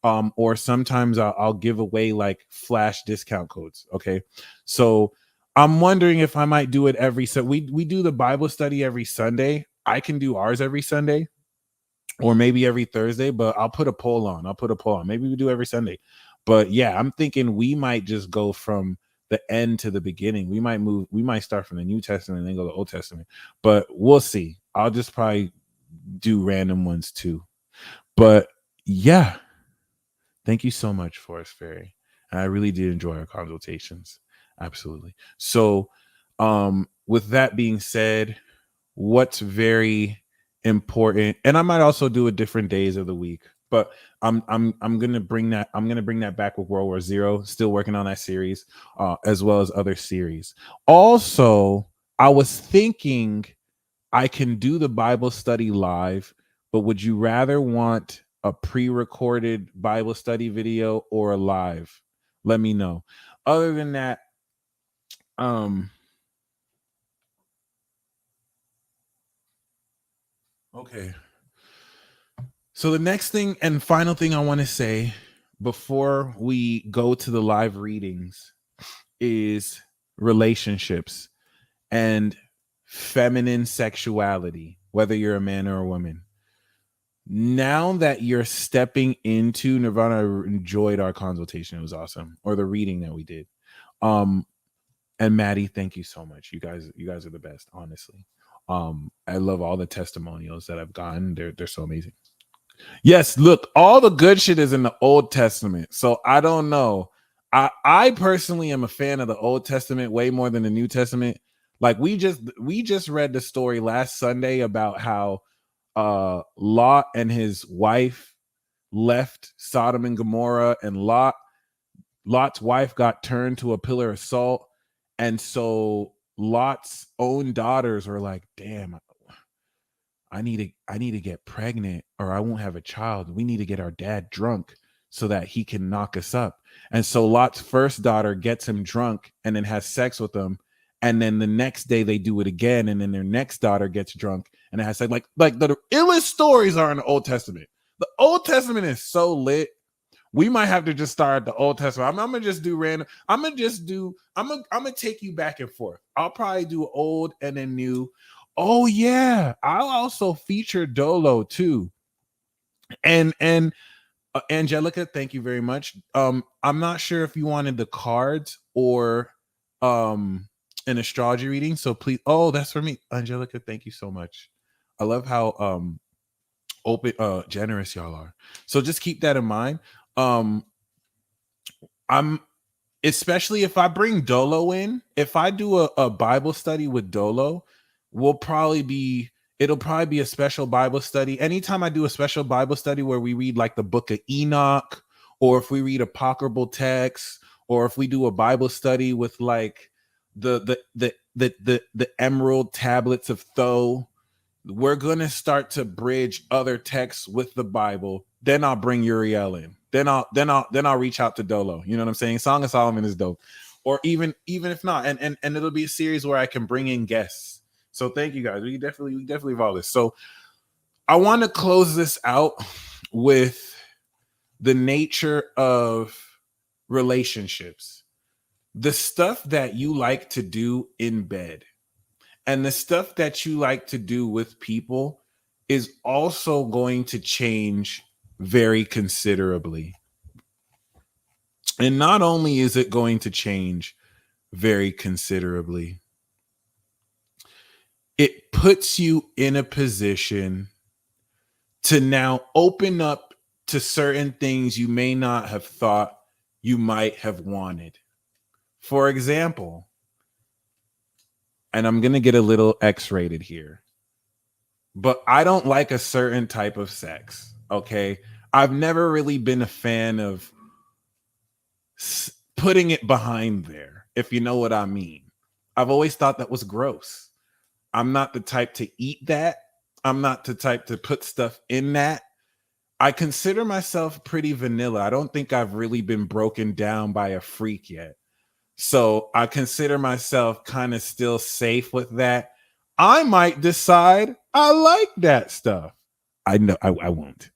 Or sometimes I'll give away like flash discount codes. Okay. So I'm wondering if I might do it every, so we do the Bible study every Sunday. I can do ours every Sunday or maybe every Thursday, but I'll put a poll on. Maybe we do every Sunday. But yeah, I'm thinking we might just go from the end to the beginning. We might start from the New Testament and then go to the Old Testament, but we'll see. I'll just probably do random ones too. But yeah, thank you so much, Forest Fairy. And I really did enjoy our consultations. Absolutely. So with that being said, what's very important, and I might also do it different days of the week, but I'm gonna bring that back with World War Zero. Still working on that series, as well as other series. Also, I was thinking I can do the Bible study live, but would you rather want a pre-recorded Bible study video or a live? Let me know. Other than that, okay. So the next thing and final thing I want to say before we go to the live readings is relationships and feminine sexuality, whether you're a man or a woman. Now that you're stepping into Nirvana, I enjoyed our consultation. It was awesome. Or the reading that we did. And Maddie, thank you so much. You guys are the best, honestly. I love all the testimonials that I've gotten. They're so amazing. Yes, look, all the good shit is in the Old Testament. So I don't know. I personally am a fan of the Old Testament way more than the New Testament. Like we just read the story last Sunday about how Lot and his wife left Sodom and Gomorrah, and Lot's wife got turned to a pillar of salt. And so Lot's own daughters were like, damn, I need to get pregnant or I won't have a child. We need to get our dad drunk so that he can knock us up. And so Lot's first daughter gets him drunk and then has sex with him. And then the next day they do it again. And then their next daughter gets drunk and it has sex. Like the illest stories are in the Old Testament. The Old Testament is so lit. We might have to just start the Old Testament. I'm gonna just do random. I'm gonna take you back and forth. I'll probably do old and then new. Oh yeah, I'll also feature Dolo too. And Angelica, thank you very much. I'm not sure if you wanted the cards or an astrology reading. So please, oh, that's for me. Angelica, thank you so much. I love how open generous y'all are. So just keep that in mind. I'm especially if I bring Dolo in, if I do a Bible study with Dolo, it'll probably be a special Bible study. Anytime I do a special Bible study where we read like the book of Enoch, or if we read apocryphal texts, or if we do a Bible study with like the emerald tablets of Thoth, we're gonna start to bridge other texts with the Bible. Then I'll bring Uriel in. Then I'll reach out to Dolo. You know what I'm saying? Song of Solomon is dope. Or even if not, and it'll be a series where I can bring in guests. So thank you guys. We definitely have all this. So I want to close this out with the nature of relationships. The stuff that you like to do in bed and the stuff that you like to do with people is also going to change very considerably. And not only is it going to change very considerably, it puts you in a position to now open up to certain things you may not have thought you might have wanted. For example, and I'm going to get a little X-rated here, but I don't like a certain type of sex, okay? I've never really been a fan of putting it behind there, if you know what I mean. I've always thought that was gross. I'm not the type to eat that. I'm not the type to put stuff in that. I consider myself pretty vanilla. I don't think I've really been broken down by a freak yet. So I consider myself kind of still safe with that. I might decide I like that stuff. I know I won't.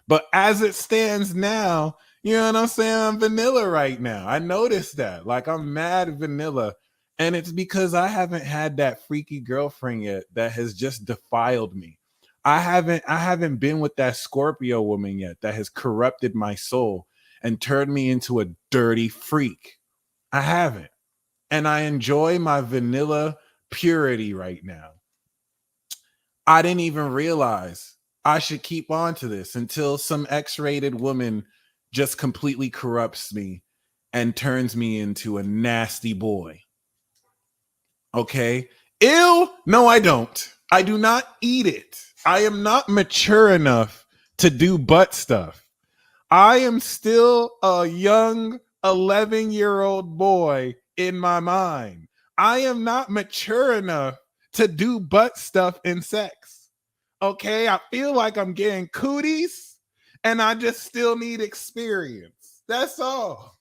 But as it stands now, you know what I'm saying? I'm vanilla right now. I noticed that. Like I'm mad vanilla. And it's because I haven't had that freaky girlfriend yet that has just defiled me. I haven't been with that Scorpio woman yet that has corrupted my soul and turned me into a dirty freak. I haven't. And I enjoy my vanilla purity right now. I didn't even realize I should keep on to this until some X-rated woman just completely corrupts me and turns me into a nasty boy. Okay. Ew. No, I don't. I do not eat it. I am not mature enough to do butt stuff. I am still a young 11-year-old boy in my mind. I am not mature enough to do butt stuff in sex. Okay. I feel like I'm getting cooties and I just still need experience. That's all.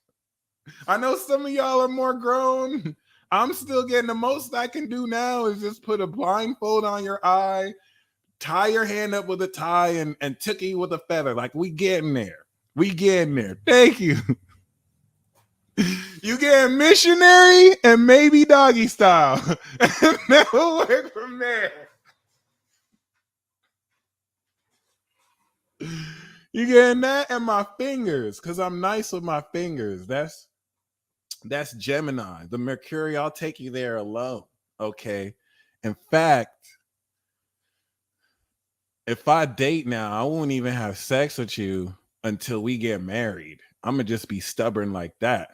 I know some of y'all are more grown. I'm still getting the most I can do now is just put a blindfold on your eye, tie your hand up with a tie, and tookie with a feather. Like we getting there. We getting there. Thank you. You get missionary and maybe doggy style. And then we'll work from there. You getting that? And my fingers, because I'm nice with my fingers. That's Gemini. The Mercury, I'll take you there alone. Okay. In fact, if I date now, I won't even have sex with you until we get married. I'm gonna just be stubborn like that.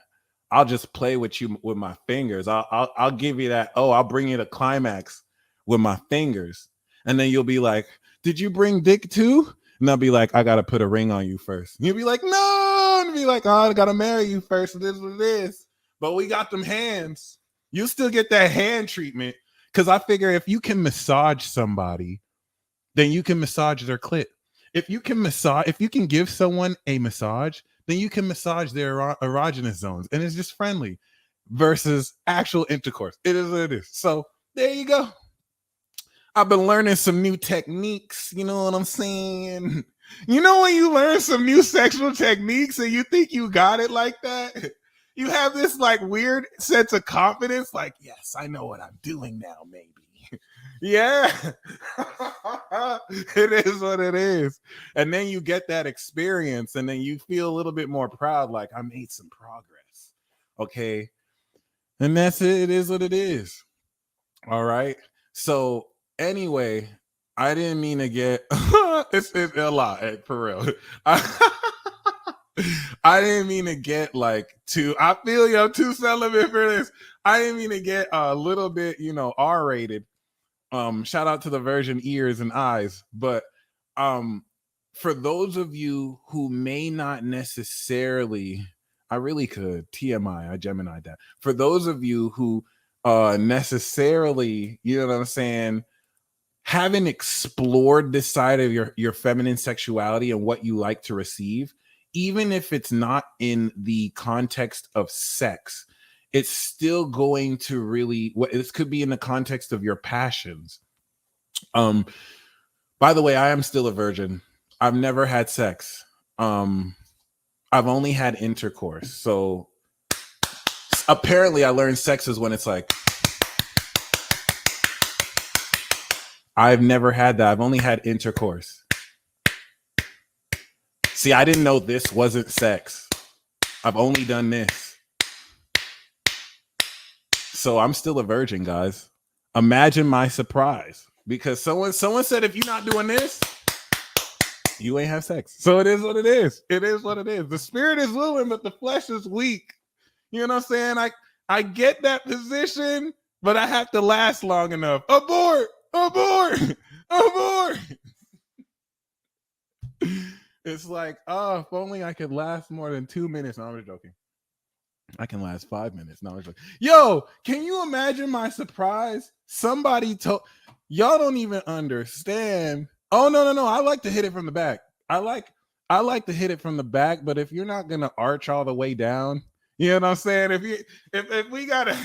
I'll just play with you with my fingers. I'll give you that. Oh, I'll bring you the climax with my fingers, and then you'll be like, "Did you bring dick too?" And I'll be like, "I gotta put a ring on you first." And you'll be like, "No," and I'll be like, "Oh, I gotta marry you first. This is what it is." But we got them hands. You still get that hand treatment because I figure if you can massage somebody, then you can massage their clit. If you can give someone a massage, then you can massage their erogenous zones, and it's just friendly versus actual intercourse. It is what it is. So there you go. I've been learning some new techniques. You know what I'm saying? You know when you learn some new sexual techniques and you think you got it like that? You have this like weird sense of confidence, like, yes, I know what I'm doing now, maybe. Yeah. It is what it is. And then you get that experience and then you feel a little bit more proud, like I made some progress. Okay. And that's it. It is what it is. All right. So anyway, I didn't mean to get it's a lot for real. I didn't mean to get like too, I feel you're too celibate for this. I didn't mean to get a little bit, R-rated. Shout out to the virgin ears and eyes. But for those of you who may not necessarily, I really could TMI, I Gemini that. For those of you who necessarily, you know what I'm saying, haven't explored this side of your feminine sexuality and what you like to receive, even if it's not in the context of sex, it's still going to really, this could be in the context of your passions. By the way, I am still a virgin. I've never had sex. I've only had intercourse. So apparently I learned sex is when it's like, I've never had that. I've only had intercourse. See, I didn't know this wasn't sex. I've only done this. So I'm still a virgin, guys. Imagine my surprise. Because someone said, if you're not doing this, you ain't have sex. So it is what it is. It is what it is. The spirit is willing, but the flesh is weak. You know what I'm saying? I get that position, but I have to last long enough. Abort! Abort! Abort! It's like, oh, if only I could last more than 2 minutes. No, I'm just joking. I can last 5 minutes. No, I'm just joking. Yo, can you imagine my surprise? Somebody told, y'all don't even understand. Oh, no. I like to hit it from the back. I like to hit it from the back, but if you're not gonna arch all the way down, you know what I'm saying? If we gotta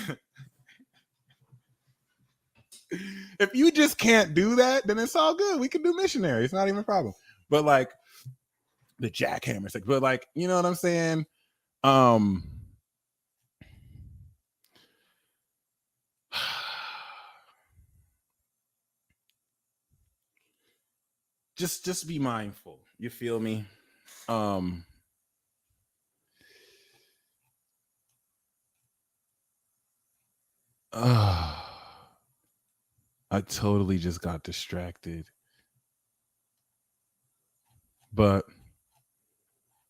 if you just can't do that, then it's all good. We can do missionary. It's not even a problem. But like the jackhammer, but like, you know what I'm saying? Just be mindful. You feel me? I totally just got distracted. But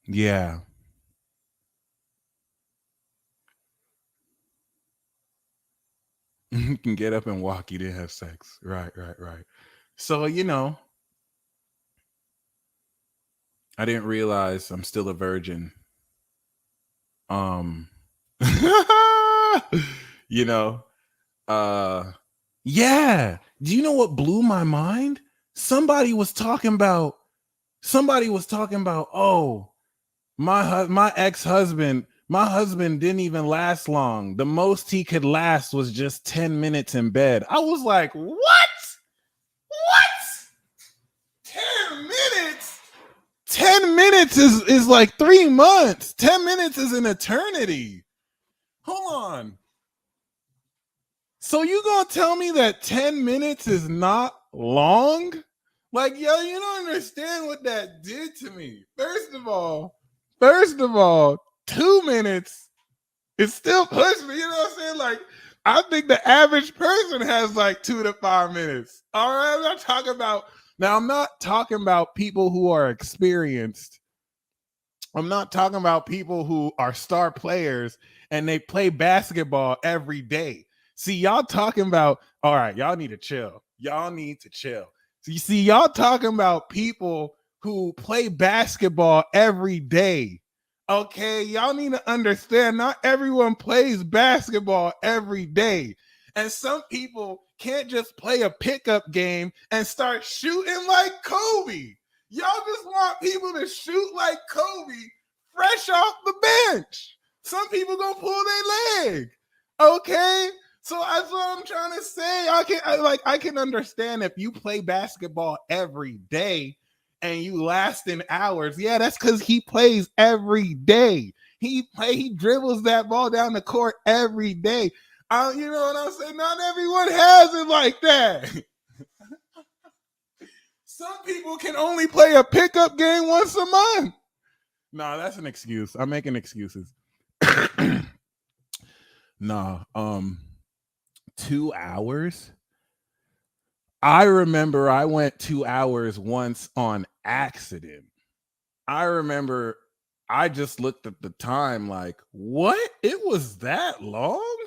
yeah. You can get up and walk, you didn't have sex. Right. So, I didn't realize I'm still a virgin. Yeah. Do you know what blew my mind? Somebody was talking about, oh, my ex-husband, my husband didn't even last long. The most he could last was just 10 minutes in bed. I was like, what? 10 minutes? 10 10 minutes is like 3 months. 10 minutes is an eternity. Hold on. So you gonna tell me that 10 minutes is not long? Like, yo, you don't understand what that did to me. First of all, 2 minutes, it still pushed me. You know what I'm saying? Like, I think the average person has like 2 to 5 minutes. All right, I'm not talking about people who are experienced. I'm not talking about people who are star players and they play basketball every day. See, y'all talking about, all right, y'all need to chill. Y'all need to chill. So you see, y'all talking about people who play basketball every day. Okay, y'all need to understand not everyone plays basketball every day. And some people can't just play a pickup game and start shooting like Kobe. Y'all just want people to shoot like Kobe fresh off the bench. Some people gonna pull their leg. Okay? So that's what I'm trying to say. I can understand if you play basketball every day and you last in hours. Yeah, that's because he plays every day. He dribbles that ball down the court every day. You know what I'm saying? Not everyone has it like that. Some people can only play a pickup game once a month. No, that's an excuse. I'm making excuses. No, 2 hours. I remember I went 2 hours once on accident. I remember I just looked at the time like, what? It was that long?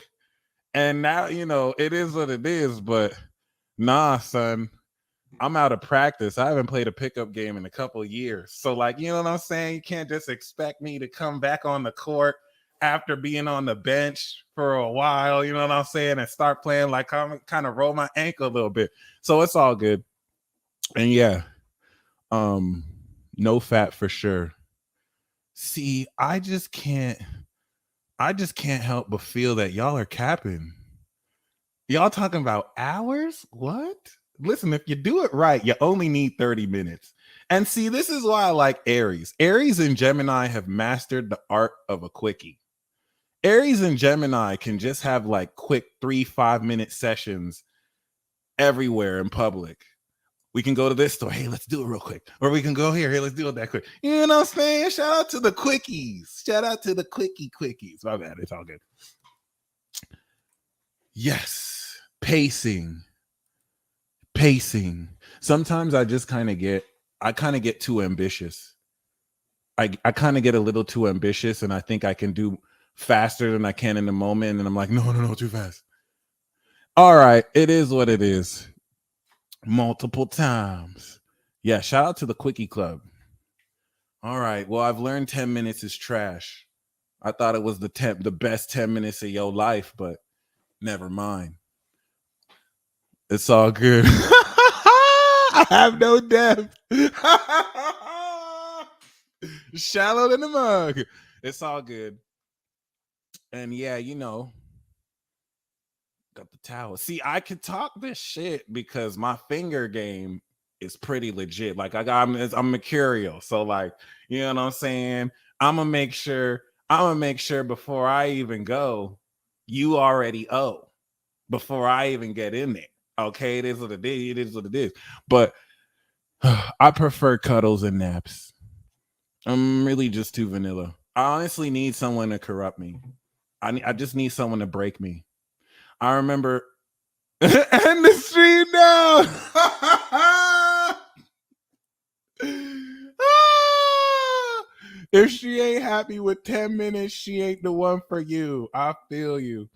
And now, it is what it is, but nah, son. I'm out of practice. I haven't played a pickup game in a couple of years. So, like, you know what I'm saying? You can't just expect me to come back on the court after being on the bench for a while, you know what I'm saying? And start playing like I'm kind of roll my ankle a little bit. So it's all good. And yeah, no fat for sure. See, I just can't help but feel that y'all are capping. Y'all talking about hours? What? Listen, if you do it right, you only need 30 minutes. And see, this is why I like Aries. Aries and Gemini have mastered the art of a quickie. Aries and Gemini can just have like quick 3-5 minute sessions everywhere in public. We can go to this store. Hey, let's do it real quick. Or we can go here. Hey, let's do it that quick. You know what I'm saying? Shout out to the quickies. Shout out to the quickies. My bad. It's all good. Yes. Pacing. Sometimes I just kind of get too ambitious. I kind of get a little too ambitious, and I think I can do faster than I can in the moment. And I'm like, no, too fast. All right. It is what it is. Multiple times. Yeah. Shout out to the Quickie Club. All right. Well, I've learned 10 minutes is trash. I thought it was the best 10 minutes of your life, but never mind. It's all good. I have no depth. Shallow than the mug. It's all good. And yeah, got the towel. See, I could talk this shit because my finger game is pretty legit. Like I'm mercurial. So like, you know what I'm saying? I'm gonna make sure before I even go, you already owe before I even get in there. Okay, it is what it is. It is what it is. But I prefer cuddles and naps. I'm really just too vanilla. I honestly need someone to corrupt me. I just need someone to break me. I remember end the stream now. If she ain't happy with 10 minutes, she ain't the one for you. I feel you.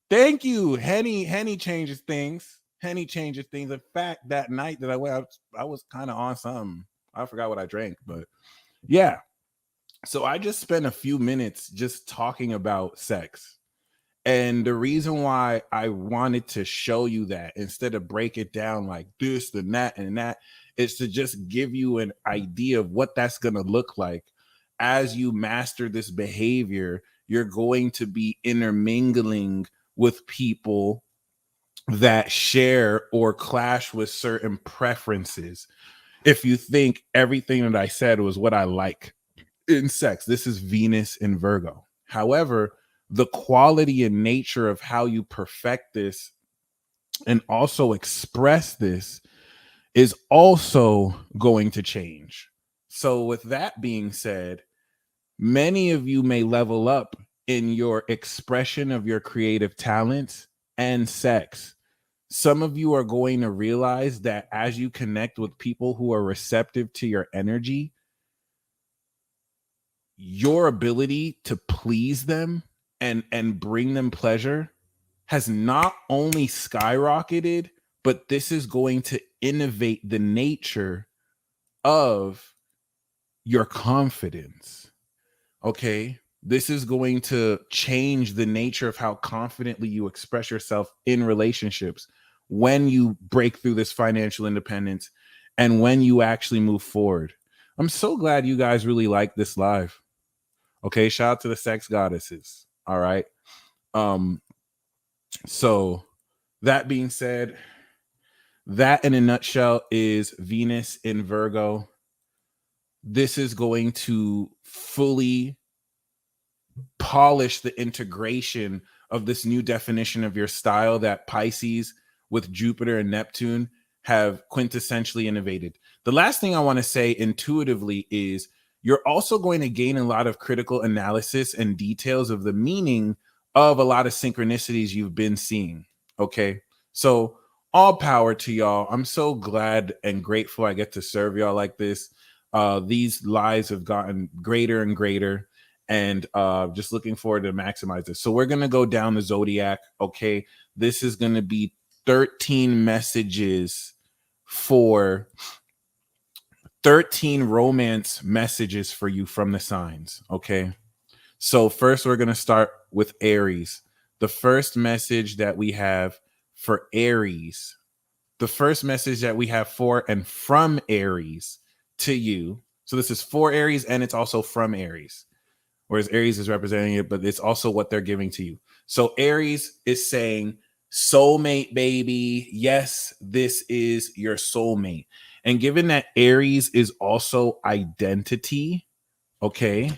Thank you. Henny changes things. Henny changes things. In fact, that night that I went, I was kind of on something. I forgot what I drank, but yeah. So I just spent a few minutes just talking about sex. And the reason why I wanted to show you that instead of break it down like this and that is to just give you an idea of what that's going to look like. As you master this behavior, you're going to be intermingling with people that share or clash with certain preferences. if you think everything that I said was what I like in sex. This is Venus in Virgo. However, the quality and nature of how you perfect this and also express this is also going to change. So, with that being said, many of you may level up in your expression of your creative talents and sex. Some of you are going to realize that as you connect with people who are receptive to your energy, your ability to please them and bring them pleasure has not only skyrocketed, but this is going to innovate the nature of your confidence. Okay, this is going to change the nature of how confidently you express yourself in relationships when you break through this financial independence and when you actually move forward. I'm so glad you guys really like this live. Okay, shout out to the sex goddesses. All right. So that being said, that in a nutshell is Venus in Virgo. This is going to fully polish the integration of this new definition of your style that Pisces with Jupiter and Neptune have quintessentially innovated. The last thing I want to say intuitively is you're also going to gain a lot of critical analysis and details of the meaning of a lot of synchronicities you've been seeing. Okay. So all power to y'all. I'm so glad and grateful I get to serve y'all like this. These lives have gotten greater and greater, and just looking forward to maximize this. So we're going to go down the zodiac. Okay. This is going to be 13 messages for 13 romance messages for you from the signs. Okay. So first we're going to start with Aries. The first message that we have for Aries, the first message that we have for and from Aries to you. So this is for Aries and it's also from Aries, whereas Aries is representing it, but it's also what they're giving to you. So Aries is saying, soulmate, baby. Yes, this is your soulmate. And given that Aries is also identity, okay,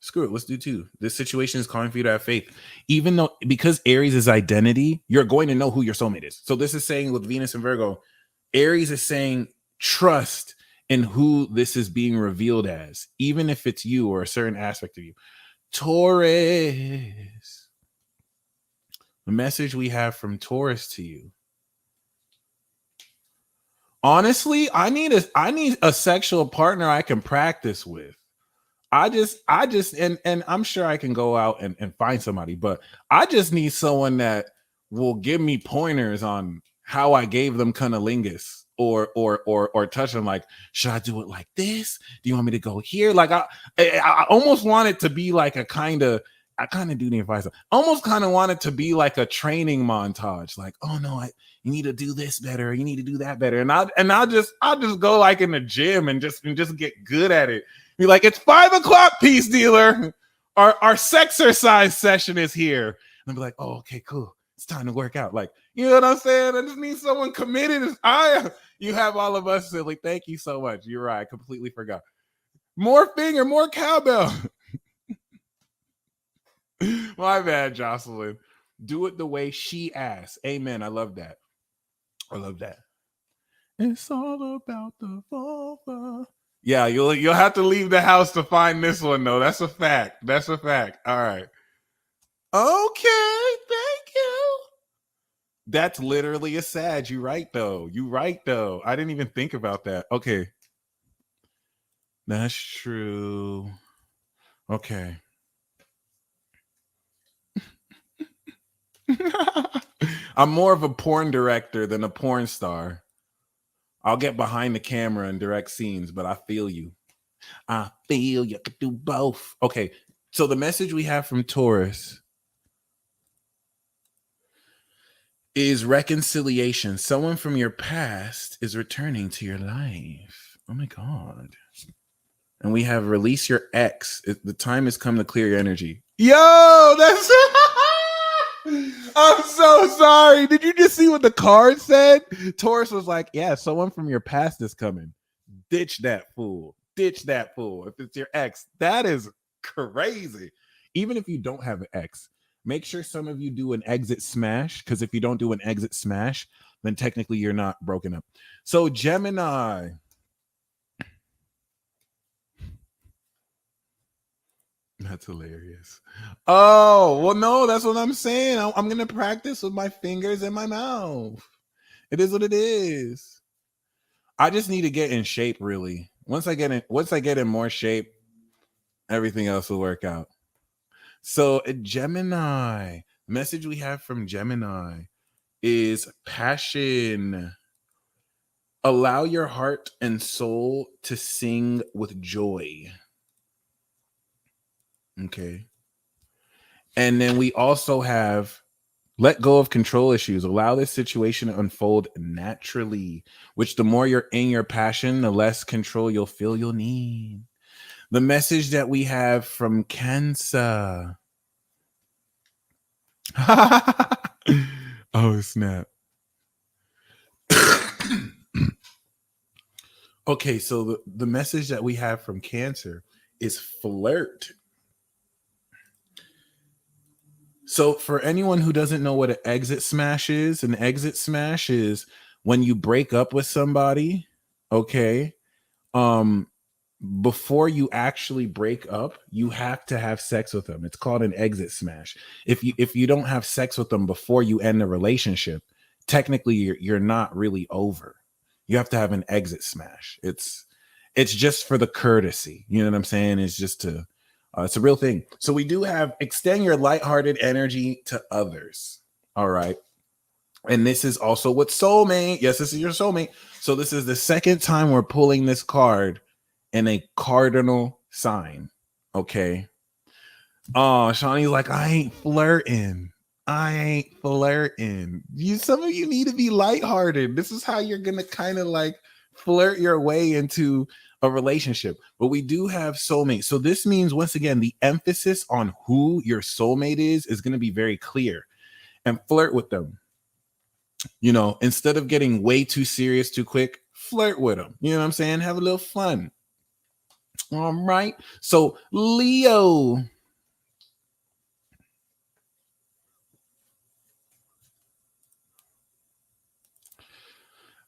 screw it, let's do two. This situation is calling for you to have faith. Even though, because Aries is identity, you're going to know who your soulmate is. So this is saying with Venus and Virgo, Aries is saying trust in who this is being revealed as, even if it's you or a certain aspect of you. Taurus. The message we have from Taurus to you. Honestly, I need a sexual partner I can practice with. I just and I'm sure I can go out and find somebody, but I just need someone that will give me pointers on how I gave them cunnilingus or touch them. Like, should I do it like this? Do you want me to go here? Like I almost want it to be like I kind of do need advice. I almost kind of want it to be like a training montage. Like, oh no, you need to do this better. You need to do that better. And I'll just go like in the gym and just get good at it. Be like, it's 5 o'clock, peace dealer. Our sexercise session is here. And I'll be like, oh, okay, cool. It's time to work out. Like, you know what I'm saying? I just need someone committed. You have all of us silly. Thank you so much. You're right. I completely forgot. More finger, more cowbell. My bad, Jocelyn. Do it the way she asks. Amen. I love that. I love that. It's all about the vulva. Yeah, you'll have to leave the house to find this one, though. That's a fact. That's a fact. All right. Okay, thank you. That's literally a Sag. You right, though. I didn't even think about that. Okay. That's true. Okay. I'm more of a porn director than a porn star. I'll get behind the camera and direct scenes, but I feel you. I feel you could do both. Okay, so the message we have from Taurus is reconciliation. Someone from your past is returning to your life. Oh my God. And we have release your ex. The time has come to clear your energy. Yo, that's... I'm so sorry. Did you just see what the card said? Taurus was like, yeah, someone from your past is coming. Ditch that fool. Ditch that fool. If it's your ex, that is crazy. Even if you don't have an ex, make sure some of you do an exit smash, because if you don't do an exit smash, then technically you're not broken up. So Gemini. That's hilarious. Oh, well, no, that's what I'm saying. I'm going to practice with my fingers and my mouth. It is what it is. I just need to get in shape, really. Once I get in more shape, everything else will work out. So, Gemini, message we have from Gemini is passion. Allow your heart and soul to sing with joy. Okay. And then we also have let go of control issues. Allow this situation to unfold naturally, which the more you're in your passion, the less control you'll feel you'll need. The message that we have from Cancer. Oh, snap. Okay, so the message that we have from Cancer is flirt. So for anyone who doesn't know what an exit smash is, an exit smash is when you break up with somebody, okay? Before you actually break up, you have to have sex with them. It's called an exit smash. If you don't have sex with them before you end the relationship, technically you're not really over. You have to have an exit smash. It's just for the courtesy. You know what I'm saying? It's just to it's a real thing. So we do have extend your lighthearted energy to others. All right. And this is also what soulmate. Yes, this is your soulmate. So this is the second time we're pulling this card in a cardinal sign. Okay. Oh, Shawnee's like, I ain't flirting. Some of you need to be lighthearted. This is how you're gonna kind of like flirt your way into a relationship. But we do have soulmate. So this means, once again, the emphasis on who your soulmate is going to be very clear. And flirt with them. You know, instead of getting way too serious too quick, flirt with them. You know what I'm saying? Have a little fun. All right. So Leo.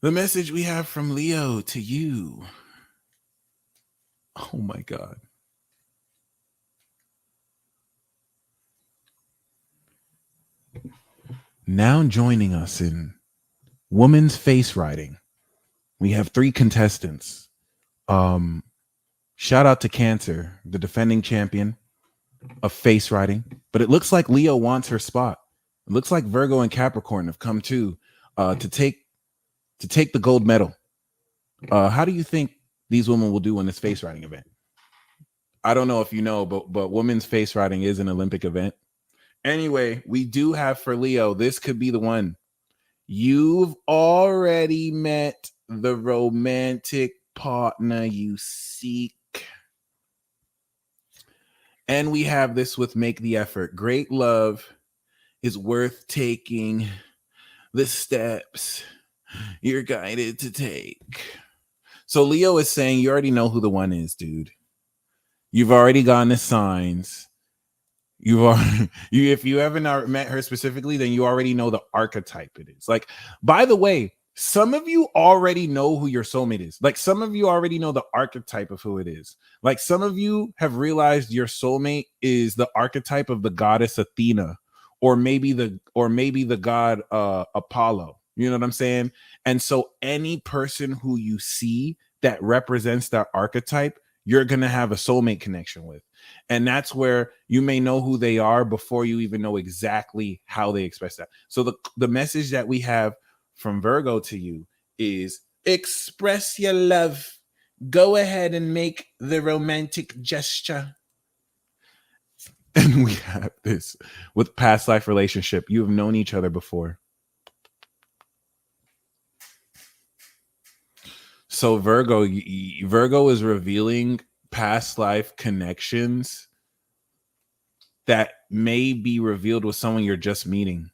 The message we have from Leo to you. Oh my God. Now joining us in woman's face writing, we have 3 contestants. Shout out to Cancer, the defending champion of face writing. But it looks like Leo wants her spot. It looks like Virgo and Capricorn have come to take the gold medal. How do you think these women will do in this face writing event? I don't know if you know, but women's face writing is an Olympic event. Anyway, we do have for Leo, this could be the one. You've already met the romantic partner you seek. And we have this with make the effort. Great love is worth taking the steps you're guided to take. So Leo is saying you already know who the one is, dude. You've already gotten the signs. If you haven't met her specifically, then you already know the archetype it is. Like, by the way, some of you already know who your soulmate is. Like, some of you already know the archetype of who it is. Like, some of you have realized your soulmate is the archetype of the goddess Athena, or maybe the god Apollo. You know what I'm saying? And so any person who you see that represents that archetype, you're going to have a soulmate connection with. And that's where you may know who they are before you even know exactly how they express that. So the message that we have from Virgo to you is express your love. Go ahead and make the romantic gesture. And we have this with past life relationship. You have known each other before. So Virgo is revealing past life connections that may be revealed with someone you're just meeting.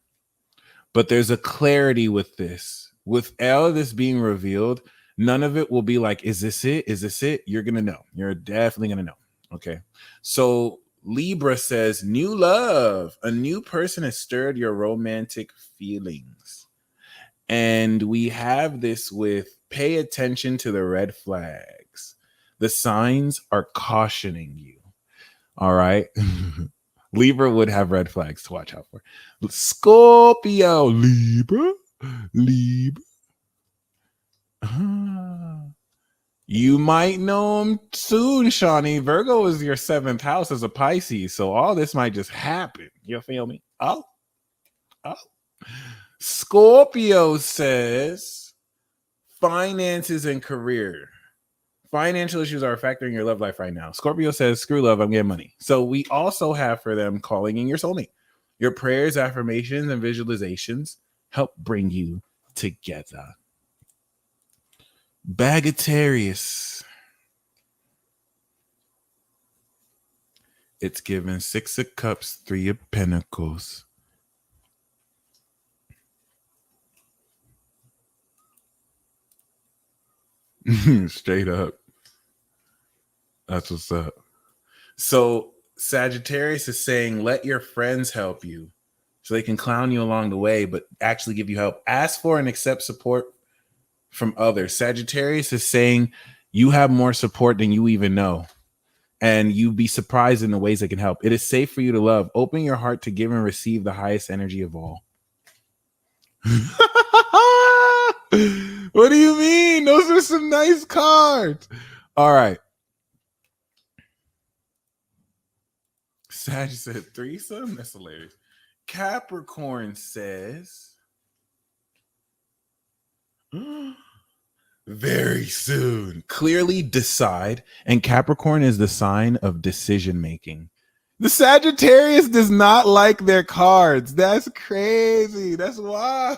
But there's a clarity with this. With all of this being revealed, None of it will be like, is this it? Is this it? You're going to know. You're definitely going to know. Okay. So Libra says, new love. A new person has stirred your romantic feelings. And we have this with pay attention to the red flags. The signs are cautioning you. All right. Libra would have red flags to watch out for. Scorpio, Libra. You might know him soon, Shawnee. Virgo is your 7th house as a Pisces, so all this might just happen. You feel me? Oh. Scorpio says finances and career. Financial issues are affecting your love life right now. Scorpio says, screw love, I'm getting money. So we also have for them calling in your soulmate. Your prayers, affirmations, and visualizations help bring you together. Sagittarius. It's given 6 of Cups, 3 of Pentacles. Straight up. That's what's up. So Sagittarius is saying, let your friends help you so they can clown you along the way, but actually give you help. Ask for and accept support from others. Sagittarius is saying you have more support than you even know, and you'd be surprised in the ways that can help. It is safe for you to love. Open your heart to give and receive the highest energy of all. What do you mean? Those are some nice cards. All right. Sag said threesome. That's hilarious. Capricorn says very soon. Clearly decide. And Capricorn is the sign of decision making. The Sagittarius does not like their cards. That's crazy. That's why.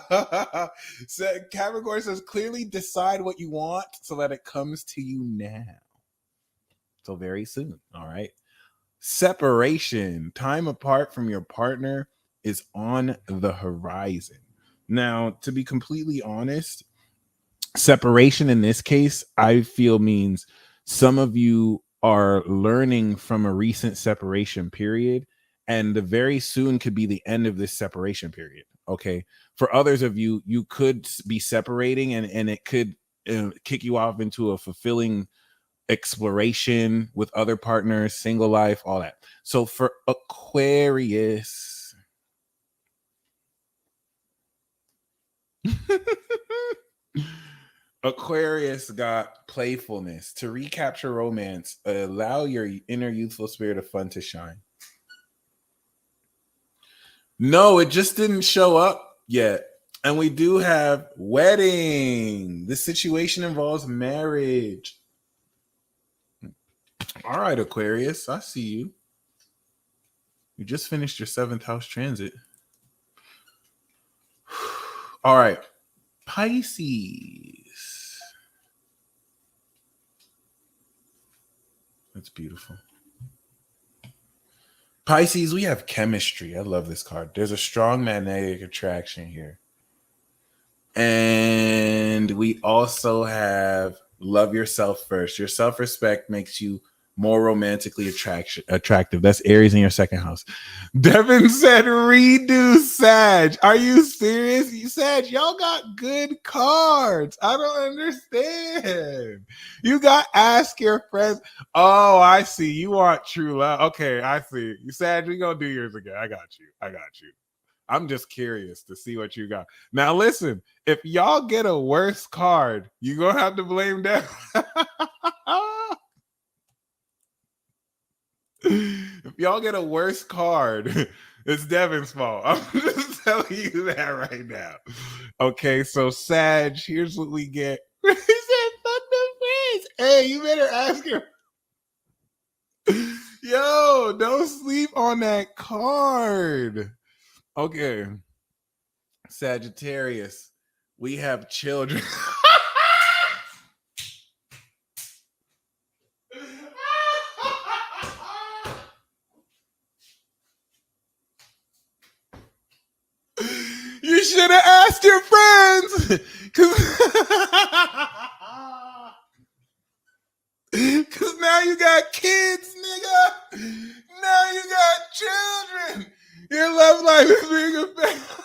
Capricorn says clearly decide what you want so that it comes to you now. So very soon. All right. Separation. Time apart from your partner is on the horizon. Now, to be completely honest, separation in this case, I feel means some of you are learning from a recent separation period, and the very soon could be the end of this separation period. Okay. For others of you, you could be separating and it could kick you off into a fulfilling exploration with other partners, single life, all that. So for Aquarius, Aquarius got playfulness. To recapture romance, allow your inner youthful spirit of fun to shine. No, it just didn't show up yet. And we do have wedding. This situation involves marriage. All right, Aquarius, I see you. You just finished your 7th house transit. All right, Pisces. That's beautiful. Pisces, we have chemistry. I love this card. There's a strong magnetic attraction here. And we also have love yourself first. Your self-respect makes you more romantically attractive. That's Aries in your 2nd house. Devin said redo Sag. Are you serious? Sag, y'all got good cards. I don't understand. You got ask your friends. Oh, I see. You want true love. Okay, I see. Sag, we gonna do yours again. I got you. I'm just curious to see what you got. Now listen, if y'all get a worse card, you gonna have to blame them. If y'all get a worse card, it's Devin's fault. I'm just telling you that right now. Okay, so Sag, here's what we get. He said, "Fuck the friends." Hey, you better ask her. Yo, don't sleep on that card. Okay, Sagittarius, we have children. You should have asked your friends. you got kids, nigga. Now you got children. Your love life is being affected.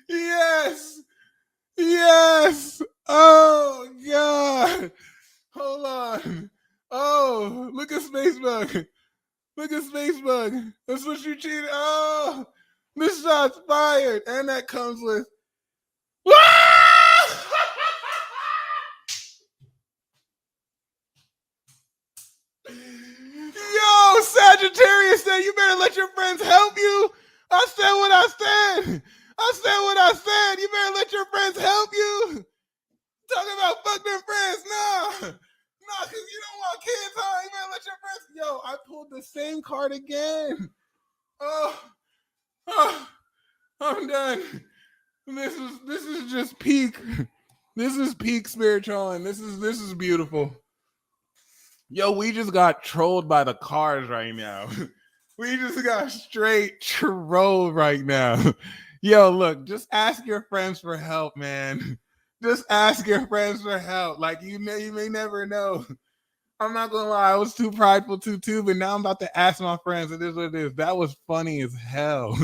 Yes. Yes. Oh, God. Hold on. Oh, look at Spacebug. Look at Spacebug. That's what you cheated. Oh, this shot's fired. And that comes with. Yo, Sagittarius said you better let your friends help you. I said what I said. I said what I said. You better let your friends help you. Talking about fuck them friends. Nah. Nah, because you don't want kids, huh? You better let your friends. Yo, I pulled the same card again. Oh, I'm done. This is just peak. This is peak spiritual, and this is beautiful. Yo, we just got trolled by the cars right now. We just got straight trolled right now. Yo, look, just ask your friends for help, man. Just ask your friends for help. Like you may never know. I'm not gonna lie, I was too prideful too, but now I'm about to ask my friends. It is what it is. That was funny as hell.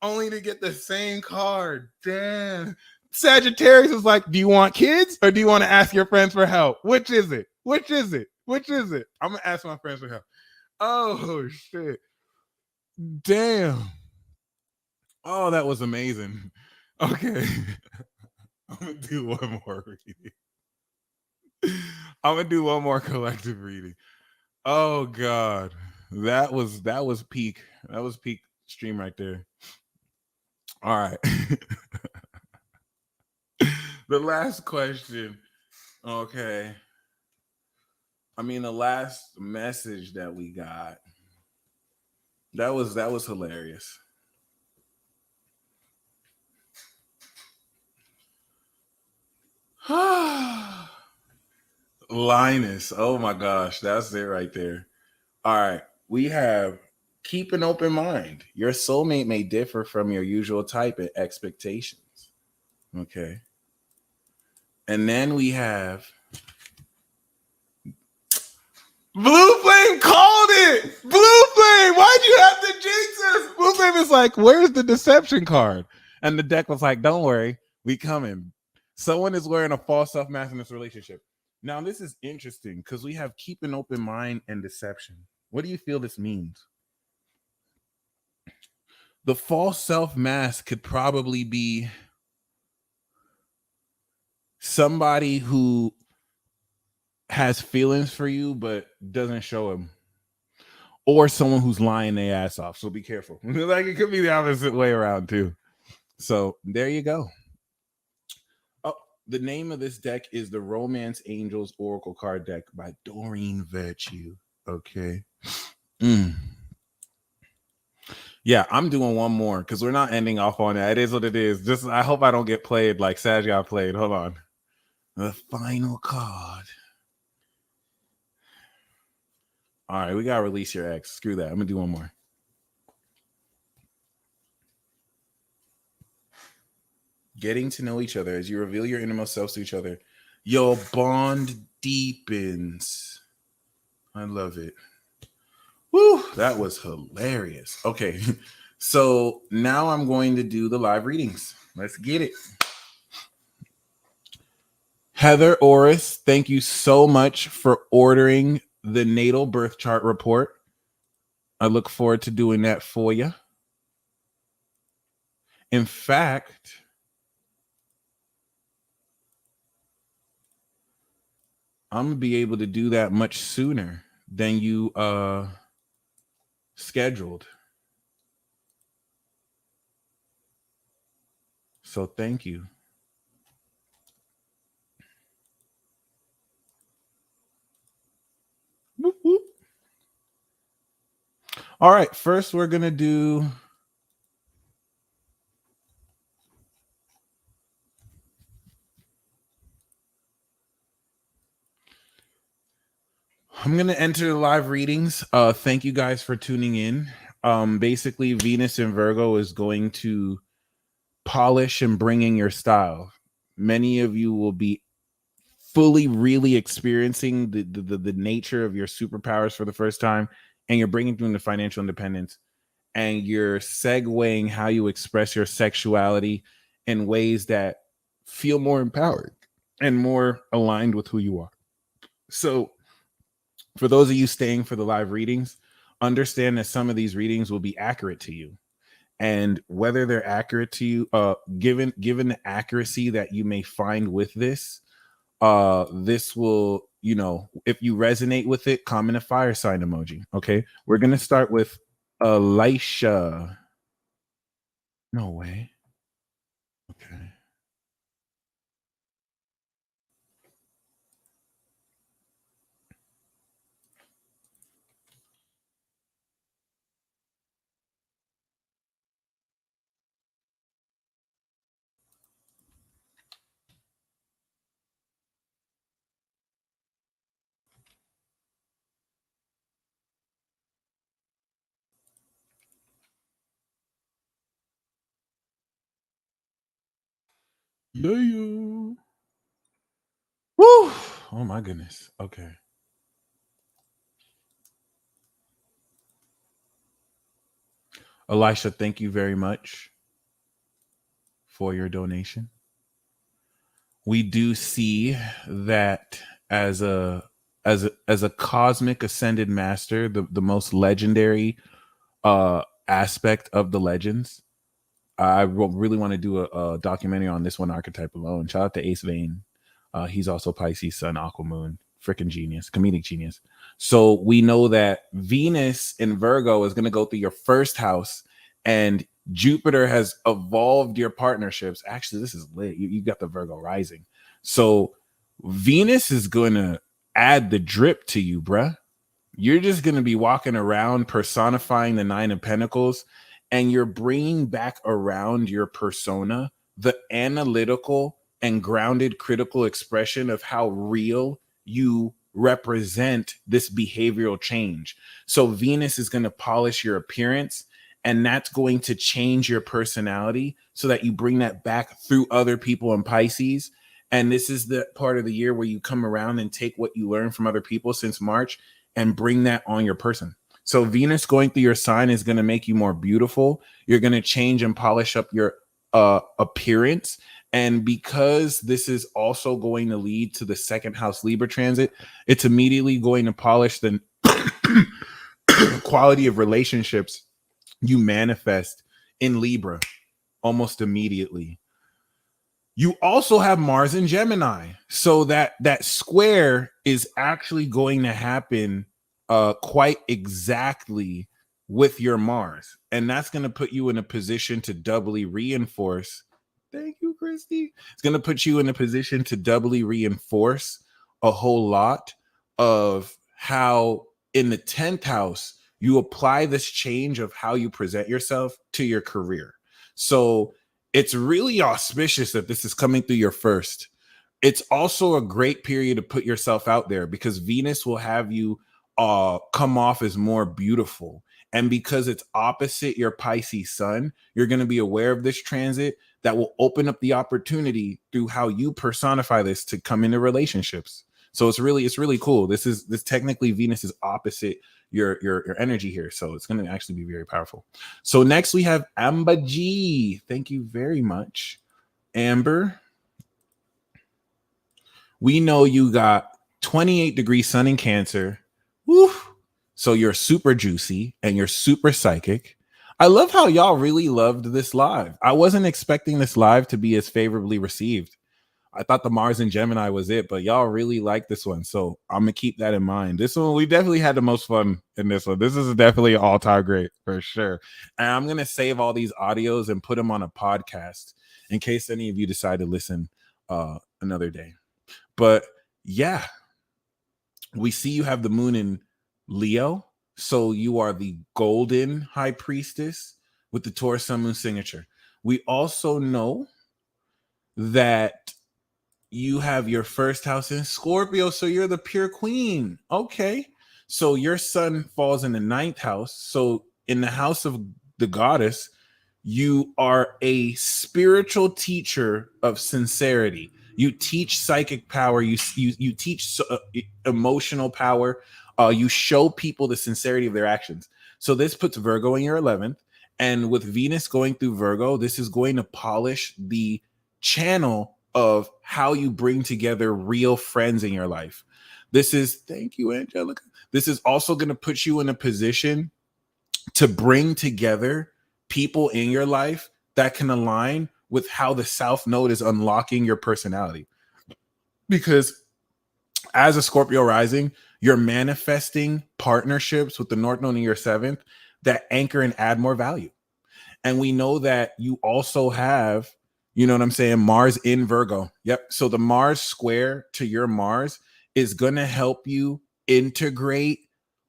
Only to get the same card. Damn. Sagittarius is like, do you want kids or do you want to ask your friends for help? Which is it? Which is it? Which is it? I'm gonna ask my friends for help. Oh shit. Damn. Oh, that was amazing. Okay. I'm gonna do one more reading. I'm gonna do one more collective reading. Oh God. That was peak. That was peak stream right there. All right. The last question. Okay. I mean, the last message that we got. That was hilarious. Linus. Oh my gosh. That's it right there. All right. We have keep an open mind. Your soulmate may differ from your usual type and expectations. Okay. And then we have Blue Flame called it. Blue Flame, why'd you have to jinx us? Blue Flame is like, where's the deception card? And the deck was like, don't worry, we coming. Someone is wearing a false self-mask in this relationship. Now, this is interesting because we have keep an open mind and deception. What do you feel this means? The false self-mask could probably be somebody who has feelings for you but doesn't show them, or someone who's lying their ass off. So be careful. Like it could be the opposite way around too. So there you go. Oh, the name of this deck is the Romance Angels Oracle Card Deck by Doreen Virtue. Okay. Yeah, I'm doing one more because we're not ending off on that. It is what it is. Just I hope I don't get played like Sag got played. Hold on. The final card. All right, we gotta release your ex. Screw that. I'm gonna do one more. Getting to know each other as you reveal your innermost selves to each other. Your bond deepens. I love it. Woo, that was hilarious. Okay, so now I'm going to do the live readings. Let's get it. Heather Orris, thank you so much for ordering the natal birth chart report. I look forward to doing that for you. In fact, I'm going to be able to do that much sooner than you scheduled. So thank you. Whoop, whoop. All right, first we're going to do I'm going to enter the live readings. Thank you guys for tuning in. Basically, Venus in Virgo is going to polish and bring in your style. Many of you will be fully really experiencing the nature of your superpowers for the first time, and you're bringing them to financial independence, and you're segueing how you express your sexuality in ways that feel more empowered and more aligned with who you are. So for those of you staying for the live readings, understand that some of these readings will be accurate to you, and whether they're accurate to you, given the accuracy that you may find with this will, if you resonate with it, comment a fire sign emoji. Okay, we're gonna start with Elisha. No way. Okay. Yeah. Woo! Oh my goodness. Okay. Elisha, thank you very much for your donation. We do see that as a cosmic ascended master, the most legendary aspect of the legends. I really want to do a documentary on this one archetype alone. Shout out to Ace Vane. He's also Pisces Sun, Aqua Moon. Freaking genius, comedic genius. So we know that Venus in Virgo is going to go through your first house, and Jupiter has evolved your partnerships. Actually, this is lit. You got the Virgo rising. So Venus is going to add the drip to you, bruh. You're just going to be walking around personifying the Nine of Pentacles, and you're bringing back around your persona the analytical and grounded critical expression of how real you represent this behavioral change. So Venus is going to polish your appearance, and that's going to change your personality so that you bring that back through other people in Pisces. And this is the part of the year where you come around and take what you learned from other people since March and bring that on your person. So Venus going through your sign is going to make you more beautiful. You're going to change and polish up your appearance. And because this is also going to lead to the second house Libra transit, it's immediately going to polish the quality of relationships you manifest in Libra almost immediately. You also have Mars in Gemini, so that square is actually going to happen quite exactly with your Mars, and that's going to put you in a position to doubly reinforce. Thank you, Christy. It's going to put you in a position to doubly reinforce a whole lot of how in the 10th house you apply this change of how you present yourself to your career. So it's really auspicious that this is coming through your first. It's also a great period to put yourself out there because Venus will have you come off as more beautiful. And because it's opposite your Pisces sun, you're going to be aware of this transit that will open up the opportunity through how you personify this to come into relationships. So it's really cool. This technically Venus is opposite your energy here. So it's going to actually be very powerful. So next we have Amber G. Thank you very much, Amber. We know you got 28 degrees sun in Cancer. Woo. So you're super juicy and you're super psychic. I love how y'all really loved this live. I wasn't expecting this live to be as favorably received. I thought the Mars and Gemini was it, but y'all really like this one. So I'm going to keep that in mind. This one, we definitely had the most fun in this one. This is definitely an all-time great for sure. And I'm going to save all these audios and put them on a podcast in case any of you decide to listen another day. But yeah, we see you have the moon in Leo. So you are the golden high priestess with the Taurus sun moon signature. We also know that you have your first house in Scorpio, so you're the pure queen. Okay. So your sun falls in the 9th house. So in the house of the goddess, You are a spiritual teacher of sincerity. You teach psychic power. You teach emotional power. You show people the sincerity of their actions. So this puts Virgo in your 11th, and with Venus going through Virgo, this is going to polish the channel of how you bring together real friends in your life. This is, thank you, Angelica. This is also going to put you in a position to bring together people in your life that can align with how the South Node is unlocking your personality. Because as a Scorpio rising, you're manifesting partnerships with the North Node in your 7th that anchor and add more value. And we know that you also have, you know what I'm saying, Mars in Virgo. Yep. So the Mars square to your Mars is going to help you integrate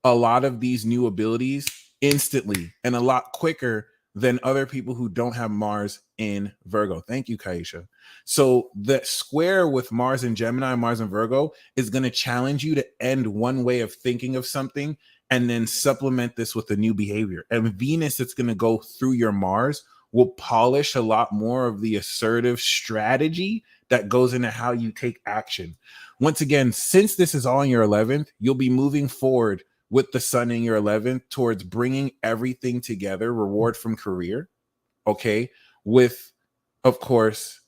a lot of these new abilities instantly and a lot quicker than other people who don't have Mars in Virgo. Thank you, Kaisha. So the square with Mars in Gemini, Mars in Virgo is going to challenge you to end one way of thinking of something and then supplement this with a new behavior. And Venus, it's going to go through your Mars, will polish a lot more of the assertive strategy that goes into how you take action. Once again, since this is all in your 11th, you'll be moving forward with the sun in your 11th towards bringing everything together, reward from career, okay, with, of course,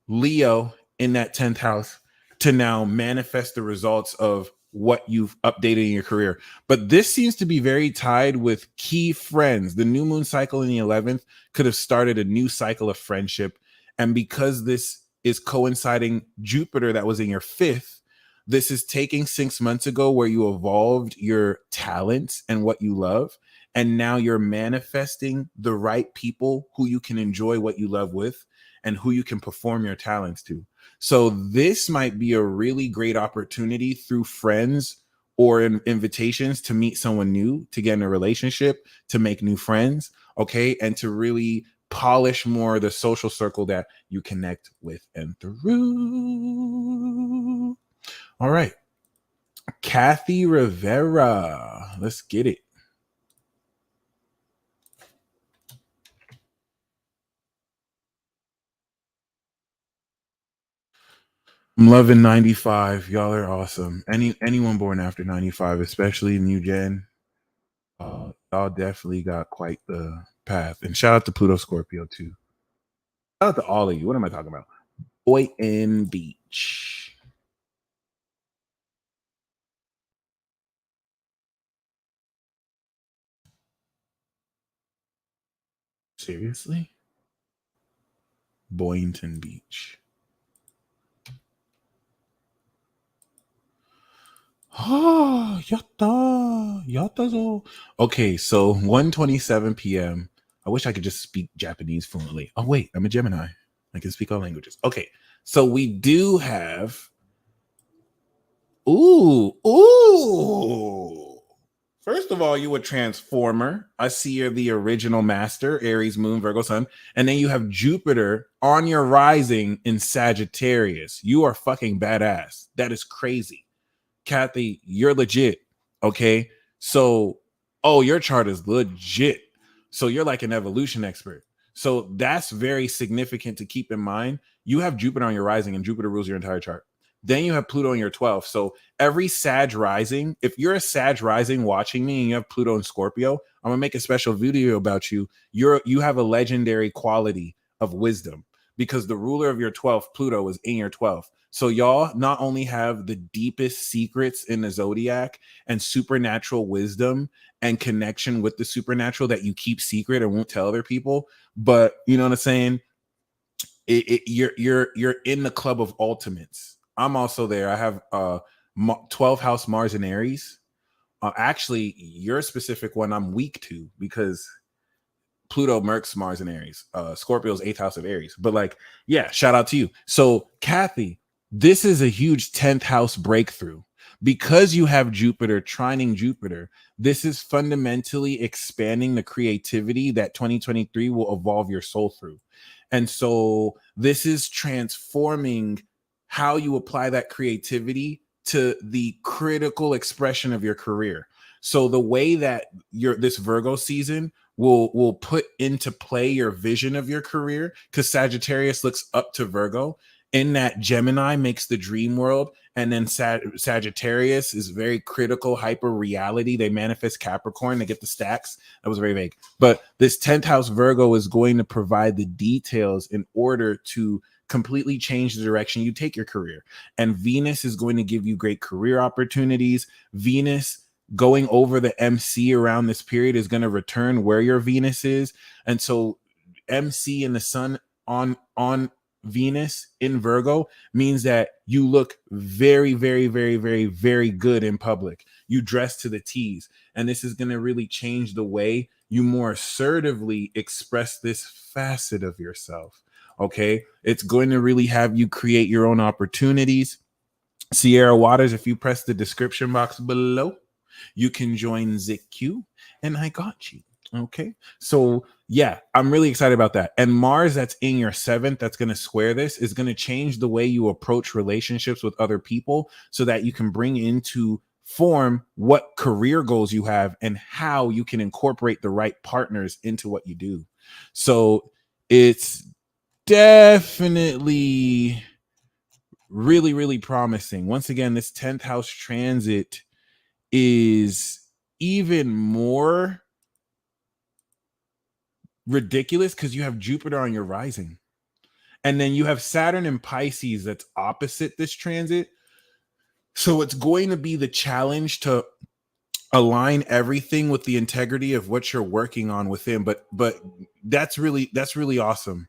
Leo in that 10th house to now manifest the results of what you've updated in your career. But this seems to be very tied with key friends. The new moon cycle in the 11th could have started a new cycle of friendship. And because this is coinciding Jupiter that was in your 5th, this is taking 6 months ago where you evolved your talents and what you love. And now you're manifesting the right people who you can enjoy what you love with and who you can perform your talents to. So this might be a really great opportunity through friends or invitations to meet someone new, to get in a relationship, to make new friends, okay, and to really polish more the social circle that you connect with and through. All right. Kathy Rivera. Let's get it. I'm loving 95. Y'all are awesome. Anyone born after 95, especially new gen, y'all definitely got quite the path. And shout out to Pluto Scorpio too. Shout out to all of you. What am I talking about? Boy in Beach. Seriously? Boynton Beach. Oh, yatta. Yatta. Okay, so 1:27 p.m. I wish I could just speak Japanese fluently. Oh, wait, I'm a Gemini. I can speak all languages. Okay, so we do have. Ooh. First of all, you a transformer. I see you're the original master, Aries, Moon, Virgo, Sun. And then you have Jupiter on your rising in Sagittarius. You are fucking badass. That is crazy. Kathy, you're legit. Okay. So, oh, your chart is legit. So you're like an evolution expert. So that's very significant to keep in mind. You have Jupiter on your rising, and Jupiter rules your entire chart. Then you have Pluto in your 12th. So every Sag rising, if you're a Sag rising watching me and you have Pluto and Scorpio, I'm gonna make a special video about you. You have a legendary quality of wisdom because the ruler of your 12th, Pluto, is in your 12th. So y'all not only have the deepest secrets in the zodiac and supernatural wisdom and connection with the supernatural that you keep secret and won't tell other people, but you know what I'm saying? You're in the club of ultimates. I'm also there. I have 12 house Mars and Aries. Actually, your specific one I'm weak to because Pluto, Mercs, Mars, and Aries. Scorpio's 8th house of Aries. But like, yeah, shout out to you. So, Kathy, this is a huge 10th house breakthrough. Because you have Jupiter trining Jupiter, this is fundamentally expanding the creativity that 2023 will evolve your soul through. And so this is transforming how you apply that creativity to the critical expression of your career. So the way that this Virgo season will put into play your vision of your career, because Sagittarius looks up to Virgo, in that Gemini makes the dream world, and then Sagittarius is very critical, hyper reality. They manifest Capricorn, they get the stacks. That was very vague. But this 10th house Virgo is going to provide the details in order to completely change the direction you take your career. And Venus is going to give you great career opportunities. Venus going over the MC around this period is going to return where your Venus is. And so MC and the sun on Venus in Virgo means that you look very, very, very, very, very good in public. You dress to the T's. And this is going to really change the way you more assertively express this facet of yourself. Okay. It's going to really have you create your own opportunities. Sierra Waters, if you press the description box below, you can join ZQ, and I got you. Okay. So yeah, I'm really excited about that. And Mars, that's in your 7th, that's going to square this, is going to change the way you approach relationships with other people, so that you can bring into form what career goals you have and how you can incorporate the right partners into what you do. So it's definitely really, really promising. Once again, this 10th house transit is even more ridiculous because you have Jupiter on your rising, and then you have Saturn in Pisces that's opposite this transit. So it's going to be the challenge to align everything with the integrity of what you're working on within. But that's really awesome,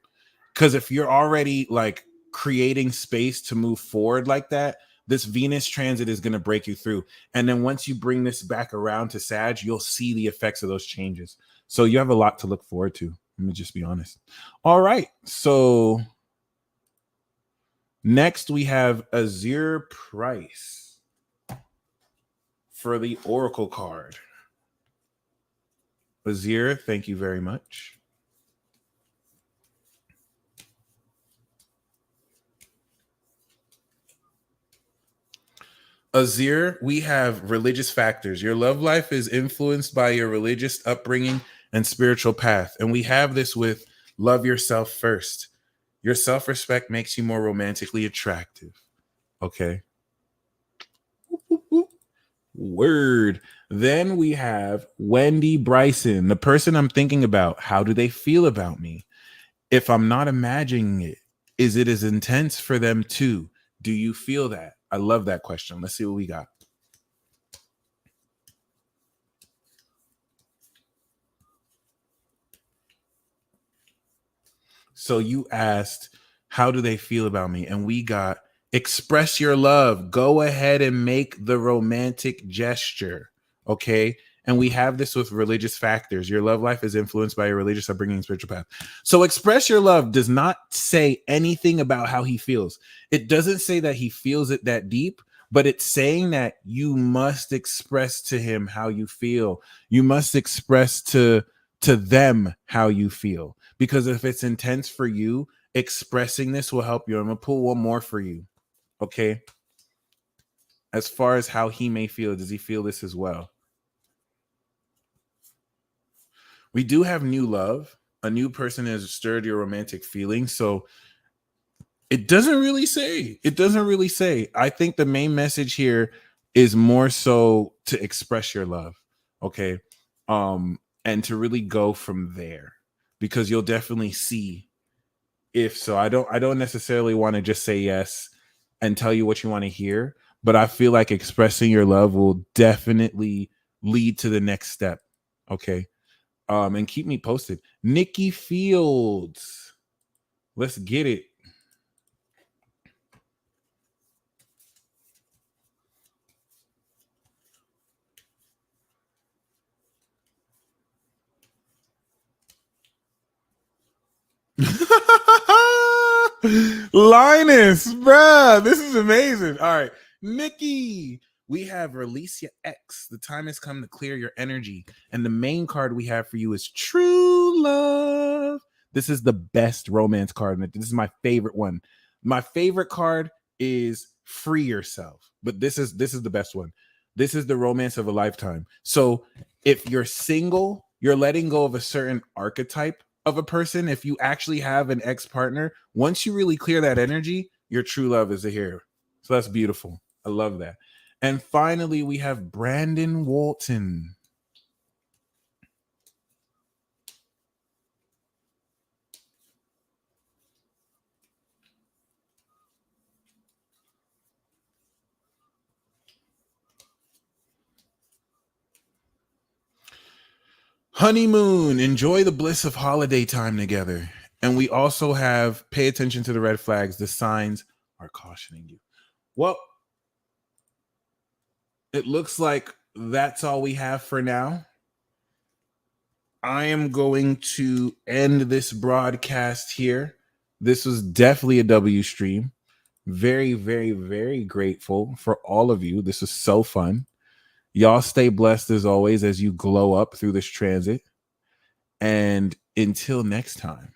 because if you're already like creating space to move forward like that, this Venus transit is going to break you through. And then once you bring this back around to Sag, you'll see the effects of those changes. So you have a lot to look forward to. Let me just be honest. All right. So next we have Azir Price for the Oracle card. Azir, thank you very much. Azir, we have religious factors. Your love life is influenced by your religious upbringing and spiritual path. And we have this with love yourself first. Your self-respect makes you more romantically attractive. Okay. Word. Then we have Wendy Bryson, the person I'm thinking about. How do they feel about me? If I'm not imagining it, is it as intense for them too? Do you feel that? I love that question. Let's see what we got. So you asked, how do they feel about me? And we got, express your love. Go ahead and make the romantic gesture. Okay. And we have this with religious factors. Your love life is influenced by your religious upbringing and spiritual path. So express your love does not say anything about how he feels. It doesn't say that he feels it that deep, but it's saying that you must express to him how you feel. You must express to them how you feel. Because if it's intense for you, expressing this will help you. I'm going to pull one more for you. Okay. As far as how he may feel, does he feel this as well? We do have new love. A new person has stirred your romantic feelings. So it doesn't really say. It doesn't really say. I think the main message here is more so to express your love. Okay. And to really go from there, because you'll definitely see if so. I don't necessarily want to just say yes and tell you what you want to hear, but I feel like expressing your love will definitely lead to the next step. Okay. And keep me posted. Nikki Fields, let's get it. Linus, bruh, this is amazing. All right, Nikki, we have Release Your X. The time has come to clear your energy. And the main card we have for you is True Love. This is the best romance card. This is my favorite one. My favorite card is Free Yourself, but this is the best one. This is the romance of a lifetime. So if you're single You're letting go of a certain archetype of a person. If you actually have an ex-partner, once you really clear that energy, your true love is here. So that's beautiful. I love that. And finally, we have Brandon Walton. Honeymoon, enjoy the bliss of holiday time together. And we also have pay attention to the red flags. The signs are cautioning you. Well, it looks like that's all we have for now. I am going to end this broadcast here. This was definitely a W stream. Very, very, very grateful for all of you. This was so fun. Y'all stay blessed as always as you glow up through this transit. And until next time.